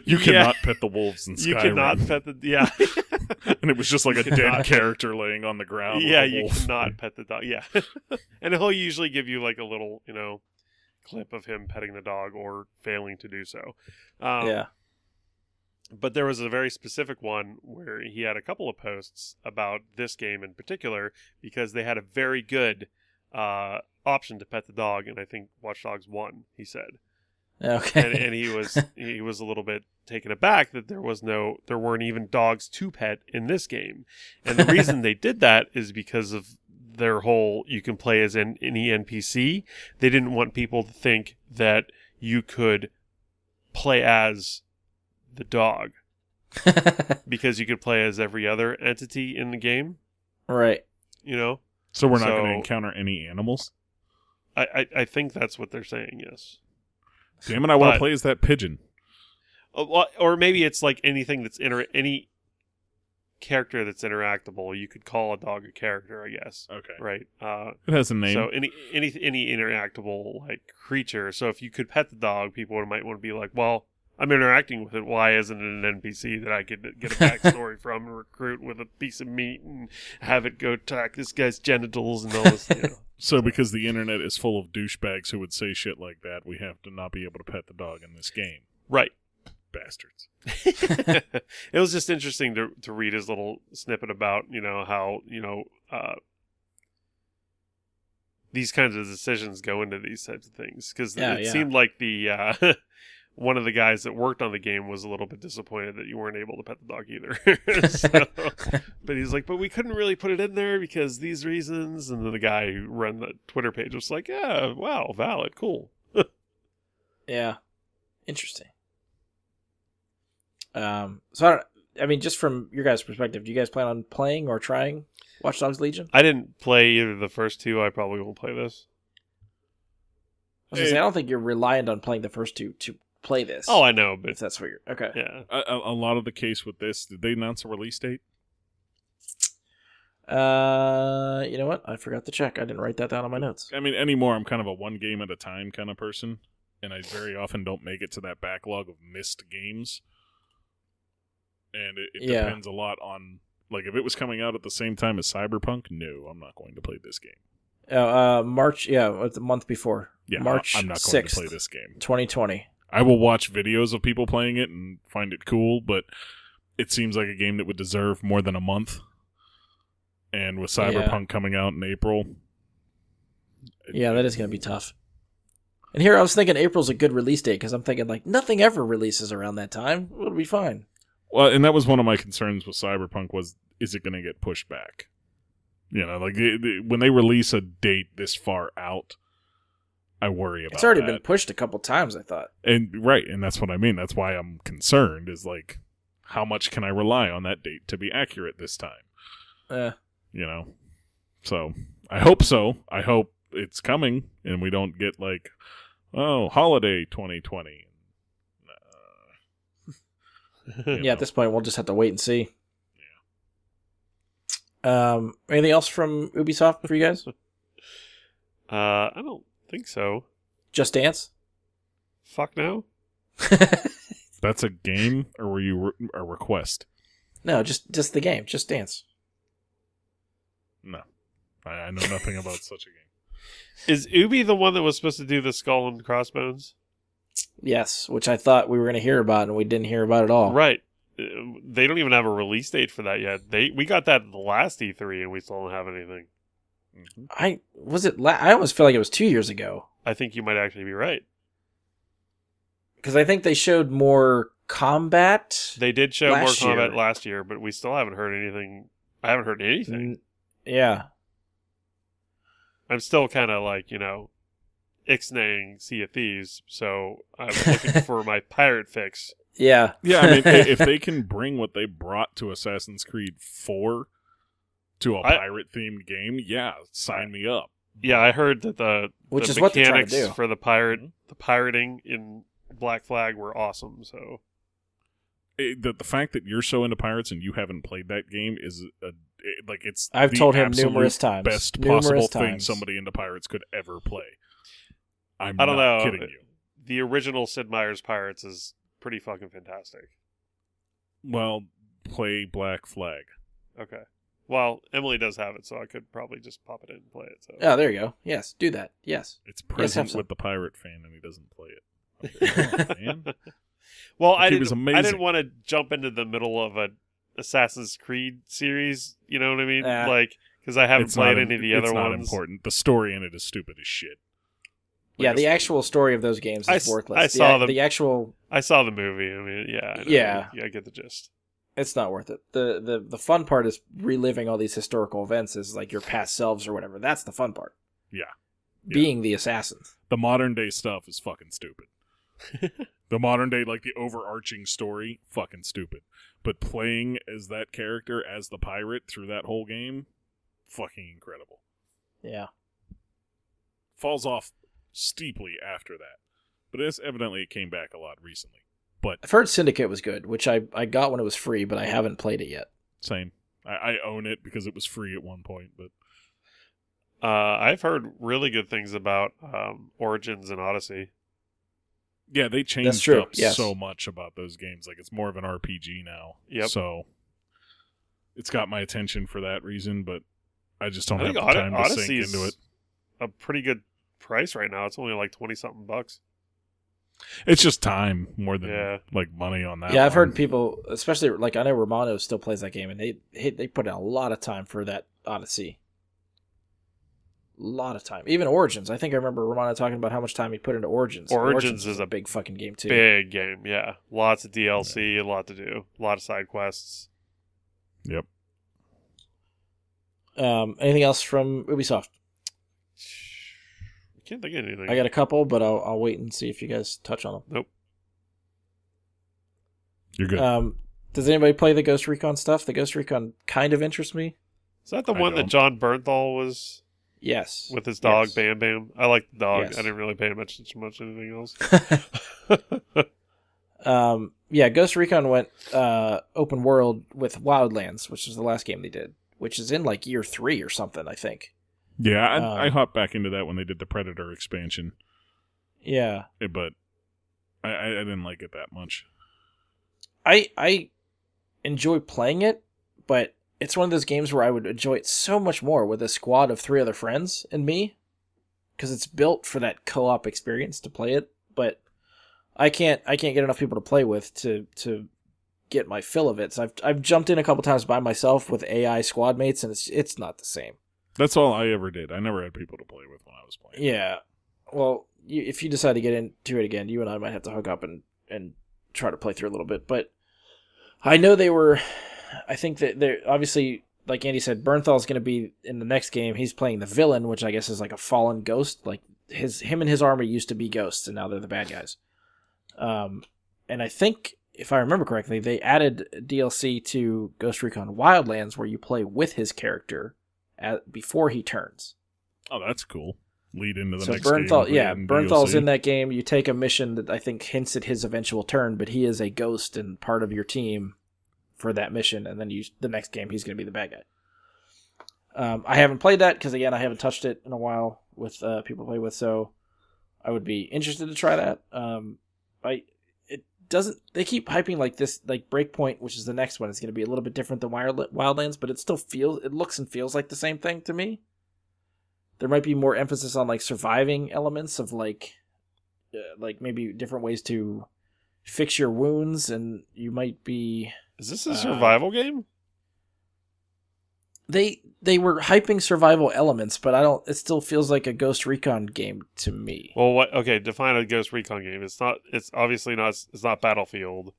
You cannot pet the wolves in Skyrim. You cannot pet the and it was just like a dead character laying on the ground. Yeah, you cannot pet the dog. Yeah. And he'll usually give you like a little, clip of him petting the dog or failing to do so. But there was a very specific one where he had a couple of posts about this game in particular because they had a very good option to pet the dog, and I think Watch Dogs 1, he said. Okay. And he was a little bit taken aback that there weren't even dogs to pet in this game. And the reason they did that is because of their whole you can play as any NPC. They didn't want people to think that you could play as the dog because you could play as every other entity in the game. Right. So we're not going to encounter any animals? I think that's what they're saying. Yes. Damn it! I want to play as that pigeon. Or maybe it's like anything that's any character that's interactable. You could call a dog a character, I guess. Okay. Right. It has a name. So any interactable like creature. So if you could pet the dog, people might want to be like, well, I'm interacting with it. Why isn't it an NPC that I could get a backstory from and recruit with a piece of meat and have it go attack this guy's genitals and all this? So because the internet is full of douchebags who would say shit like that, we have to not be able to pet the dog in this game. Right. Bastards. It was just interesting to read his little snippet about, how, these kinds of decisions go into these types of things. Because it seemed like the one of the guys that worked on the game was a little bit disappointed that you weren't able to pet the dog either. But he's like, but we couldn't really put it in there because these reasons. And then the guy who ran the Twitter page was like, yeah, wow, valid, cool. Yeah. Interesting. So I mean, just from your guys' perspective, do you guys plan on playing or trying Watch Dogs Legion? I didn't play either of the first two. I probably won't play this. I was gonna say, I don't think you're reliant on playing the first two to play this. Oh, I know, but if that's what you're okay. Yeah, a lot of the case with this, did they announce a release date? You know what? I forgot to check. I didn't write that down on my notes. I mean, anymore, I'm kind of a one game at a time kind of person, and I very often don't make it to that backlog of missed games. And it depends a lot on, like, if it was coming out at the same time as Cyberpunk, no, I'm not going to play this game. March, it's a month before. Yeah, March I'm not going 6th, to play this game. 2020. I will watch videos of people playing it and find it cool, but it seems like a game that would deserve more than a month. And with Cyberpunk coming out in April... that is going to be tough. And here I was thinking April's a good release date, because I'm thinking, like, nothing ever releases around that time. It'll be fine. Well, and that was one of my concerns with Cyberpunk was, is it going to get pushed back? Like, when they release a date this far out, I worry about it. It's already been pushed a couple times, I thought. And that's what I mean. That's why I'm concerned, is, like, how much can I rely on that date to be accurate this time? So, I hope so. I hope it's coming, and we don't get, like, holiday 2020. At this point, we'll just have to wait and see. Anything else from Ubisoft for you guys? I don't think so. Just Dance? Fuck no. That's a game, or were you a request? No, just the game. Just Dance. No. I know nothing about such a game. Is Ubi the one that was supposed to do the Skull and Crossbones? Yes, which I thought we were going to hear about, and we didn't hear about at all. Right. They don't even have a release date for that yet. We got that at the last E3, and we still don't have anything. I almost feel like it was 2 years ago. I think you might actually be right. Because I think they showed more combat. They did show more combat last year, but we still haven't heard anything. I haven't heard anything. Yeah. I'm still kind of like, ixnaying Sea of Thieves, so I'm looking for my pirate fix. Yeah. Yeah, I mean, if they can bring what they brought to Assassin's Creed 4 to a pirate-themed game, sign me up. Yeah, I heard that the mechanics for the pirating in Black Flag were awesome, so... The fact that you're so into pirates and you haven't played that game is it's I've told him numerous times. Best possible thing somebody into pirates could ever play. I don't know. Kidding you. The original Sid Meier's Pirates is pretty fucking fantastic. Well, play Black Flag. Okay. Well, Emily does have it, so I could probably just pop it in and play it. So. Oh, there you go. Yes, do that. Yes. It's present with the pirate fan, and he doesn't play it. Man. Well, I didn't want to jump into the middle of a Assassin's Creed series. You know what I mean? Because I haven't played any of the other ones. It's not important. The story in it is stupid as shit. The actual story of those games is worthless. I saw the movie. I mean, I get the gist. It's not worth it. The fun part is reliving all these historical events as like your past selves or whatever. That's the fun part. Yeah. Being the assassins. The modern day stuff is fucking stupid. The modern day, like the overarching story, fucking stupid. But playing as that character, as the pirate through that whole game, fucking incredible. Yeah. falls off steeply after that. But evidently it came back a lot recently. But I've heard Syndicate was good, which I got when it was free, but I haven't played it yet. same. I own it because it was free at one point. But I've heard really good things about Origins and Odyssey. yeah, they changed true, up yes. so much about those games. Like, it's more of an RPG now. Yep. So it's got my attention for that reason, but I just don't I have think the time to Odyssey sink is into it. a pretty good price right now. It's only like $20-something bucks. It's just time more than Yeah. like money on that. Yeah, I've one. heard people, especially like I know Romano still plays that game, and they put in a lot of time for that Odyssey. A lot of time. Even Origins. I think I remember Romano talking about how much time he put into Origins. Origins is a big fucking game too. Big game, yeah. Lots of DLC, a lot to do, a lot of side quests. Yep. Anything else from Ubisoft? I can't think of anything. I got a couple, but I'll wait and see if you guys touch on them. Nope. You're good. Does anybody play the Ghost Recon stuff? The Ghost Recon kind of interests me. Is that the I one that don't. John Bernthal was Yes. with his dog, Yes. Bam Bam? I like the dog. Yes. I didn't really pay much anything else. Yeah, Ghost Recon went open world with Wildlands, which is the last game they did, which is in like year 3 or something, I think. Yeah, I hopped back into that when they did the Predator expansion. Yeah. But I didn't like it that much. I enjoy playing it, but it's one of those games where I would enjoy it so much more with a squad of 3 other friends and me, because it's built for that co-op experience to play it. But I can't get enough people to play with to get my fill of it. So I've jumped in a couple times by myself with AI squad mates, and it's not the same. That's all I ever did. I never had people to play with when I was playing. Yeah. Well, if you decide to get into it again, you and I might have to hook up and try to play through a little bit. But I know I think that they're obviously, like Andy said, Bernthal's going to be in the next game. He's playing the villain, which I guess is like a fallen ghost. Like him and his army used to be ghosts, and now they're the bad guys. And I think, if I remember correctly, they added DLC to Ghost Recon Wildlands where you play with his character before he turns. Oh, that's cool. Lead into the So next game. Bernthal's in that game. You take a mission that I think hints at his eventual turn, but he is a ghost and part of your team for that mission, and then the next game he's going to be the bad guy. I haven't played that because, again, I haven't touched it in a while with people to play with, so I would be interested to try that. They keep hyping like this, like Breakpoint, which is the next one, is going to be a little bit different than Wildlands, but it looks and feels like the same thing to me. There might be more emphasis on like surviving elements of like maybe different ways to fix your wounds, and you might be. Is this a survival game? They were hyping survival elements, but it still feels like a Ghost Recon game to me. Well, what? Okay, define a Ghost Recon game. It's not. It's obviously not. It's not Battlefield.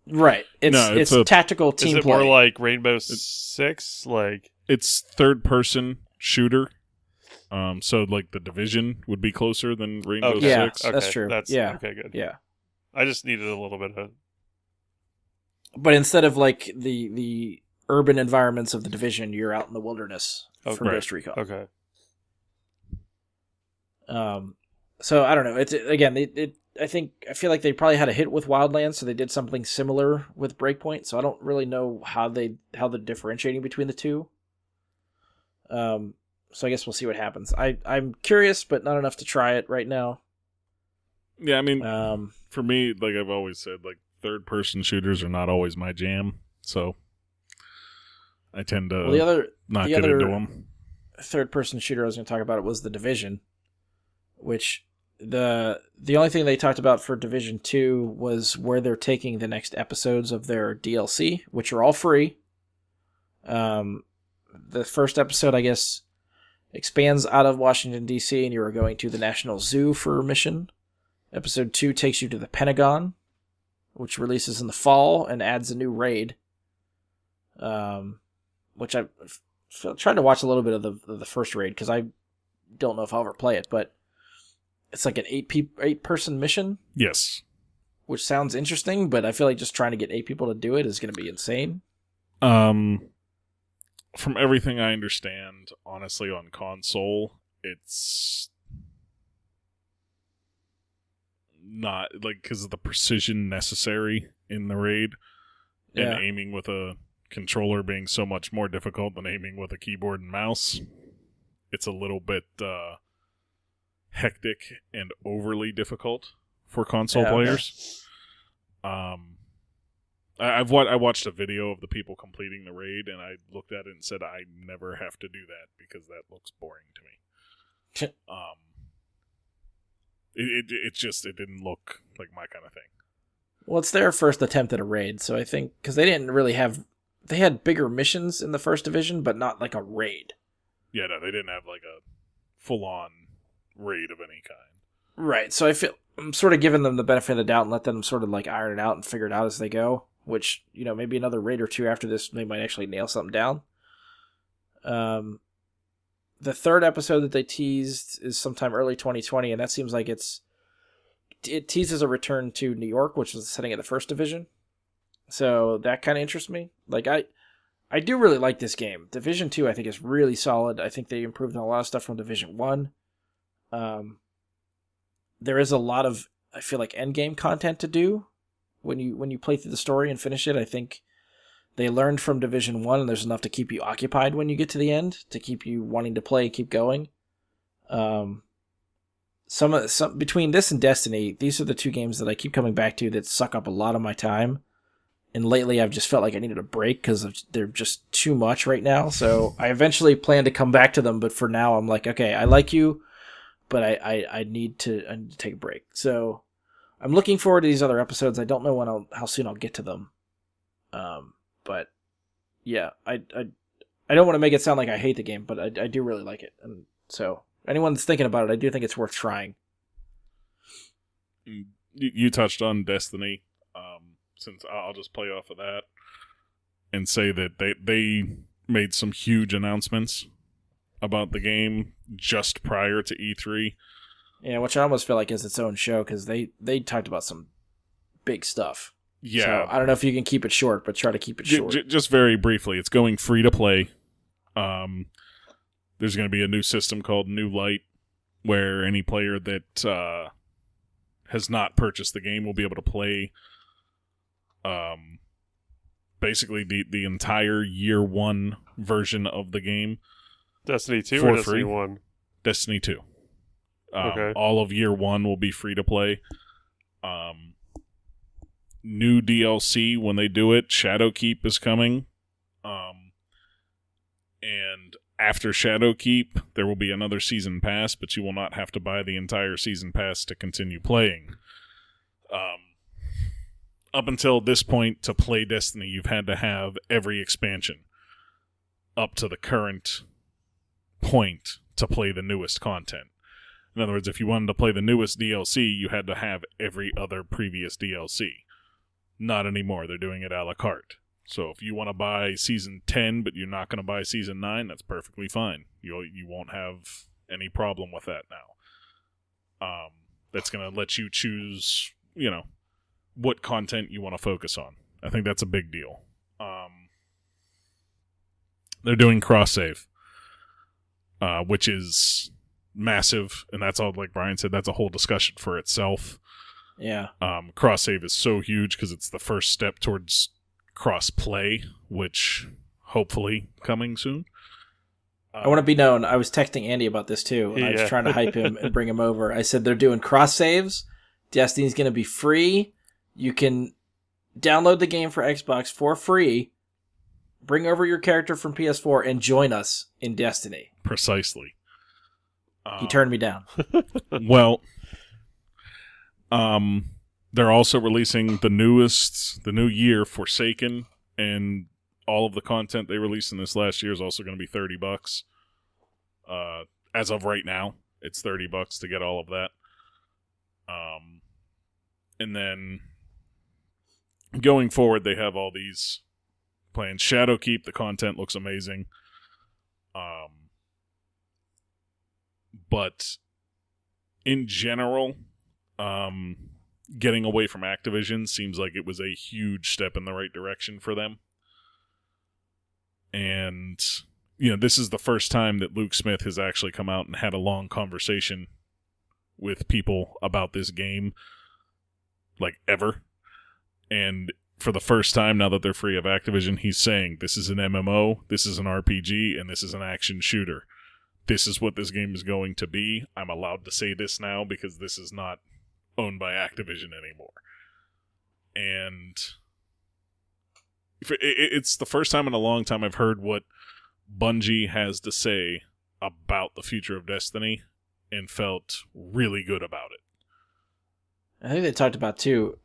Right. It's a tactical team play. Is it play. more like Rainbow Six? Like it's third-person shooter. So like the Division would be closer than Rainbow Yeah, Six. Okay, that's true. Yeah. Okay, good. Yeah. I just needed a little bit of. But instead of like the urban environments of the Division, you're out in the wilderness for right. Ghost Recon. Okay. So I don't know. It's again. I feel like they probably had a hit with Wildlands, so they did something similar with Breakpoint. So I don't really know how they're differentiating between the two. So I guess we'll see what happens. I'm curious, but not enough to try it right now. Yeah, I mean, for me, like I've always said, like third-person shooters are not always my jam. So I tend to not get into them. Third-person shooter I was going to talk about was The Division, which the only thing they talked about for Division 2 was where they're taking the next episodes of their DLC, which are all free. The first episode, I guess, expands out of Washington, D.C., and you are going to the National Zoo for a mission. Episode 2 takes you to the Pentagon, which releases in the fall and adds a new raid. Which I've tried to watch a little bit of the first raid, because I don't know if I'll ever play it, but it's like an 8-person mission. Yes. Which sounds interesting, but I feel like just trying to get 8 people to do it is going to be insane. From everything I understand, honestly, on console, it's not like because of the precision necessary in the raid, and Yeah. aiming with a controller being so much more difficult than aiming with a keyboard and mouse. It's a little bit hectic and overly difficult for console Yeah, okay. players. I watched a video of the people completing the raid, and I looked at it and said, I never have to do that because that looks boring to me. It didn't look like my kind of thing. Well, it's their first attempt at a raid, so I think because they didn't really have, they had bigger missions in the first division, but not like a raid. Yeah, no, they didn't have like a full-on raid of any kind. Right. So I feel I'm sort of giving them the benefit of the doubt and let them sort of like iron it out and figure it out as they go. Which, you know, maybe another raid or two after this, they might actually nail something down. The third episode that they teased is sometime early 2020, and that seems like it teases a return to New York, which was the setting of the first division. So that kind of interests me. Like I do really like this game. Division 2 I think is really solid. I think they improved on a lot of stuff from Division 1. There is a lot of, I feel like, endgame content to do when you play through the story and finish it. I think they learned from Division 1, and there's enough to keep you occupied when you get to the end, to keep you wanting to play, keep going. Some between this and Destiny, these are the two games that I keep coming back to that suck up a lot of my time. And lately I've just felt like I needed a break because they're just too much right now. So I eventually plan to come back to them, but for now I'm like, okay, I like you, but I need to take a break. So I'm looking forward to these other episodes. I don't know how soon I'll get to them. But yeah, I don't want to make it sound like I hate the game, but I do really like it. And so anyone that's thinking about it, I do think it's worth trying. You touched on Destiny, since I'll just play off of that and say that they made some huge announcements about the game just prior to E3. Yeah, which I almost feel like is its own show because they talked about some big stuff. Yeah. So I don't know if you can keep it short, but try to keep it short. Just very briefly, it's going free to play. There's going to be a new system called New Light, where any player that has not purchased the game will be able to play basically the entire year one version of the game. Destiny 2 for or Destiny free. 1? Destiny 2. Okay. All of year one will be free to play. New DLC when they do it. Shadowkeep is coming. And after Shadowkeep, there will be another season pass, but you will not have to buy the entire season pass to continue playing. Up until this point, to play Destiny, you've had to have every expansion up to the current point to play the newest content. In other words, if you wanted to play the newest DLC, you had to have every other previous DLC. Not anymore. They're doing it a la carte. So if you want to buy Season 10, but you're not going to buy Season 9, that's perfectly fine. You won't have any problem with that now. That's going to let you choose, what content you want to focus on. I think that's a big deal. They're doing cross-save, which is massive, and that's all, like Brian said, that's a whole discussion for itself. Yeah. Cross-save is so huge because it's the first step towards cross-play, which hopefully coming soon. I want to be known, I was texting Andy about this too, and I was trying to hype him and bring him over. I said they're doing cross-saves. Destiny's going to be free. You can download the game for Xbox for free, bring over your character from PS4, and join us in Destiny. Precisely. He turned me down. Well, they're also releasing the new year, Forsaken, and all of the content they released in this last year is also going to be $30. As of right now, it's $30 to get all of that. And then going forward, they have all these plans. Shadowkeep, the content looks amazing. But in general, getting away from Activision seems like it was a huge step in the right direction for them. And, this is the first time that Luke Smith has actually come out and had a long conversation with people about this game. like ever. And for the first time, now that they're free of Activision, he's saying this is an MMO, this is an RPG, and this is an action shooter. This is what this game is going to be. I'm allowed to say this now because this is not owned by Activision anymore. And it's the first time in a long time I've heard what Bungie has to say about the future of Destiny and felt really good about it. I think they talked about, too,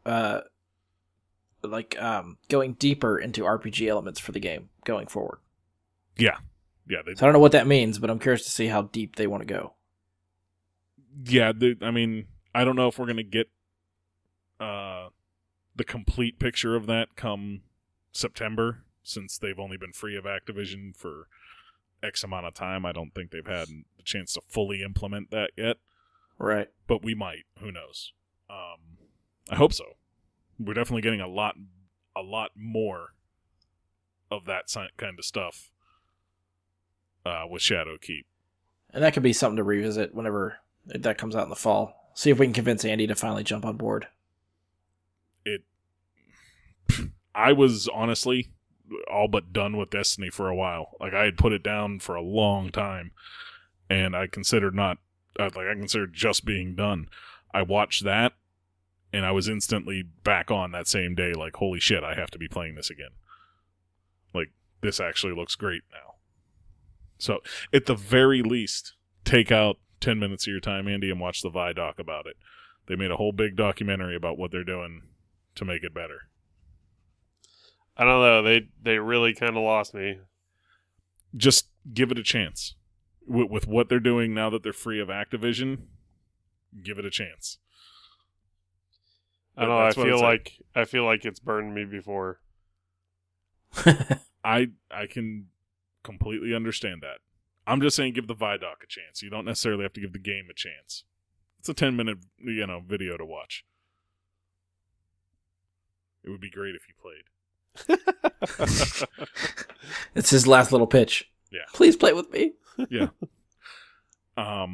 going deeper into RPG elements for the game going forward. Yeah. So I don't know what that means, but I'm curious to see how deep they want to go. Yeah, I mean, I don't know if we're going to get the complete picture of that come September, since they've only been free of Activision for X amount of time. I don't think they've had the chance to fully implement that yet. Right. But we might. Who knows? I hope so. We're definitely getting a lot more of that kind of stuff with Shadowkeep. And that could be something to revisit whenever that comes out in the fall. See if we can convince Andy to finally jump on board. I was honestly all but done with Destiny for a while. Like, I had put it down for a long time, and I considered I considered just being done. I watched that, and I was instantly back on that same day. Like, holy shit, I have to be playing this again. Like, this actually looks great now. So, at the very least, take out 10 minutes of your time, Andy, and watch the Vi doc about it. They made a whole big documentary about what they're doing to make it better. I don't know. They really kind of lost me. Just give it a chance. With what they're doing now that they're free of Activision, give it a chance. I don't know. I feel like it's burned me before. I can completely understand that. I'm just saying, give the Vidoc a chance. You don't necessarily have to give the game a chance. It's a 10-minute, video to watch. It would be great if you played. It's his last little pitch. Yeah. Please play with me. Yeah. But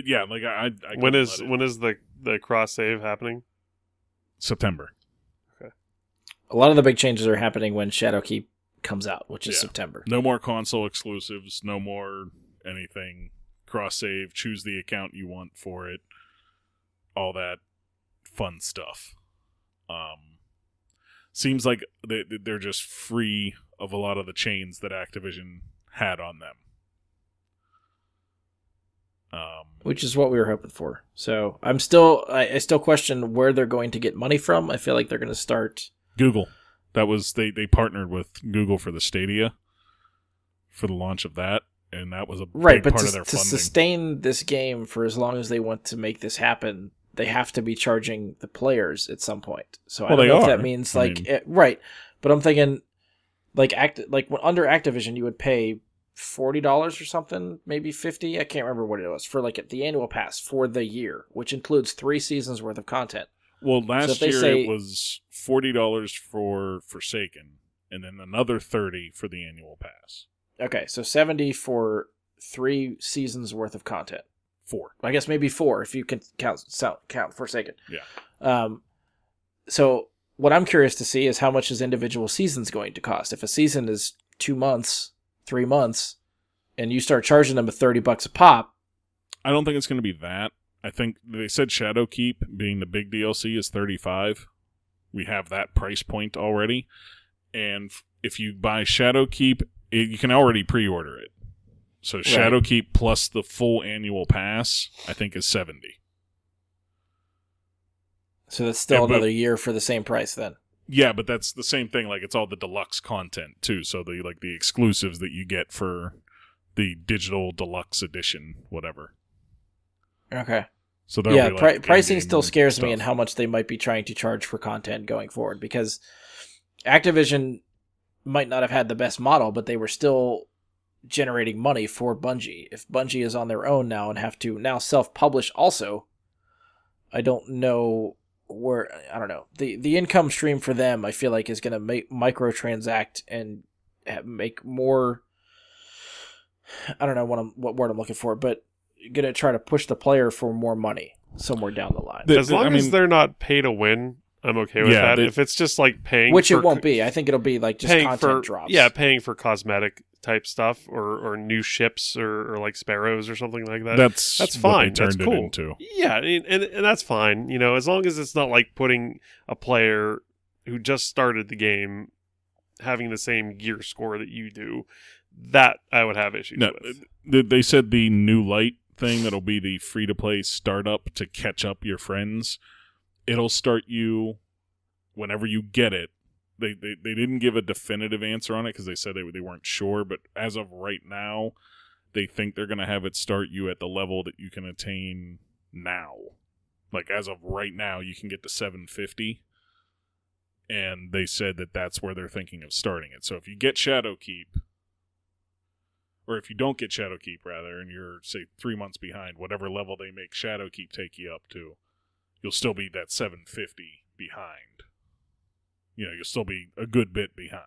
yeah, like I when is the cross save happening? September. Okay. A lot of the big changes are happening when Shadowkeep comes out, which is September. No more console exclusives, no more anything. Cross save, choose the account you want for it. All that fun stuff. Seems like they're just free of a lot of the chains that Activision had on them. Which is what we were hoping for. So I still question where they're going to get money from. I feel like they're going to start Google. That was they partnered with Google for the Stadia for the launch of that, and that was a big part of their funding. To sustain this game for as long as they want to make this happen, they have to be charging the players at some point. So I don't know if that means right. But I'm thinking under Activision you would pay $40 or something, maybe $50. I can't remember what it was for the annual pass for the year, which includes 3 seasons worth of content. Well, last year it was $40 for Forsaken, and then another $30 for the annual pass. Okay, so $70 for 3 seasons worth of content. 4. I guess maybe 4 if you can count Forsaken. Yeah. So what I'm curious to see is how much is individual seasons going to cost. If a season is 2 months, 3 months, and you start charging them $30 a pop. I don't think it's going to be that. I think they said Shadowkeep, being the big DLC, is $35. We have that price point already. And if you buy Shadowkeep, you can already pre-order it. So Shadowkeep plus the full annual pass, I think, is $70. So that's still another year for the same price then. Yeah, but that's the same thing. Like, it's all the deluxe content too. So the exclusives that you get for the digital deluxe edition, whatever. Okay. So pricing still scares me, and how much they might be trying to charge for content going forward, because Activision might not have had the best model, but they were still generating money for Bungie. If Bungie is on their own now and have to now self-publish also, I don't know. I don't know. The income stream for them, I feel like, is going to make microtransact and make more. I don't know what word I'm looking for, but going to try to push the player for more money. somewhere down the line. As long as they're not pay to win, I'm okay with that. If it's just like paying, which it won't be. I think it'll be like just content drops. Yeah, paying for cosmetic type stuff or new ships or like sparrows or something like that. That's fine. What they turned that's cool. it into. Yeah, and that's fine. You know, as long as it's not like putting a player who just started the game having the same gear score that you do, that I would have issues with. They said the new light thing that'll be the free-to-play startup to catch up your friends. It'll start you whenever you get it. They didn't give a definitive answer on it because they said they weren't sure, but as of right now, they think they're going to have it start you at the level that you can attain now. Like, as of right now, you can get to 750, and they said that that's where they're thinking of starting it. So if you get Shadowkeep, or if you don't get Shadowkeep, rather, and you're, say, 3 months behind, whatever level they make Shadowkeep take you up to, you'll still be that 750 behind. You know, you'll still be a good bit behind.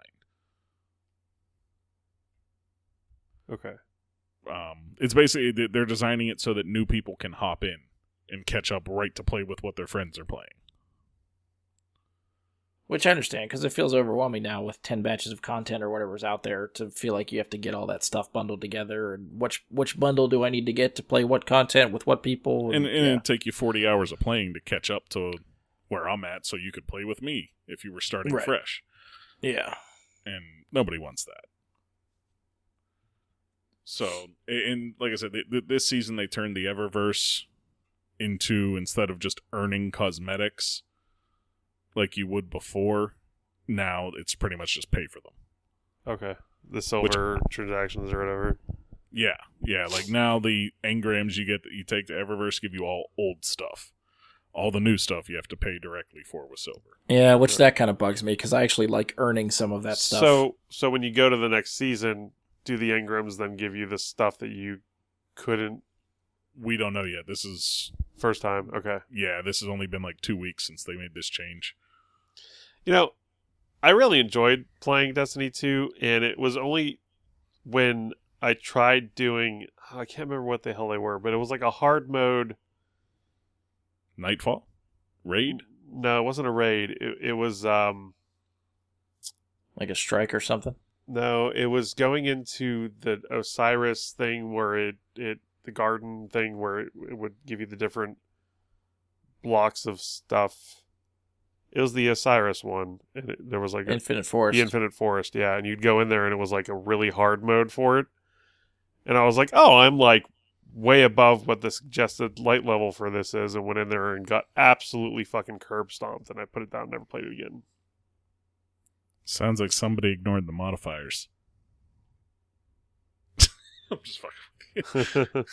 Okay. It's basically, they're designing it so that new people can hop in and catch up right to play with what their friends are playing. Which I understand, because it feels overwhelming now with 10 batches of content or whatever's out there to feel like you have to get all that stuff bundled together. And which bundle do I need to get to play what content with what people? And it'd take you 40 hours of playing to catch up to where I'm at so you could play with me if you were starting fresh. Yeah. And nobody wants that. So, and like I said, this season they turned the Eververse into, instead of just earning cosmetics like you would before, now it's pretty much just pay for them. Okay. The silver transactions or whatever. Yeah. Like now the engrams you get that you take to Eververse give you all old stuff. All the new stuff you have to pay directly for with silver. Yeah, which that kind of bugs me because I actually like earning some of that stuff. So when you go to the next season, do the engrams then give you the stuff that you couldn't? We don't know yet. This is first time. Okay. Yeah, this has only been like 2 weeks since they made this change. You know, I really enjoyed playing Destiny 2, and it was only when I tried doing, I can't remember what the hell they were, but it was like a hard mode. Nightfall? Raid? No, it wasn't a raid. It was like a strike or something? No, it was going into the Osiris thing where the garden thing where it would give you the different blocks of stuff. It was the Osiris one, and there was like Infinite Forest. The Infinite Forest, yeah. And you'd go in there, and it was like a really hard mode for it. And I was like, oh, I'm like way above what the suggested light level for this is, and went in there and got absolutely fucking curb stomped, and I put it down and never played it again. Sounds like somebody ignored the modifiers. I'm just fucking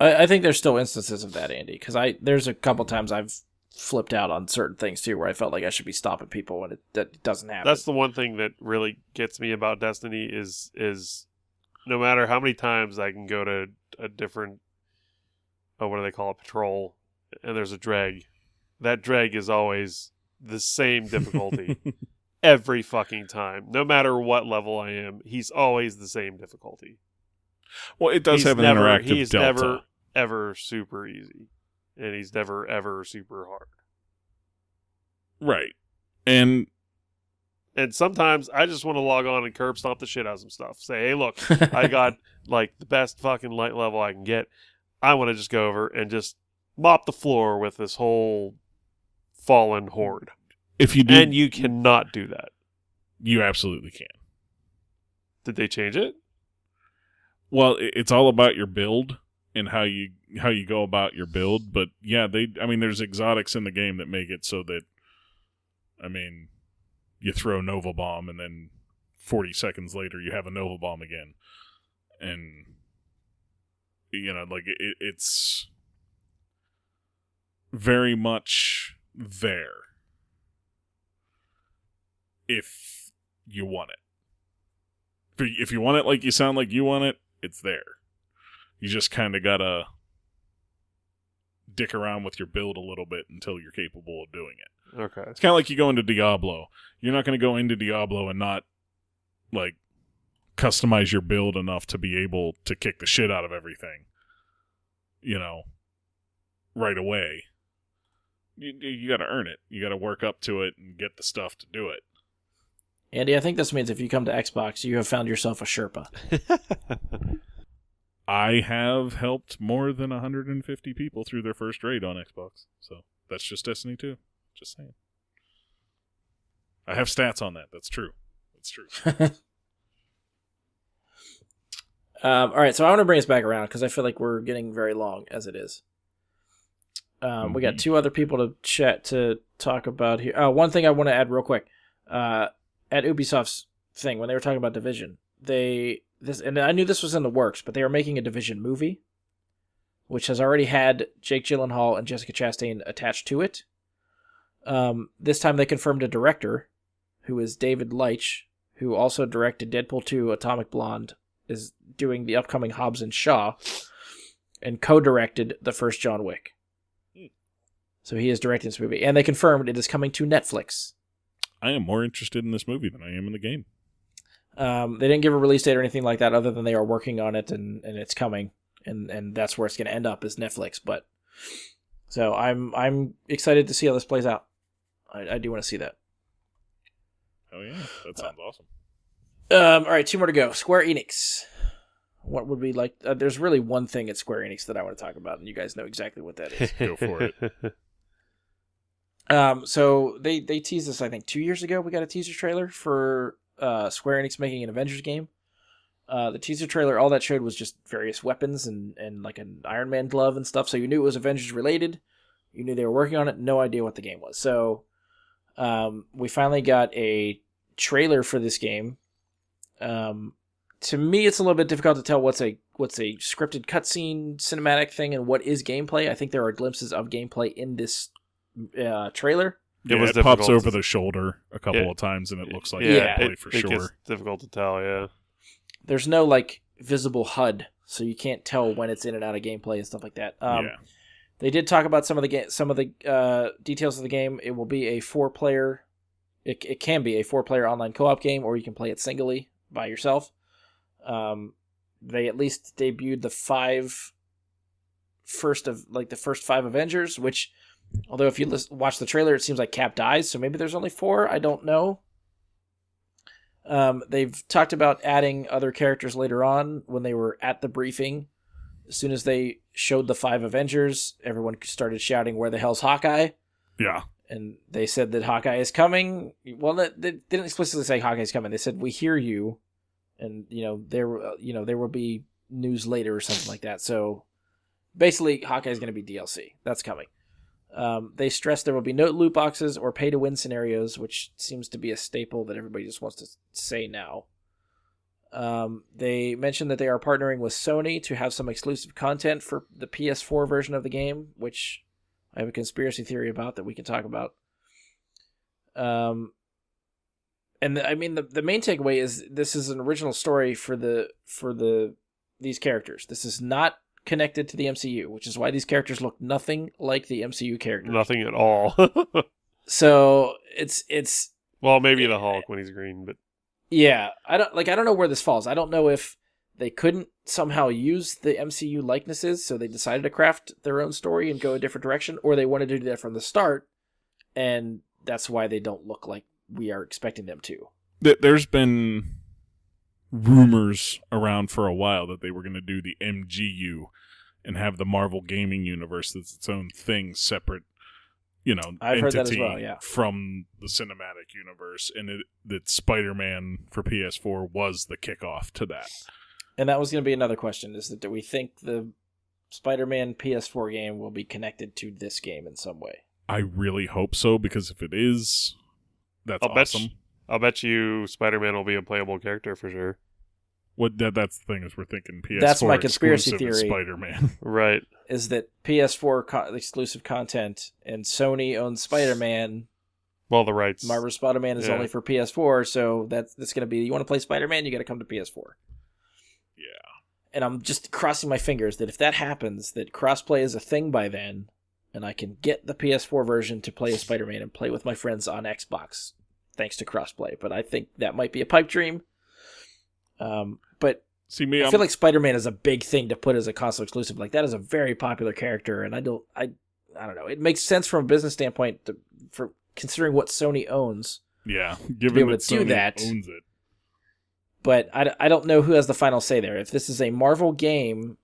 I think there's still instances of that, Andy, because there's a couple times I've flipped out on certain things too where I felt like I should be stopping people and that doesn't happen. That's the one thing that really gets me about Destiny is no matter how many times I can go to a different, what do they call it, patrol, and there's a dreg. That dreg is always the same difficulty every fucking time. No matter what level I am, he's always the same difficulty. Well, it does have an interactive he's delta. He's never, ever super easy. And he's never, ever super hard. Right. And sometimes I just want to log on and curb stomp the shit out of some stuff. Say, hey, look, I got like the best fucking light level I can get. I want to just go over and just mop the floor with this whole fallen horde. If you do, and you cannot do that. You absolutely can. Did they change it? Well, it's all about your build and how you go about your build. But yeah, there's exotics in the game that make it so that, you throw Nova Bomb and then 40 seconds later you have a Nova Bomb again. And, it's very much there if you want it. If you want it like you sound like you want it, it's there. You just kind of gotta dick around with your build a little bit until you're capable of doing it. Okay. It's kind of like you go into Diablo. You're not going to go into Diablo and not, customize your build enough to be able to kick the shit out of everything. right away. You got to earn it. You got to work up to it and get the stuff to do it. Andy, I think this means if you come to Xbox, you have found yourself a Sherpa. I have helped more than 150 people through their first raid on Xbox. So that's just Destiny 2. Just saying. I have stats on that. That's true. That's true. All right, so I want to bring us back around because I feel like we're getting very long as it is. We got two other people to talk about here. One thing I want to add real quick. At Ubisoft's thing, when they were talking about Division, and I knew this was in the works, but they were making a Division movie, which has already had Jake Gyllenhaal and Jessica Chastain attached to it. This time they confirmed a director, who is David Leitch, who also directed Deadpool 2, Atomic Blonde, is doing the upcoming Hobbs and Shaw, and co-directed the first John Wick. So he is directing this movie, and they confirmed it is coming to Netflix. I am more interested in this movie than I am in the game. They didn't give a release date or anything like that, other than they are working on it and it's coming, and that's where it's going to end up is Netflix. But so I'm excited to see how this plays out. I do want to see that. Oh yeah, that sounds awesome. All right, two more to go. Square Enix. What would we like? There's really one thing at Square Enix that I want to talk about, and you guys know exactly what that is. Go for it. So they teased us, I think 2 years ago. We got a teaser trailer for Square Enix making an Avengers game. The teaser trailer, all that showed was just various weapons and like an Iron Man glove and stuff. So you knew it was Avengers related. You knew they were working on it. No idea what the game was. So we finally got a trailer for this game. To me, it's a little bit difficult to tell what's a scripted cutscene cinematic thing and what is gameplay. I think there are glimpses of gameplay in this trailer. It pops over the shoulder a couple of times, and it looks like gameplay for sure. It's difficult to tell. Yeah, there's no like visible HUD, so you can't tell when it's in and out of gameplay and stuff like that. They did talk about some of the details of the game. It will be a 4-player. It can be a 4-player online co-op game, or you can play it singly by yourself. They at least debuted the first 5 Avengers, which, although if you watch the trailer, it seems like Cap dies, so maybe there's only 4. I don't know. They've talked about adding other characters later on when they were at the briefing. As soon as they showed the 5 Avengers, everyone started shouting, "Where the hell's Hawkeye?" Yeah. And they said that Hawkeye is coming. Well, they didn't explicitly say Hawkeye is coming. They said, "We hear you." And, there will be news later or something like that. So basically, Hawkeye is going to be DLC. That's coming. They stressed there will be no loot boxes or pay-to-win scenarios, which seems to be a staple that everybody just wants to say now. They mentioned that they are partnering with Sony to have some exclusive content for the PS4 version of the game, which I have a conspiracy theory about that we can talk about. And I mean, the main takeaway is this is an original story for these characters. This is not connected to the MCU, which is why these characters look nothing like the MCU characters. Nothing at all. So it's well, maybe the Hulk when he's green, but yeah, I don't know where this falls. I don't know if they couldn't somehow use the MCU likenesses, so they decided to craft their own story and go a different direction, or they wanted to do that from the start, and that's why they don't look like we are expecting them to. There's been rumors around for a while that they were going to do the MGU and have the Marvel Gaming Universe that's its own thing, separate, I've heard that as entity well, yeah. from the cinematic universe, and that Spider-Man for PS4 was the kickoff to that. And that was going to be another question, is that do we think the Spider-Man PS4 game will be connected to this game in some way? I really hope so, because if it is, that's awesome. I'll bet you Spider-Man will be a playable character for sure. That's the thing, is we're thinking PS4 that's my conspiracy theory. Spider-Man. Right. Is that PS4 exclusive content and Sony owns Spider-Man. Well, the rights. Marvel Spider-Man is only for PS4, so that's going to be, you want to play Spider-Man, you got to come to PS4. Yeah. And I'm just crossing my fingers that if that happens, that crossplay is a thing by then, and I can get the PS4 version to play as Spider-Man and play with my friends on Xbox, thanks to crossplay. But I think that might be a pipe dream. But I feel like Spider-Man is a big thing to put as a console exclusive. Like, that is a very popular character, and I don't know. It makes sense from a business standpoint for considering what Sony owns. Yeah, to be given able that to do Sony that. owns it. But I don't know who has the final say there. If this is a Marvel game,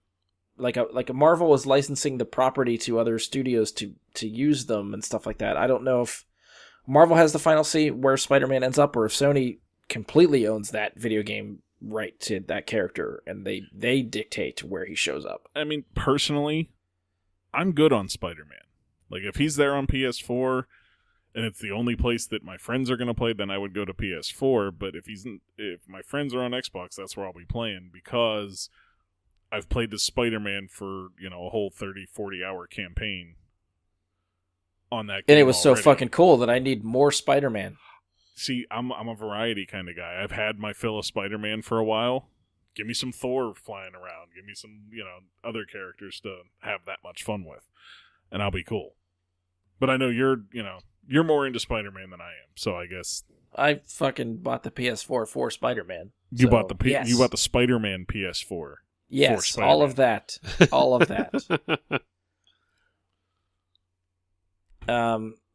like a Marvel is licensing the property to other studios to use them and stuff like that. I don't know if Marvel has the final say where Spider-Man ends up, or if Sony completely owns that video game right to that character and they dictate where he shows up. I mean, personally, I'm good on Spider-Man. Like, if he's there on PS4 and it's the only place that my friends are going to play, then I would go to PS4. But if my friends are on Xbox, that's where I'll be playing, because I've played the Spider-Man for, a whole 30, 40-hour campaign on that game. And it was already. so fucking cool that I need more Spider-Man. See, I'm a variety kind of guy. I've had my fill of Spider-Man for a while. Give me some Thor flying around. Give me some, other characters to have that much fun with. And I'll be cool. But I know you're more into Spider-Man than I am, so I guess I fucking bought the PS4 for Spider-Man. you So, bought the yes. you bought the Spider-Man PS4. Yes, Spider-Man. all of that. All of that.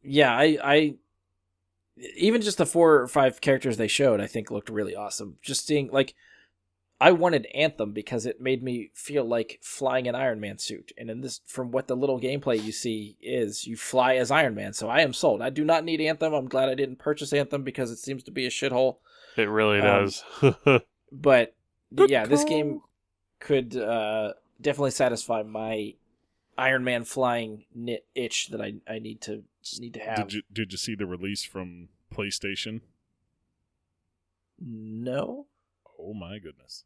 Yeah, I even just the 4 or 5 characters they showed, I think looked really awesome. Just seeing, like, I wanted Anthem because it made me feel like flying an Iron Man suit. And in this, from what the little gameplay you see is, you fly as Iron Man. So I am sold. I do not need Anthem. I'm glad I didn't purchase Anthem because it seems to be a shithole. It really does. But Good yeah, this call. game could definitely satisfy my Iron Man flying itch that I need to have. Did you see the release from PlayStation? No. Oh my goodness.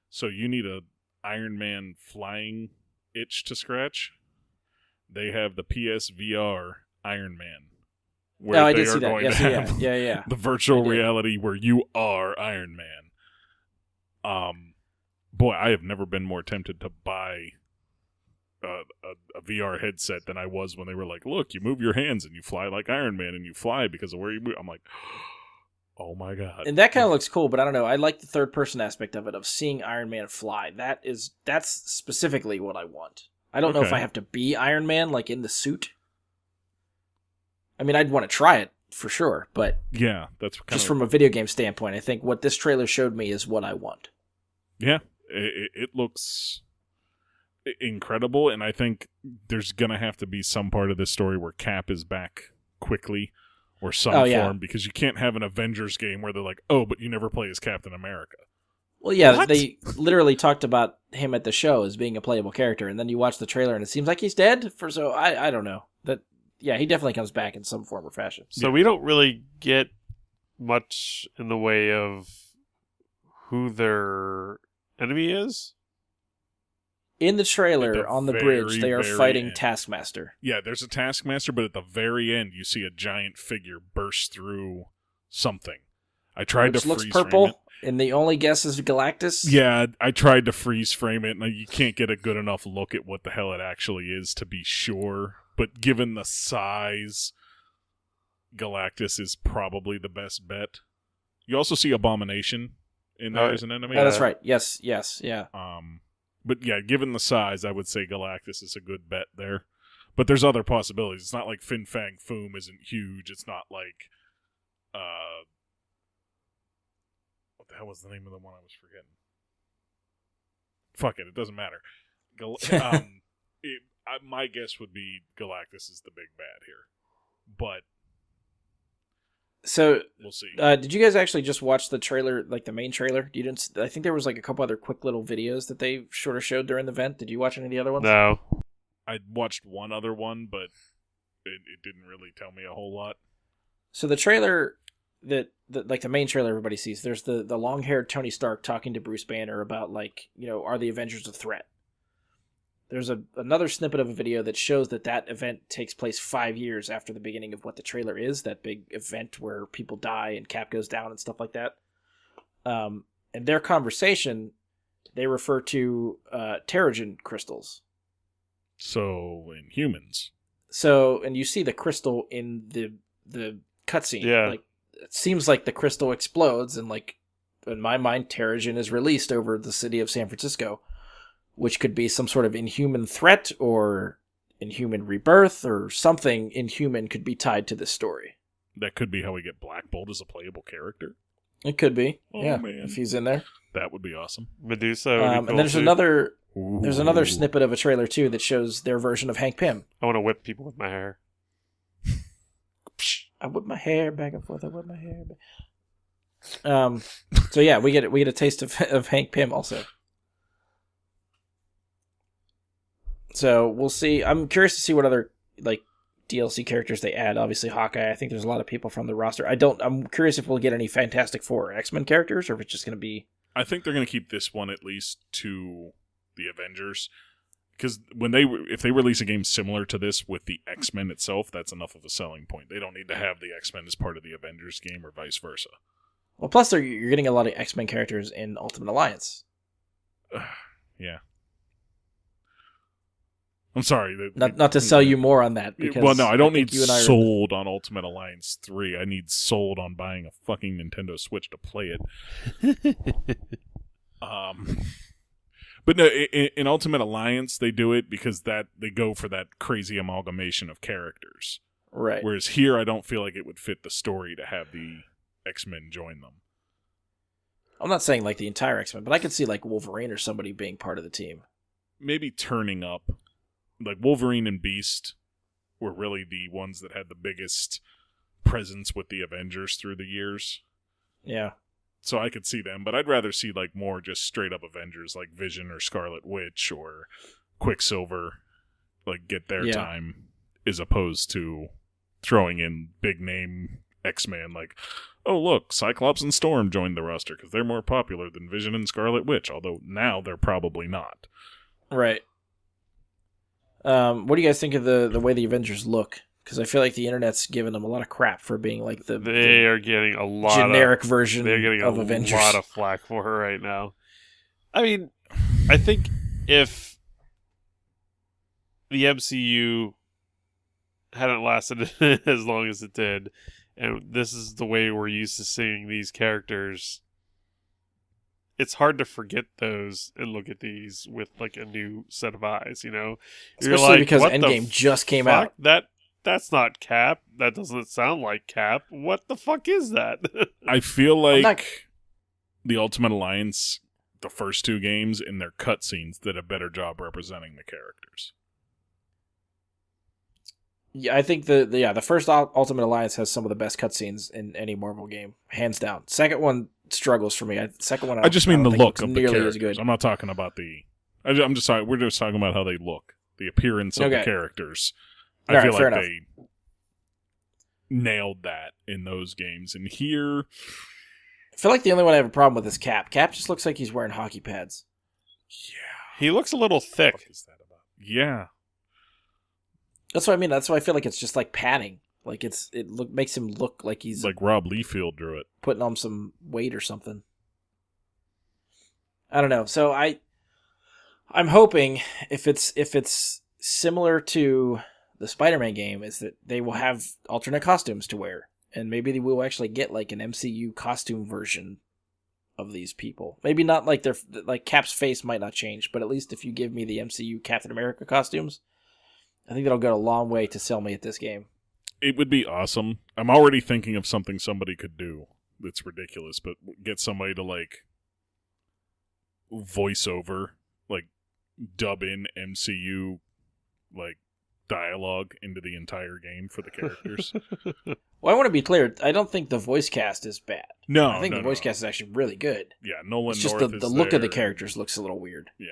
So you need a Iron Man flying itch to scratch? They have the PSVR Iron Man. Where No, I they did see are that. going Yes, to yeah, have yeah. the virtual I did. reality where you are Iron Man. Boy, I have never been more tempted to buy a VR headset than I was when they were like, look, you move your hands and you fly like Iron Man, and you fly because of where you move. I'm like, oh my god. And that kind of looks cool, but I don't know. I like the third person aspect of it, of seeing Iron Man fly. That's specifically what I want. I don't know if Okay. I have to be Iron Man, like in the suit. I mean, I'd want to try it for sure, but Yeah, that's kind just of, from a video game standpoint, I think what this trailer showed me is what I want. yeah, it looks incredible, and I think there's gonna have to be some part of this story where Cap is back quickly, or some Oh, yeah. form, because you can't have an Avengers game where they're like, oh, but you never play as Captain America. Well, yeah, What? they literally talked about him at the show as being a playable character, and then you watch the trailer and it seems like he's dead. So I don't know. Yeah, he definitely comes back in some form or fashion. So we don't really get much in the way of who their enemy is. In the At trailer, the on the very, bridge, they are very fighting end. Taskmaster. Yeah, there's a Taskmaster, but at the very end, you see a giant figure burst through something. I tried Which to looks freeze frame it. purple, and the only guess is Galactus. Yeah, I tried to freeze frame it, and you can't get a good enough look at what the hell it actually is to be sure. But given the size, Galactus is probably the best bet. You also see Abomination in there as an enemy. Oh, that's right. Yes, yeah. But yeah, given the size, I would say Galactus is a good bet there. But there's other possibilities. It's not like Fin Fang Foom isn't huge. It's not like what the hell was the name of the one I was forgetting? Fuck it, it doesn't matter. My guess would be Galactus is the big bad here, but So, we'll see. did you guys actually just watch the trailer, like the main trailer? You didn't. I think there was like a couple other quick little videos that they sort of showed during the event. Did you watch any of the other ones? No. I watched one other one, but it didn't really tell me a whole lot. So the trailer like the main trailer everybody sees, there's the long-haired Tony Stark talking to Bruce Banner about, like, are the Avengers a threat? There's another snippet of a video that shows that event takes place 5 years after the beginning of what the trailer is, that big event where people die and Cap goes down and stuff like that. And their conversation, they refer to Terrigen crystals. So, in humans. So, and you see the crystal in the cutscene. Yeah. Like, it seems like the crystal explodes, and, like, in my mind, Terrigen is released over the city of San Francisco, which could be some sort of inhuman threat, or Inhuman rebirth or something Inhuman could be tied to this story. That could be how we get Black Bolt as a playable character. It could be. Oh, yeah, man. if he's in there. That would be awesome. Medusa would be cool and there's too. another snippet of a trailer too that shows their version of Hank Pym. I want to whip people with my hair. I whip my hair back and forth. I whip my hair back. So yeah, we get a taste of Hank Pym also. So we'll see. I'm curious to see what other like DLC characters they add. Obviously Hawkeye. I think there's a lot of people from the roster. I'm curious if we'll get any Fantastic Four or X-Men characters, or if it's just going to be. I think they're going to keep this one at least to the Avengers, because if they release a game similar to this with the X-Men itself, that's enough of a selling point. They don't need to have the X-Men as part of the Avengers game or vice versa. Well, plus you're getting a lot of X-Men characters in Ultimate Alliance. Yeah. I'm sorry. Not to sell you more on that. Because well, no, I don't need you and I sold on Ultimate Alliance 3. I need sold on buying a fucking Nintendo Switch to play it. But no, in Ultimate Alliance, they do it because they go for that crazy amalgamation of characters. Right. Whereas here, I don't feel like it would fit the story to have the X-Men join them. I'm not saying like the entire X-Men, but I could see like Wolverine or somebody being part of the team. Maybe turning up. Like Wolverine and Beast were really the ones that had the biggest presence with the Avengers through the years. Yeah. So I could see them, but I'd rather see like more just straight up Avengers like Vision or Scarlet Witch or Quicksilver like get their time, as opposed to throwing in big name X-Men like, oh look, Cyclops and Storm joined the roster because they're more popular than Vision and Scarlet Witch, although now they're probably not. Right. What do you guys think of the way the Avengers look? Because I feel like the internet's giving them a lot of crap for being like they are getting a lot generic version they're getting of a Avengers. lot of flack for her right now. I mean, I think if the MCU hadn't lasted as long as it did, and this is the way we're used to seeing these characters, it's hard to forget those and look at these with like a new set of eyes, you know? Especially like, because what Endgame just came out. That's not Cap. That doesn't sound like Cap. What the fuck is that? I feel like the Ultimate Alliance, the first two games and their cutscenes did a better job representing the characters. Yeah, I think the first Ultimate Alliance has some of the best cutscenes in any Marvel game, hands down. Second one struggles for me. I just mean the look of the characters. Good. I'm not talking about the. I'm just sorry. We're just talking about how they look, the appearance of the characters. I feel like they nailed that in those games, and here, I feel like the only one I have a problem with is Cap. Cap just looks like he's wearing hockey pads. Yeah, he looks a little thick. What is that about? Yeah. That's what I mean. That's why I feel like it's just like padding. Like makes him look like he's like Rob Liefeld drew it, putting on some weight or something. I don't know. So I'm hoping if it's similar to the Spider-Man game, is that they will have alternate costumes to wear, and maybe they will actually get like an MCU costume version of these people. Maybe not like Cap's face might not change, but at least if you give me the MCU Captain America costumes, I think that'll go a long way to sell me at this game. It would be awesome. I'm already thinking of something somebody could do that's ridiculous, but get somebody to like voice over, like dub in MCU like dialogue into the entire game for the characters. Well, I want to be clear. I don't think the voice cast is bad. No, I think the voice cast is actually really good. Yeah, Nolan It's just North the look of the characters looks a little weird. Yeah.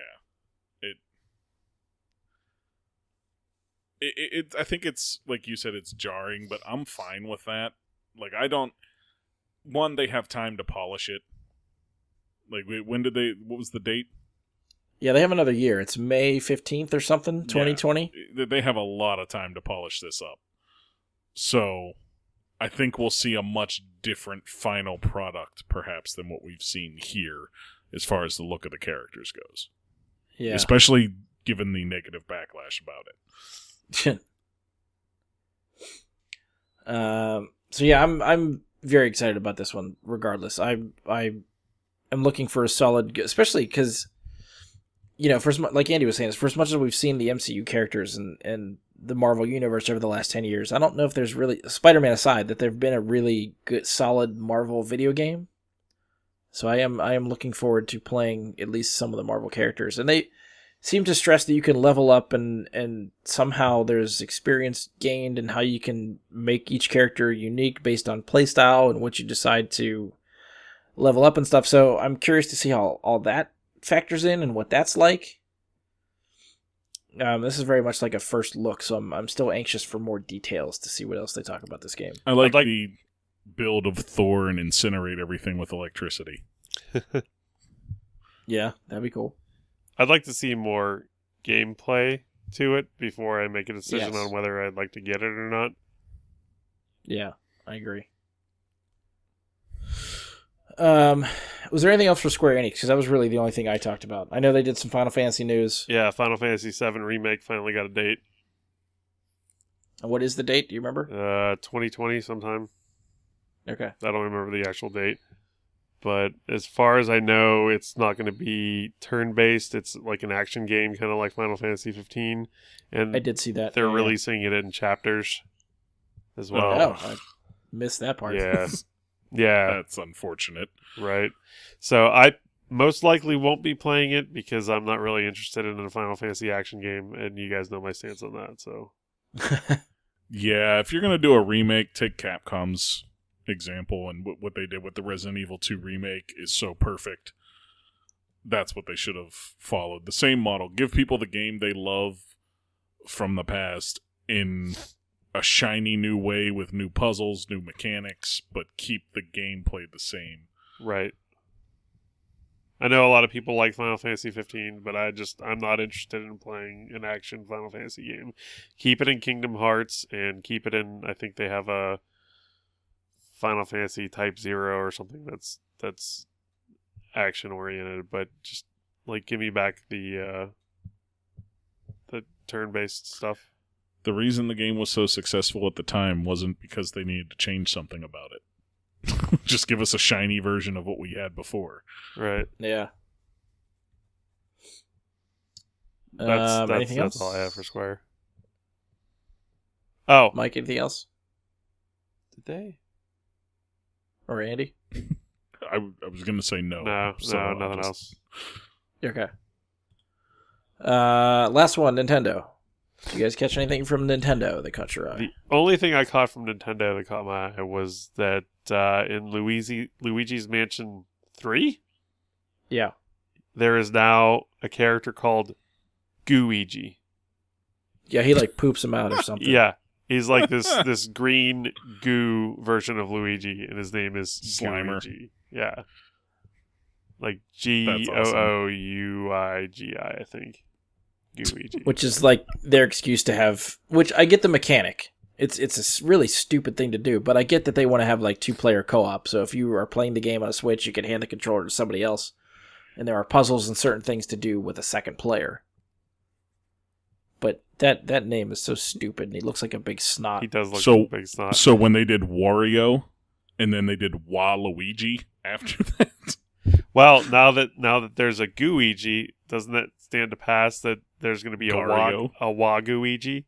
It I think it's, like you said, it's jarring, but I'm fine with that. Like, they have time to polish it. Like, what was the date? Yeah, they have another year. It's May 15th or something, 2020. Yeah, they have a lot of time to polish this up. So, I think we'll see a much different final product, perhaps, than what we've seen here, as far as the look of the characters goes. Yeah. Especially given the negative backlash about it. So yeah, I'm very excited about this one. Regardless, I am looking for a solid, especially because like Andy was saying, for as much as we've seen the MCU characters and the Marvel Universe over the last 10 years, I don't know if there's really, Spider-Man aside, that there've been a really good, solid Marvel video game. So I am looking forward to playing at least some of the Marvel characters. And they seem to stress that you can level up and somehow there's experience gained and how you can make each character unique based on playstyle and what you decide to level up and stuff. So I'm curious to see how all that factors in and what that's like. This is very much like a first look, so I'm still anxious for more details to see what else they talk about this game. I like the build of Thor and incinerate everything with electricity. Yeah, that'd be cool. I'd like to see more gameplay to it before I make a decision on whether I'd like to get it or not. Yeah, I agree. Was there anything else for Square Enix? Because that was really the only thing I talked about. I know they did some Final Fantasy news. Yeah, Final Fantasy VII Remake finally got a date. And what is the date? Do you remember? 2020 sometime. Okay. I don't remember the actual date. But as far as I know, it's not going to be turn-based. It's like an action game, kind of like Final Fantasy 15. And I did see that. They're releasing it in chapters as well. Oh, I missed that part. Yeah. Yeah. That's unfortunate. Right. So I most likely won't be playing it because I'm not really interested in a Final Fantasy action game, and you guys know my stance on that. So yeah, if you're going to do a remake, take Capcom's example, and what they did with the Resident Evil 2 remake is so perfect. That's what they should have followed. The same model. Give people the game they love from the past in a shiny new way with new puzzles, new mechanics, but keep the gameplay the same. Right. I know a lot of people like Final Fantasy 15, but I'm not interested in playing an action Final Fantasy game. Keep it in Kingdom Hearts and keep it in, I think they have a Final Fantasy Type 0 or something that's action oriented, but just like give me back the turn-based stuff. The reason the game was so successful at the time wasn't because they needed to change something about it. Just give us a shiny version of what we had before. Right. Yeah. That's all I have for Square. Oh. Mike, anything else? Did they? Or Andy? I was going to say no. No, nothing else. Okay. Last one, Nintendo. Did you guys catch anything from Nintendo that caught your eye? The only thing I caught from Nintendo that caught my eye was that in Luigi's Mansion 3, yeah, there is now a character called Gooigi. Yeah, he like poops him out or something. Yeah, he's like this green goo version of Luigi, and his name is Slimer. Gooigi. Yeah, like Gooigi, I think. Gooigi. Which is like their excuse to have. Which I get the mechanic. It's a really stupid thing to do, but I get that they want to have like 2-player co-op. So if you are playing the game on a Switch, you can hand the controller to somebody else, and there are puzzles and certain things to do with a second player. But that name is so stupid, and he looks like a big snot. He does look like a big snot. So when they did Wario, and then they did Waluigi after that. Well, now that there's a Gooigi, doesn't that stand to pass that there's going to be a Waguigi?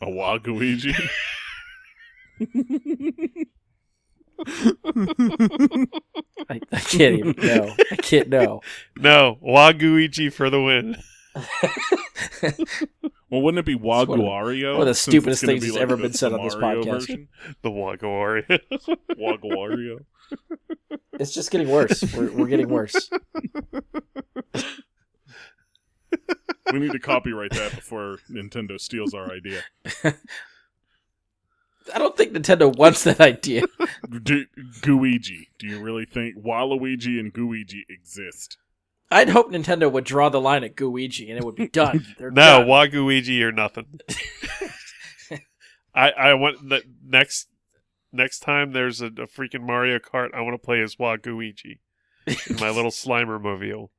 A Waguigi? I can't even know. I can't know. No, Waguigi for the win. Well, wouldn't it be Waguario? One of the stupidest things that's ever been said on this Mario podcast. Version? The Waguario. Waguario. It's just getting worse. We're getting worse. We need to copyright that before Nintendo steals our idea. I don't think Nintendo wants that idea. Gooigi. Do you really think Waluigi and Gooigi exist? I'd hope Nintendo would draw the line at Gooigi and it would be done. They're No, done. Waguigi or nothing. I want the next time there's a freaking Mario Kart, I want to play as Waguigi in my little Slimer mobile.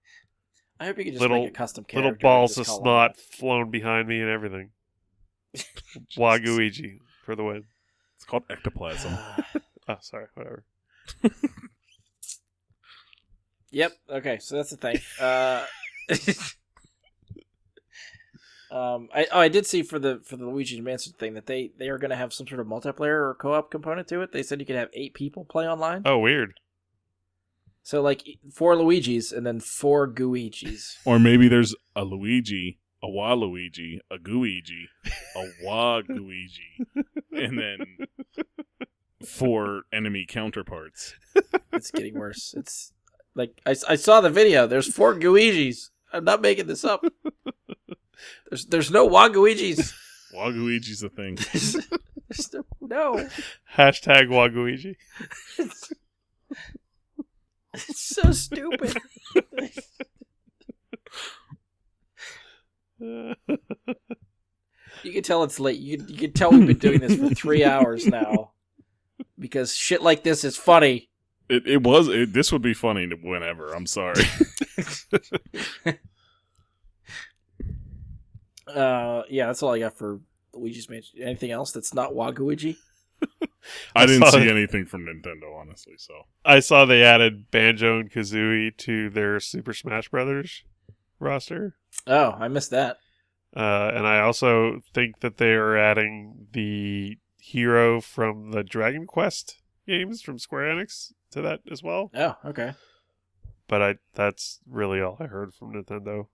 I hope you could just make a custom character. Little balls of snot flown behind me and everything. Waguigi for the win. It's called ectoplasm. Oh, sorry, whatever. Yep. Okay, so that's the thing. I did see for the Luigi's Mansion thing that they are going to have some sort of multiplayer or co-op component to it. They said you could have 8 people play online. Oh, weird. So like 4 Luigis and then 4 Gooigis. Or maybe there's a Luigi, a Waluigi, a Gooigi, a Waguigi, and then 4 enemy counterparts. It's getting worse. It's like I saw the video. There's 4 Gooigis. I'm not making this up. There's no Waguigis. Waguigi's a thing. There's no. Hashtag Waguigi. It's so stupid. You can tell it's late. You can tell we've been doing this for 3 hours now. Because shit like this is funny. This would be funny whenever. I'm sorry. Yeah, that's all I got for Luigi's Mansion. Anything else that's not Waguigi? I didn't see anything from Nintendo, honestly. So I saw they added Banjo and Kazooie to their Super Smash Brothers roster. Oh, I missed that. And I also think that they are adding the hero from the Dragon Quest games from Square Enix to that as well. Oh, okay. But that's really all I heard from Nintendo.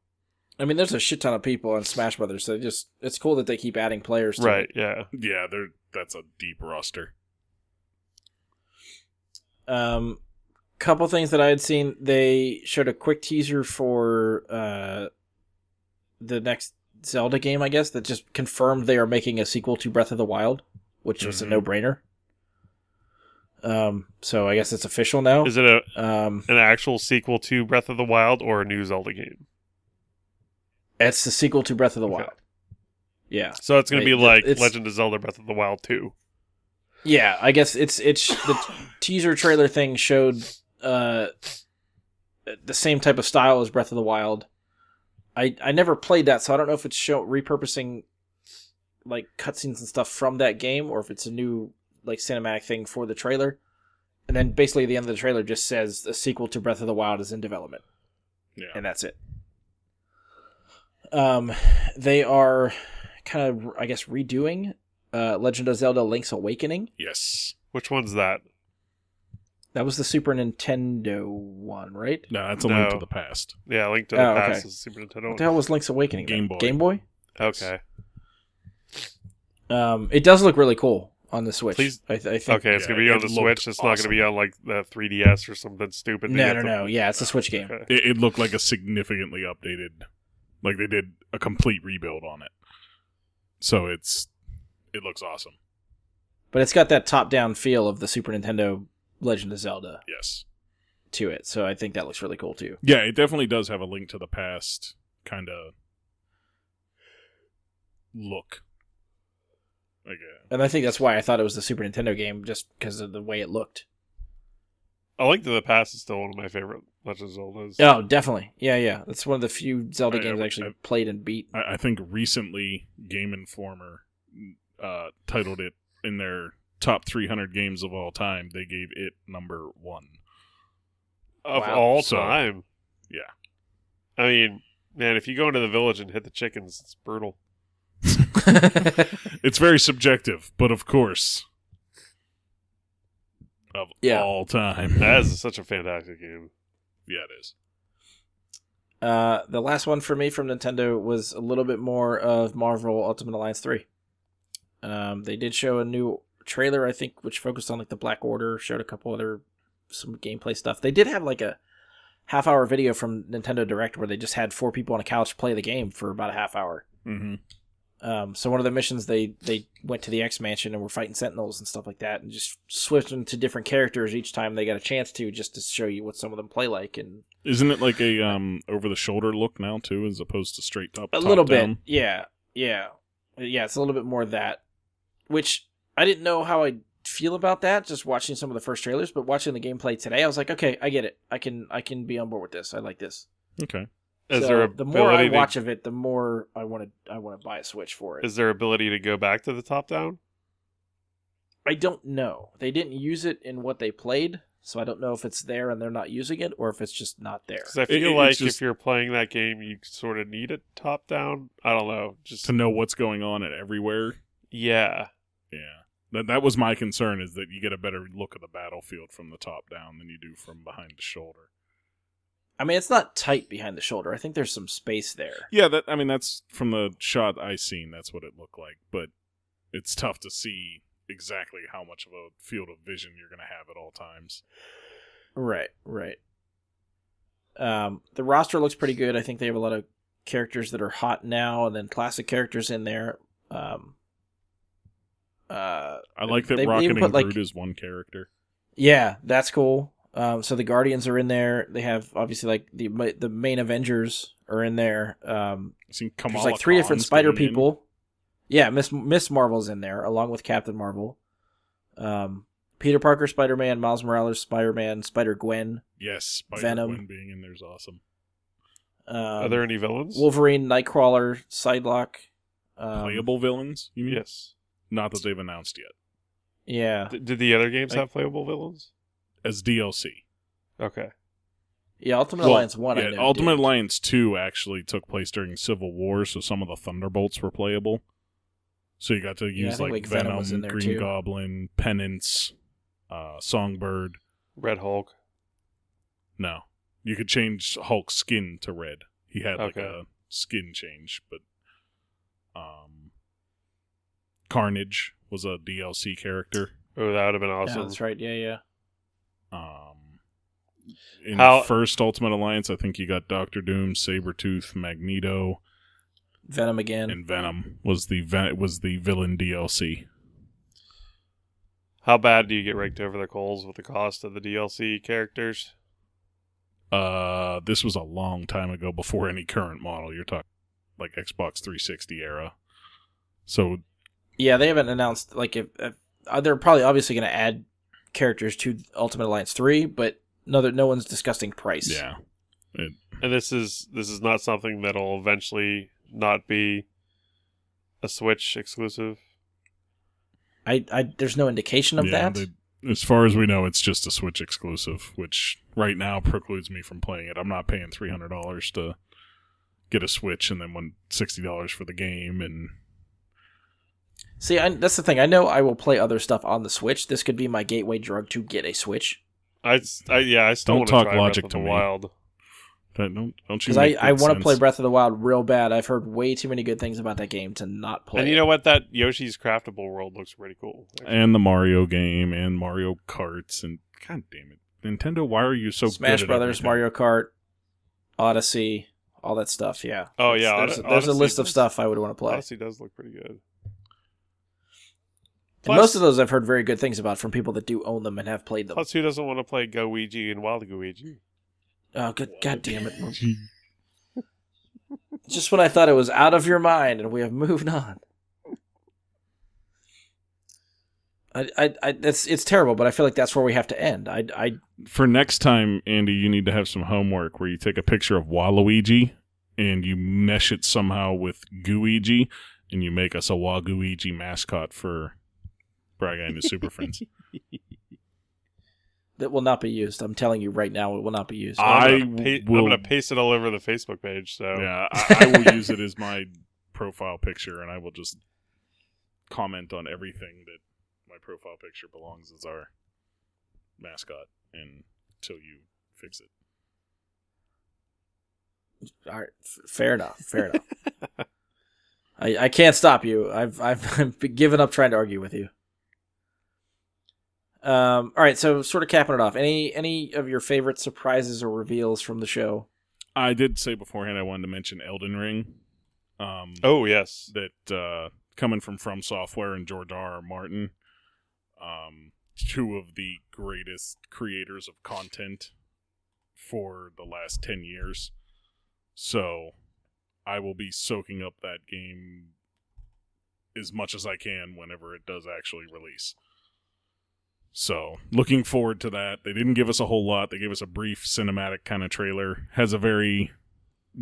I mean, there's a shit ton of people on Smash Brothers, so it's cool that they keep adding players to Right, it. yeah. yeah, that's a deep roster. Couple things that I had seen. They showed a quick teaser for the next Zelda game, I guess, that just confirmed they are making a sequel to Breath of the Wild, which was a no-brainer. So I guess it's official now. Is it an actual sequel to Breath of the Wild or a new Zelda game? It's the sequel to Breath of the Okay. Wild. Yeah. So it's going to be like it's- Legend of Zelda Breath of the Wild 2. Yeah, I guess it's the teaser trailer thing showed the same type of style as Breath of the Wild. I never played that, so I don't know if it's repurposing like cutscenes and stuff from that game, or if it's a new like cinematic thing for the trailer. And then basically the end of the trailer just says a sequel to Breath of the Wild is in development. Yeah. And that's it. They are kind of, I guess, redoing Legend of Zelda Link's Awakening. Yes. Which one's that? That was the Super Nintendo one, right? No, that's a No. Link to the Past. Yeah, Link to the Oh, Past okay. is Super Nintendo. What the hell was Link's Awakening? Game then? Boy. Game Boy? Okay. It does look really cool on the Switch. Please- I think. Okay, it's Yeah, going to be on it the looked Switch. It's not going to awesome. be on like the 3DS or something stupid. No. Yeah, it's a Switch game. Okay. It looked like a significantly updated, like they did a complete rebuild on it. So it looks awesome. But it's got that top-down feel of the Super Nintendo Legend of Zelda Yes. to it, so I think that looks really cool too. Yeah, it definitely does have a Link to the Past kind of look. Like And I think that's why I thought it was the Super Nintendo game, just because of the way it looked. A Link to the Past is still one of my favorite Legend of Zeldas. Oh, definitely. Yeah. That's one of the few Zelda I- games I I- actually played and beat. I think recently Game Informer titled it in their top 300 games of all time. They gave it number 1. Of Wow. all So, time. yeah. I mean, man, if you go into the village and hit the chickens, it's brutal. It's very subjective, but of course, of Yeah. all time. That is such a fantastic game. Yeah, it is. The last one for me from Nintendo was a little bit more of Marvel Ultimate Alliance 3. They did show a new trailer, I think, which focused on like the Black Order, showed a couple other some gameplay stuff. They did have like a half-hour video from Nintendo Direct where they just had 4 people on a couch play the game for about a half hour. Mm-hmm. So one of the missions, they went to the X Mansion and were fighting Sentinels and stuff like that, and just switching to different characters each time they got a chance to, just to show you what some of them play like. And Isn't it like a over-the-shoulder look now, too, as opposed to straight top a little down? bit, yeah. It's a little bit more of that, which I didn't know how I'd feel about that just watching some of the first trailers, but watching the gameplay today, I was like, okay, I get it. I can be on board with this. I like this. Okay. Is So there the more I ability to- watch of it, the more I want to buy a Switch for it. Is there ability to go back to the top down? I don't know. They didn't use it in what they played, so I don't know if it's there and they're not using it, or if it's just not there. Because I feel like if you're playing that game, you sort of need it top down. I don't know, just to know what's going on and everywhere. Yeah. That was my concern, is that you get a better look of the battlefield from the top down than you do from behind the shoulder. I mean, it's not tight behind the shoulder. I think there's some space there. Yeah, that's from the shot I seen. That's what it looked like, but it's tough to see exactly how much of a field of vision you're going to have at all times. Right. The roster looks pretty good. I think they have a lot of characters that are hot now, and then classic characters in there. I like that Rocket and Groot is one character. Yeah, that's cool. So the Guardians are in there. They have obviously like the main Avengers are in there. There's like 3 different Spider people. Yeah, Miss Marvel's in there along with Captain Marvel. Peter Parker, Spider-Man, Miles Morales, Spider-Man, Spider-Gwen. Yes, Venom. Spider-Gwen being in there is awesome. Are there any villains? Wolverine, Nightcrawler, Psylocke. Playable villains? You mean? Yes. Not that they've announced yet. Yeah. Did the other games have playable villains? As DLC. Okay. Yeah, Ultimate Alliance 1, I know Ultimate did. Alliance 2 actually took place during Civil War, so some of the Thunderbolts were playable. So you got to use like Venom, was in there Green too. Goblin, Penance, Songbird. Red Hulk. No. You could change Hulk's skin to red. He had like Okay. a skin change, but Carnage was a DLC character. Oh, that would have been awesome. Yeah, that's right. Yeah. In the first Ultimate Alliance, I think you got Doctor Doom, Sabretooth, Magneto, Venom again. and Venom was the villain DLC. How bad do you get raked over the coals with the cost of the DLC characters? This was a long time ago, before any current model. You're talking like Xbox 360 era. So yeah, they haven't announced like if they're probably obviously going to add characters to Ultimate Alliance 3, but no one's discussing price. Yeah. And this is not something that'll eventually not be a Switch exclusive. There's no indication of that. As far as we know, it's just a Switch exclusive, which right now precludes me from playing it. I'm not paying $300 to get a Switch and then $60 for the game. And see, that's the thing. I know I will play other stuff on the Switch. This could be my gateway drug to get a Switch. I still don't want to talk try logic Breath to of the me. Wild. Don't you? Because I want to play Breath of the Wild real bad. I've heard way too many good things about that game to not play. And you know what? That Yoshi's Craftable World looks pretty cool. Actually. And the Mario game and Mario Karts and god damn it, Nintendo! Why are you so Smash good at Brothers, everything? Mario Kart, Odyssey, all that stuff. Yeah. Oh yeah, There's a Odyssey list of stuff I would want to play. Odyssey does look pretty good. And most of those I've heard very good things about from people that do own them and have played them. Plus, who doesn't want to play Go-Ouija and Wild Go-Ouija? Oh, god damn it. Just when I thought it was out of your mind and we have moved on. It's terrible, but I feel like that's where we have to end. For next time, Andy, you need to have some homework where you take a picture of Waluigi and you mesh it somehow with Gooigi and you make us a Waluigi mascot for Braga and his Super Friends. That will not be used. I'm telling you right now, it will not be used. I'm going to paste it all over the Facebook page. So yeah, I will use it as my profile picture, and I will just comment on everything that my profile picture belongs as our mascot until you fix it. All right, fair enough. I can't stop you. I've given up trying to argue with you. All right, so sort of capping it off. Any of your favorite surprises or reveals from the show? I did say beforehand I wanted to mention Elden Ring. Oh yes, that coming from Software and George R.R. Martin, two of the greatest creators of content for the last 10 years. So I will be soaking up that game as much as I can whenever it does actually release. So, looking forward to that. They didn't give us a whole lot. They gave us a brief cinematic kind of trailer. Has a very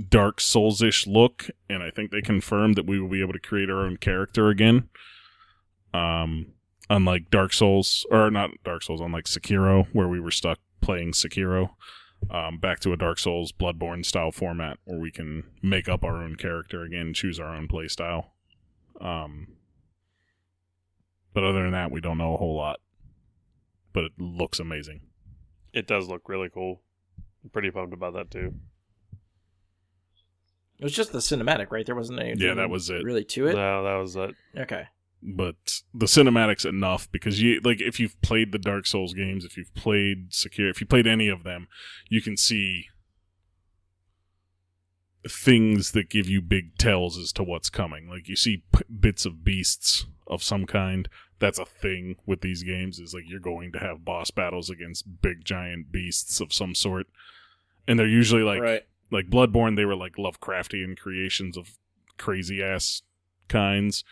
Dark Souls-ish look, and I think they confirmed that we will be able to create our own character again. unlike Dark Souls, or not Dark Souls, unlike Sekiro, where we were stuck playing Sekiro, back to a Dark Souls Bloodborne style format where we can make up our own character again, choose our own play style. But other than that, we don't know a whole lot. But it looks amazing. It does look really cool. I'm pretty pumped about that too. It was just the cinematic, right? There wasn't anything that was it. really to it? No, that was it. Okay. But the cinematic's enough because if you've played the Dark Souls games, if you've played Sekiro, if you played any of them, you can see things that give you big tells as to what's coming. Like you see bits of beasts of some kind. That's a thing with these games, is like you're going to have boss battles against big giant beasts of some sort. And they're usually like Bloodborne, they were like Lovecraftian creations of crazy ass kinds.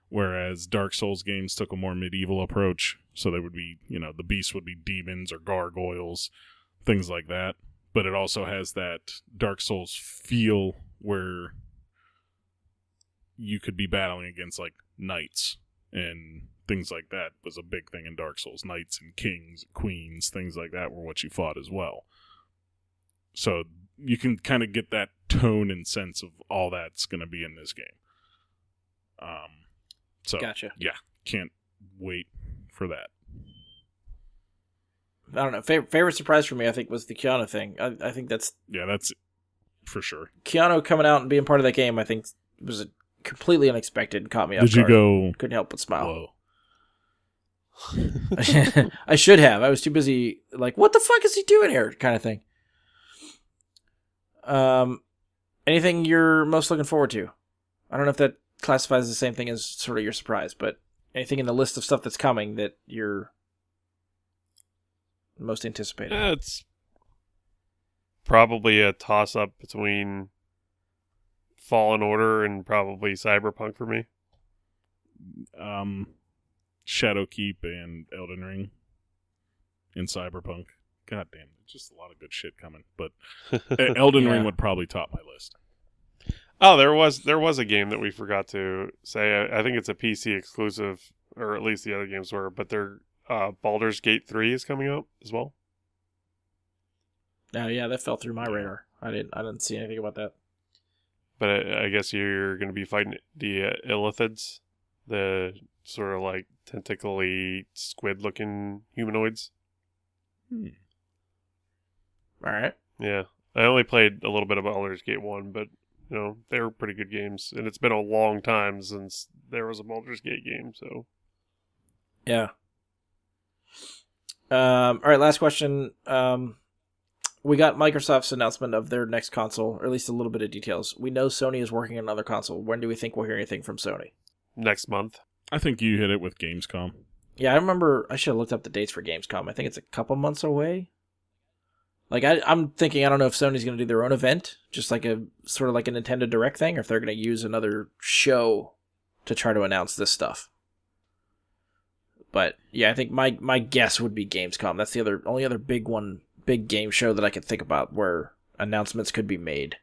Whereas Dark Souls games took a more medieval approach. So they would be, the beasts would be demons or gargoyles, things like that. But it also has that Dark Souls feel where you could be battling against like knights and things like that was a big thing in Dark Souls. Knights and kings, queens, things like that were what you fought as well. So you can kind of get that tone and sense of all that's going to be in this game. So, gotcha. Yeah, can't wait for that. I don't know. Favorite surprise for me, I think, was the Keanu thing. I think that's for sure. Keanu coming out and being part of that game. I think was completely unexpected and caught me off guard. Did you go? Couldn't help but smile. Whoa. I should have. I was too busy. Like, what the fuck is he doing here? Kind of thing. Anything you're most looking forward to? I don't know if that classifies the same thing as sort of your surprise, but anything in the list of stuff that's coming that you're most anticipating? It's probably a toss-up between Fallen Order and probably Cyberpunk for me. Shadowkeep and Elden Ring and Cyberpunk. God damn, just a lot of good shit coming. But Elden Ring would probably top my list. Oh, there was a game that we forgot to say. I think it's a PC exclusive, or at least the other games were. But their Baldur's Gate 3 is coming out as well. Oh yeah, that fell through my radar. I didn't see anything about that. But I guess you're going to be fighting the Illithids, the sort of like tentacly squid-looking humanoids. All right. Yeah, I only played a little bit of Baldur's Gate 1, but they were pretty good games, and it's been a long time since there was a Baldur's Gate game, so. Yeah. All right, last question. We got Microsoft's announcement of their next console, or at least a little bit of details. We know Sony is working on another console. When do we think we'll hear anything from Sony? Next month. I think you hit it with Gamescom. Yeah, I remember. I should have looked up the dates for Gamescom. I think it's a couple months away. Like, I'm thinking, I don't know if Sony's going to do their own event, just like a sort of like a Nintendo Direct thing, or if they're going to use another show to try to announce this stuff. But yeah, I think my guess would be Gamescom. That's the only other big game show that I could think about where announcements could be made.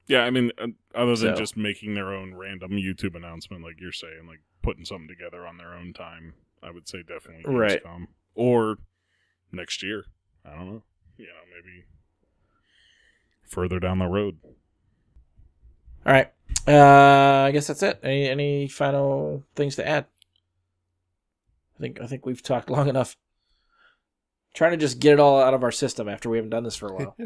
Yeah, I mean, other than just making their own random YouTube announcement, like you're saying, like putting something together on their own time, I would say definitely Gamescom. Right. Or next year. I don't know. Maybe further down the road. All right. I guess that's it. Any final things to add? I think we've talked long enough. Trying to just get it all out of our system after we haven't done this for a while.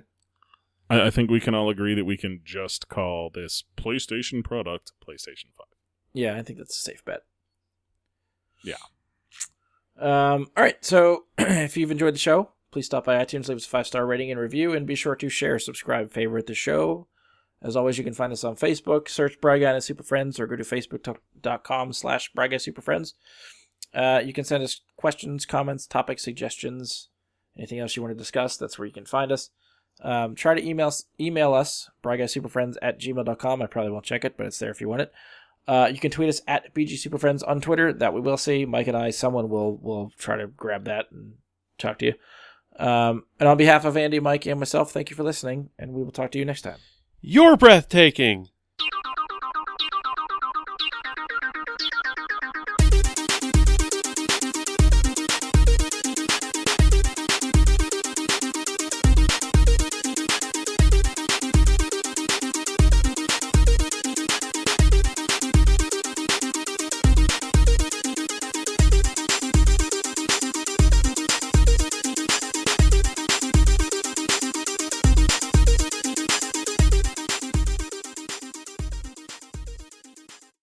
I think we can all agree that we can just call this PlayStation product PlayStation 5. Yeah, I think that's a safe bet. Yeah. All right. So if you've enjoyed the show, please stop by iTunes, leave us a 5-star rating and review, and be sure to share, subscribe, favorite the show. As always, you can find us on Facebook. Search Bry Guy and Super Friends, or go to facebook.com/BryGuySuperFriends. You can send us questions, comments, topic suggestions, anything else you want to discuss. That's where you can find us. Try to email us, bryguysuperfriends@gmail.com. I probably won't check it, but it's there if you want it. You can tweet us at BGSuperFriends on Twitter. That we will see. Mike and I, someone will try to grab that and talk to you. And on behalf of Andy, Mike, and myself, thank you for listening, and we will talk to you next time. You're breathtaking!